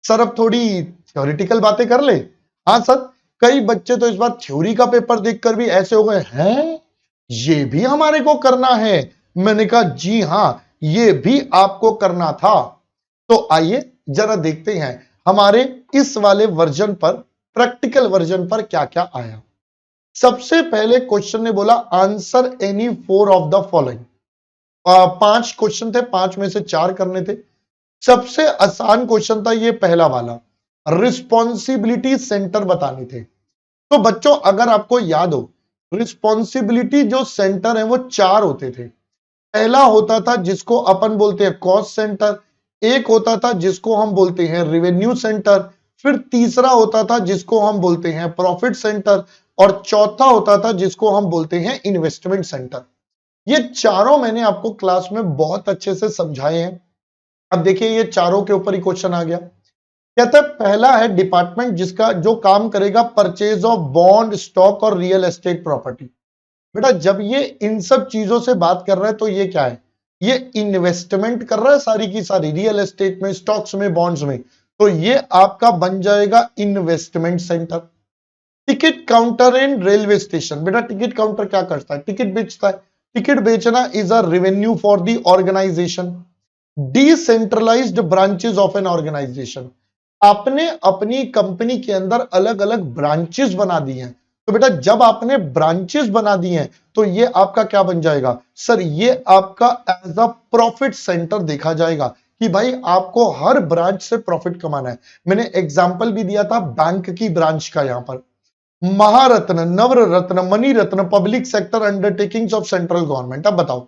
सर अब थोड़ी थ्योरेटिकल बातें कर ले। हाँ सर, कई बच्चे तो इस बार थ्योरी का पेपर देखकर भी ऐसे हो गए हैं, ये भी हमारे को करना है। मैंने कहा जी हां, ये भी आपको करना था। तो आइए जरा देखते हैं हमारे इस वाले वर्जन पर, प्रैक्टिकल वर्जन पर क्या क्या आया। सबसे पहले क्वेश्चन ने बोला answer any 4 of the following. 5 question थे, 5 में से 4 करने थे। सबसे आसान क्वेश्चन था ये पहला वाला, रिस्पॉन्सिबिलिटी सेंटर बताने थे। तो बच्चों अगर आपको याद हो, रिस्पॉन्सिबिलिटी जो सेंटर है वो 4 होते थे। पहला होता था जिसको अपन बोलते हैं कॉस्ट सेंटर, एक होता था जिसको हम बोलते हैं रेवेन्यू सेंटर, फिर तीसरा होता था जिसको हम बोलते हैं प्रॉफिट सेंटर, और चौथा होता था जिसको हम बोलते हैं इन्वेस्टमेंट सेंटर। ये चारों मैंने आपको क्लास में बहुत अच्छे से समझाए हैं। अब देखिए ये चारों के ऊपर ही क्वेश्चन आ गया। कहता है पहला है डिपार्टमेंट जिसका जो काम करेगा परचेज ऑफ बॉन्ड, स्टॉक और रियल एस्टेट प्रॉपर्टी। बेटा जब ये इन सब चीजों से बात कर रहा है तो ये क्या है, ये इन्वेस्टमेंट कर रहा है सारी की सारी, रियल एस्टेट में, स्टॉक्स में, बॉन्ड्स में, तो ये आपका बन जाएगा investment centre. Ticket counter and railway station, बेटा टिकट काउंटर क्या करता है, टिकट बेचता है। टिकट बेचना is a revenue for the organisation. Decentralised branches of an organisation, आपने अपनी कंपनी के अंदर अलग अलग ब्रांचेस बना दी हैं, तो बेटा जब आपने ब्रांचेस बना दी हैं तो ये आपका क्या बन जाएगा सर, ये आपका एज अ प्रॉफिट सेंटर देखा जाएगा कि भाई आपको हर ब्रांच से प्रॉफिट कमाना है। मैंने एग्जांपल भी दिया था बैंक की ब्रांच का, यहां पर Maharatna, Navratna, Miniratna, public sector undertakings of central government. अब बताओ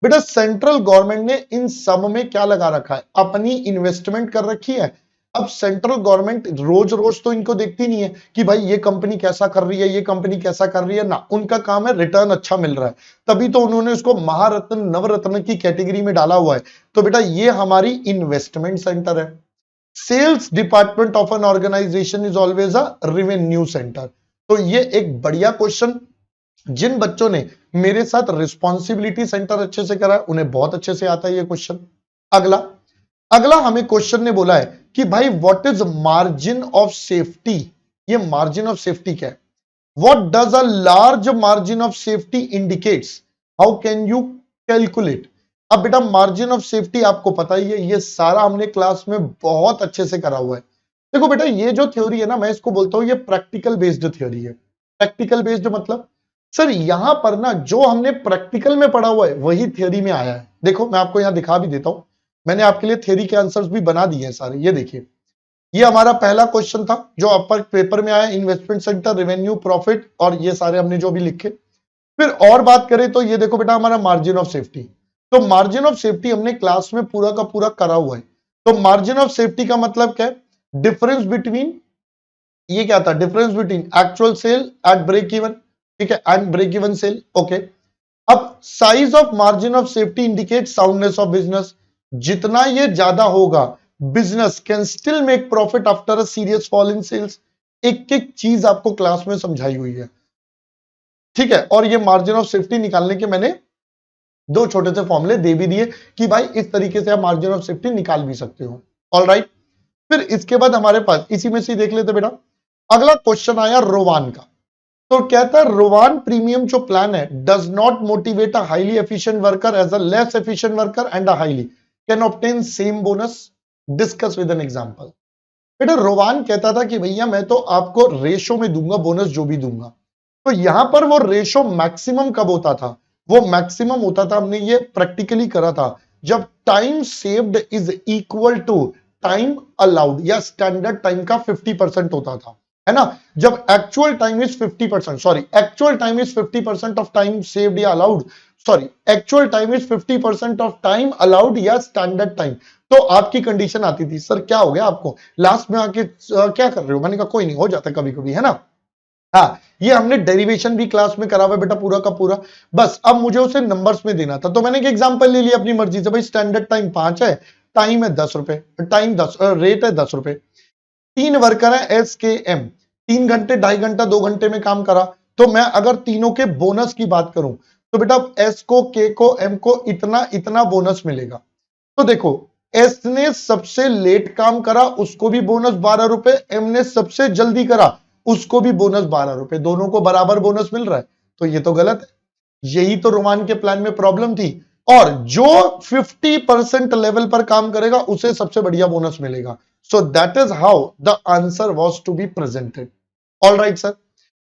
बेटा सेंट्रल गवर्नमेंट ने इन सब में क्या लगा रखा है, अपनी इन्वेस्टमेंट कर रखी है। अब सेंट्रल गवर्नमेंट रोज रोज तो इनको देखती नहीं है कि भाई ये कंपनी कैसा कर रही है, ये कंपनी कैसा कर रही है ना, उनका काम है रिटर्न अच्छा मिल रहा है, तभी तो उन्होंने उसको महारत्न नवरत्न की कैटेगरी में डाला हुआ है। तो बेटा ये हमारी इन्वेस्टमेंट सेंटर है। Sales department of an organisation is always a revenue centre. तो ये एक बढ़िया क्वेश्चन, जिन बच्चों ने मेरे साथ रिस्पॉन्सिबिलिटी सेंटर अच्छे से करा है उन्हें बहुत अच्छे से आता है ये क्वेश्चन। अगला अगला हमें क्वेश्चन ने बोला है कि भाई what is margin of safety. ये मार्जिन ऑफ सेफ्टी क्या है, what does a large margin of safety indicates, how can you calculate. अब बेटा मार्जिन ऑफ सेफ्टी आपको पता ही है, ये सारा हमने क्लास में बहुत अच्छे से करा हुआ है। देखो बेटा ये जो थ्योरी है ना, मैं इसको बोलता हूं ये प्रैक्टिकल बेस्ड थ्योरी है। प्रैक्टिकल बेस्ड मतलब सर यहां पर ना जो हमने प्रैक्टिकल में पढ़ा हुआ है वही थ्योरी में आया है। देखो मैं आपको यहां दिखा भी देता हूं, मैंने आपके लिए थ्योरी के आंसर्स भी बना दिए हैं सारे। ये देखिए ये हमारा पहला क्वेश्चन था जो अपर पेपर में आया, इन्वेस्टमेंट सेंटर, रेवेन्यू, प्रॉफिट, और ये सारे हमने जो भी लिखे। फिर और बात करें तो ये देखो बेटा हमारा मार्जिन ऑफ सेफ्टी। तो मार्जिन ऑफ सेफ्टी हमने क्लास में पूरा का पूरा करा हुआ है। तो मार्जिन ऑफ सेफ्टी का मतलब क्या है, डिफरेंस बिटवीन, ये क्या था, difference between actual sale at break even, ठीक है, and break even sale, okay. अब size of margin of safety indicate soundness of business, जितना ये ज्यादा होगा business can still make profit after a serious fall in sales. एक एक चीज आपको क्लास में समझाई हुई है, ठीक है। और ये मार्जिन ऑफ सेफ्टी निकालने के मैंने दो छोटे से फॉर्मूले दे भी दिए कि भाई इस तरीके से आप मार्जिन ऑफ सेफ्टी निकाल भी सकते हो। ऑलराइट, फिर इसके बाद हमारे पास इसी में से देख लेते बेटा, अगला क्वेश्चन आया रोवान का। तो कहता है रोवान प्रीमियम जो प्लान है does not motivate a highly efficient worker as a less efficient worker and a highly can obtain same bonus, discuss with an example. बेटा रोवान कहता था कि भैया मैं तो आपको रेशो में दूंगा बोनस जो भी दूंगा, तो यहां पर वो रेशो मैक्सिमम कब होता था, वो मैक्सिमम होता था, हमने ये प्रैक्टिकली करा था, जब time saved is equal to time allowed या स्टैंडर्ड टाइम का 50% होता था, है ना। जब actual time is 50%, sorry actual time is 50% of time saved या allowed, sorry actual time is 50% of time allowed या स्टैंडर्ड टाइम, तो आपकी कंडीशन आती थी सर क्या हो गया आपको लास्ट में आके क्या कर रहे हो, मैंने कहा कोई नहीं हो जाता कभी कभी, है ना। हाँ, ये हमने डेरिवेशन भी क्लास में करा हुआ है बेटा पूरा का पूरा, बस अब मुझे उसे नंबर्स में देना था, तो मैंने एक एग्जांपल ले लिया अपनी मर्जी से, भाई स्टैंडर्ड टाइम 5 है, टाइम है 10 रुपए, टाइम 10 रेट है 10 रुपए, 3 वर्कर है एस के एम, 3 घंटे 2.5 घंटा 2 घंटे में काम करा, तो मैं अगर तीनों के बोनस की बात करूं तो बेटा एस को, के को, एम को इतना इतना बोनस मिलेगा। तो देखो एस ने सबसे लेट काम करा उसको भी बोनस 12 रुपए, एम ने सबसे जल्दी करा उसको भी बोनस 12 रुपए, दोनों को बराबर बोनस मिल रहा है, तो ये तो गलत है। यही तो रोमान के प्लान में प्रॉब्लम थी, और जो 50% लेवल पर काम करेगा उसे सबसे बढ़िया बोनस मिलेगा। So that is how the answer was to be presented. Alright sir,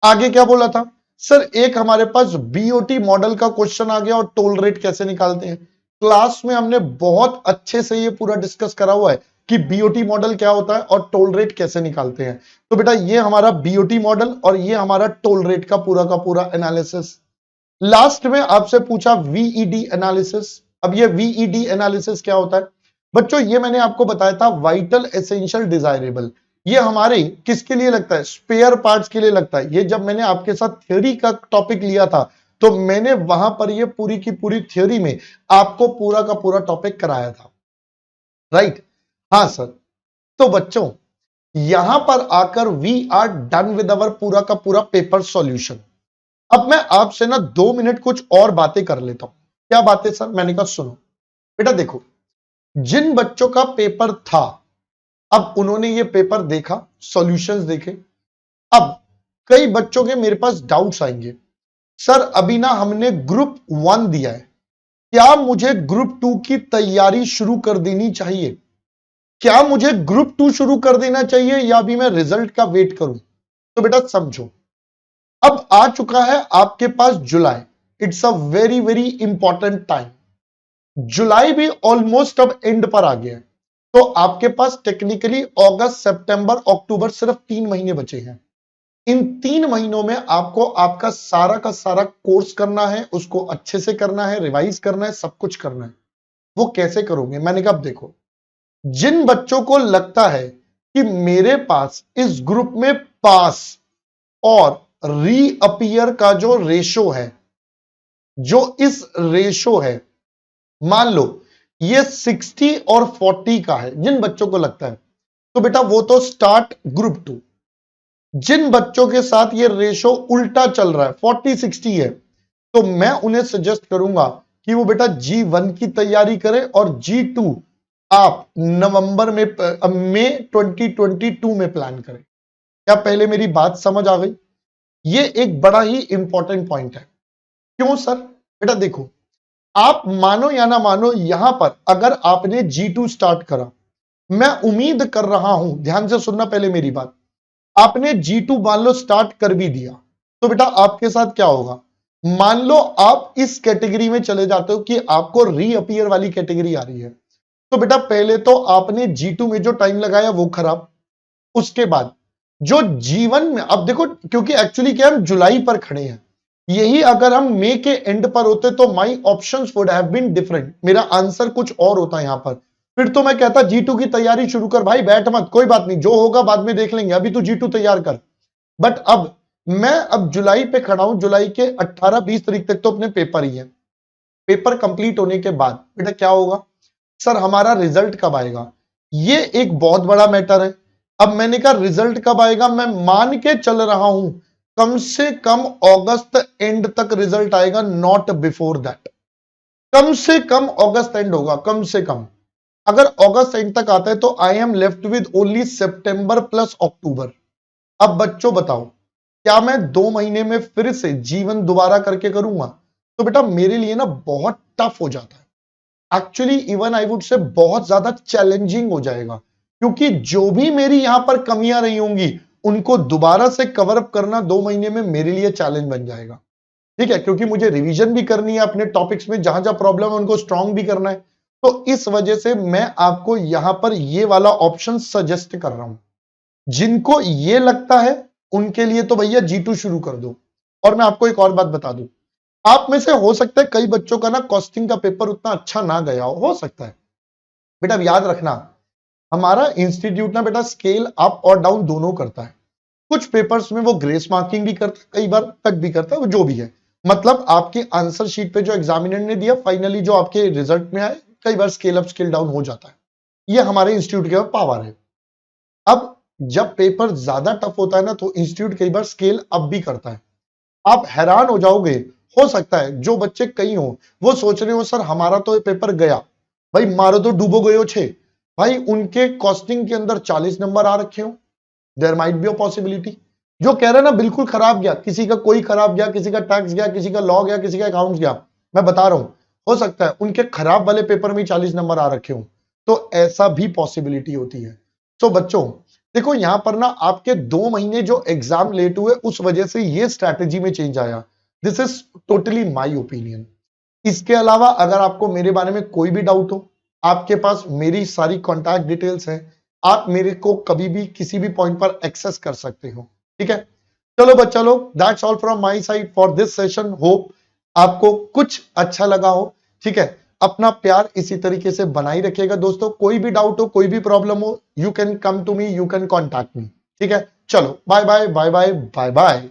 आगे क्या बोला था सर, एक हमारे पास बीओटी मॉडल का क्वेश्चन आ गया और टोल रेट कैसे निकालते हैं। क्लास में हमने बहुत अच्छे से ये पूरा डिस्कस करा हुआ है कि बीओटी मॉडल क्या होता है और टोल रेट कैसे निकालते हैं। तो बेटा ये हमारा बीओटी मॉडल और ये हमारा टोल रेट का पूरा एनालिसिस। लास्ट में आपसे पूछा वीईडी एनालिसिस। अब ये वीईडी एनालिसिस क्या होता है बच्चों, ये मैंने आपको बताया था वाइटल एसेंशियल डिजायरेबल, ये हमारे किसके लिए लगता है, स्पेयर पार्ट्स के लिए लगता है। ये जब मैंने आपके साथ थ्योरी का टॉपिक लिया था तो मैंने वहां पर ये पूरी की पूरी थ्योरी में आपको पूरा का पूरा टॉपिक कराया था, राइट। हाँ सर, तो बच्चों यहां पर आकर we are done with our पूरा का पूरा पेपर सॉल्यूशन। अब मैं आपसे ना 2 मिनट कुछ और बातें कर लेता हूं। क्या बातें सर, मैंने कहा सुनो बेटा, देखो जिन बच्चों का पेपर था अब उन्होंने ये पेपर देखा, सॉल्यूशंस देखे। अब कई बच्चों के मेरे पास डाउट्स आएंगे, सर अभी ना हमने ग्रुप 1 दिया है, क्या मुझे ग्रुप 2 की तैयारी शुरू कर देनी चाहिए, क्या मुझे ग्रुप 2 शुरू कर देना चाहिए या अभी मैं रिजल्ट का वेट करूं। तो बेटा समझो, अब आ चुका है आपके पास जुलाई, it's a very very important time. जुलाई भी ऑलमोस्ट अब एंड पर आ गया है, तो आपके पास टेक्निकली अगस्त सितंबर अक्टूबर सिर्फ 3 महीने बचे हैं। इन 3 महीनों में आपको आपका सारा का सारा कोर्स करना है, उसको अच्छे से करना है, रिवाइज करना है, सब कुछ करना है। वो कैसे करोगे, मैंने कहा देखो, जिन बच्चों को लगता है कि मेरे पास इस ग्रुप में पास और रीअपियर का जो रेशो है, जो इस रेशो है, मान लो ये 60 और 40 का है, जिन बच्चों को लगता है तो बेटा वो तो स्टार्ट ग्रुप 2। जिन बच्चों के साथ ये रेशो उल्टा चल रहा है 40-60 है, तो मैं उन्हें सजेस्ट करूंगा कि वो बेटा G1 की तैयारी करें और G2 आप नवंबर में मई 2022 में प्लान करें। क्या पहले मेरी बात समझ आ गई? ये एक बड़ा ही इंपॉर्टेंट पॉइंट है। क्यों सर? बेटा देखो, आप मानो या ना मानो, यहां पर अगर आपने G2 स्टार्ट करा, मैं उम्मीद कर रहा हूं, ध्यान से सुनना पहले मेरी बात, आपने G2 मान लो स्टार्ट कर भी दिया तो बेटा आपके साथ क्या होगा, मान लो आप इस कैटेगरी में चले जाते हो कि आपको रीअपियर वाली कैटेगरी आ रही है, तो बेटा पहले तो आपने G2 में जो टाइम लगाया वो खराब, उसके बाद जो G1 में, अब देखो क्योंकि एक्चुअली क्या हम जुलाई पर खड़े हैं, यही अगर हम मई के एंड पर होते तो my options would have been different, मेरा आंसर कुछ और होता यहां पर। फिर तो मैं कहता G2 की तैयारी शुरू कर भाई, बैठ मत, कोई बात नहीं, जो होगा बाद में देख लेंगे, अभी तो G2 तैयार कर। बट अब मैं अब जुलाई पे खड़ा हूं, जुलाई के 18-20 तारीख तक तो अपने पेपर ही है। पेपर कंप्लीट होने के बाद बेटा क्या होगा सर, हमारा रिजल्ट कब आएगा, ये एक बहुत बड़ा मैटर है। अब मैंने कहा रिजल्ट कब आएगा, मैं मान के चल रहा हूं कम से कम अगस्त एंड तक रिजल्ट आएगा, नॉट बिफोर दैट। कम से कम अगस्त एंड होगा, कम से कम। अगर अगस्त एंड तक आता है तो I am left with only September plus October. अब बच्चों बताओ, क्या मैं 2 महीने में फिर से जीवन दोबारा करके करूंगा? तो बेटा मेरे लिए ना बहुत टफ हो जाता है, actually even I would say बहुत ज्यादा चैलेंजिंग हो जाएगा, क्योंकि जो भी मेरी यहां पर कमियां रही होंगी उनको दोबारा से कवर अप करना 2 महीने में मेरे लिए चैलेंज बन जाएगा। ठीक है, क्योंकि मुझे रिवीजन भी करनी है अपने टॉपिक्स में, जहां जहां प्रॉब्लम है उनको स्ट्रांग भी करना है। तो इस वजह से मैं आपको यहां पर ये वाला ऑप्शन सजेस्ट कर रहा हूं। जिनको ये लगता है उनके लिए तो भैया G2 शुरू कर दो। और मैं आपको एक और बात बता दूं, आप में से हो सकता है कई बच्चों का ना कॉस्टिंग का पेपर उतना अच्छा ना गया हो सकता है। बेटा अब याद रखना, हमारा इंस्टीट्यूट ना बेटा स्केल अप और डाउन दोनों करता है। कुछ पेपर्स में वो ग्रेस मार्किंग भी करता है, कई बार तक भी करता है, वो जो भी है। मतलब आपके आंसर शीट पे जो एग्जामिनर ने दिया, फाइनली जो आपके रिजल्ट में आए, कई बार स्केल अप स्केल डाउन हो जाता है। ये हमारे इंस्टीट्यूट के पावर है। अब जब पेपर ज्यादा टफ होता है ना तो इंस्टीट्यूट कई बार स्केल अप भी करता है। आप हैरान हो जाओगे, हो सकता है जो बच्चे कई हो वो सोच रहे हो सर हमारा तो ये पेपर गया, भाई मारो तो डूबो गए हो 6, भाई उनके कॉस्टिंग के अंदर 40 नंबर आ रखे हो। There might be a possibility. जो कह रहे हैं ना बिल्कुल खराब गया, किसी का कोई खराब गया, किसी का टैक्स गया, किसी का लॉ गया, किसी का अकाउंट्स गया, मैं बता रहा हूं हो सकता है उनके खराब वाले पेपर में 40 नंबर आ रखे हो। तो ऐसा भी पॉसिबिलिटी होती है। तो बच्चों देखो यहां पर ना आपके 2 महीने जो एग्जाम लेट हुए उस वजह से ये स्ट्रैटेजी में चेंज आया। This is totally my opinion. इसके अलावा अगर आपको मेरे बारे में कोई भी डाउट हो, आपके पास मेरी सारी कॉन्टैक्ट डिटेल्स हैं, आप मेरे को कभी भी किसी भी पॉइंट पर एक्सेस कर सकते हो। ठीक है, चलो बच्चा लोग, that's all from my side for this session. Hope आपको कुछ अच्छा लगा हो। ठीक है, अपना प्यार इसी तरीके से बनाई रखिएगा दोस्तों। कोई भी डाउट हो, कोई भी प्रॉब्लम हो, you can come to me, you can contact me. ठीक है, चलो bye bye bye bye bye bye.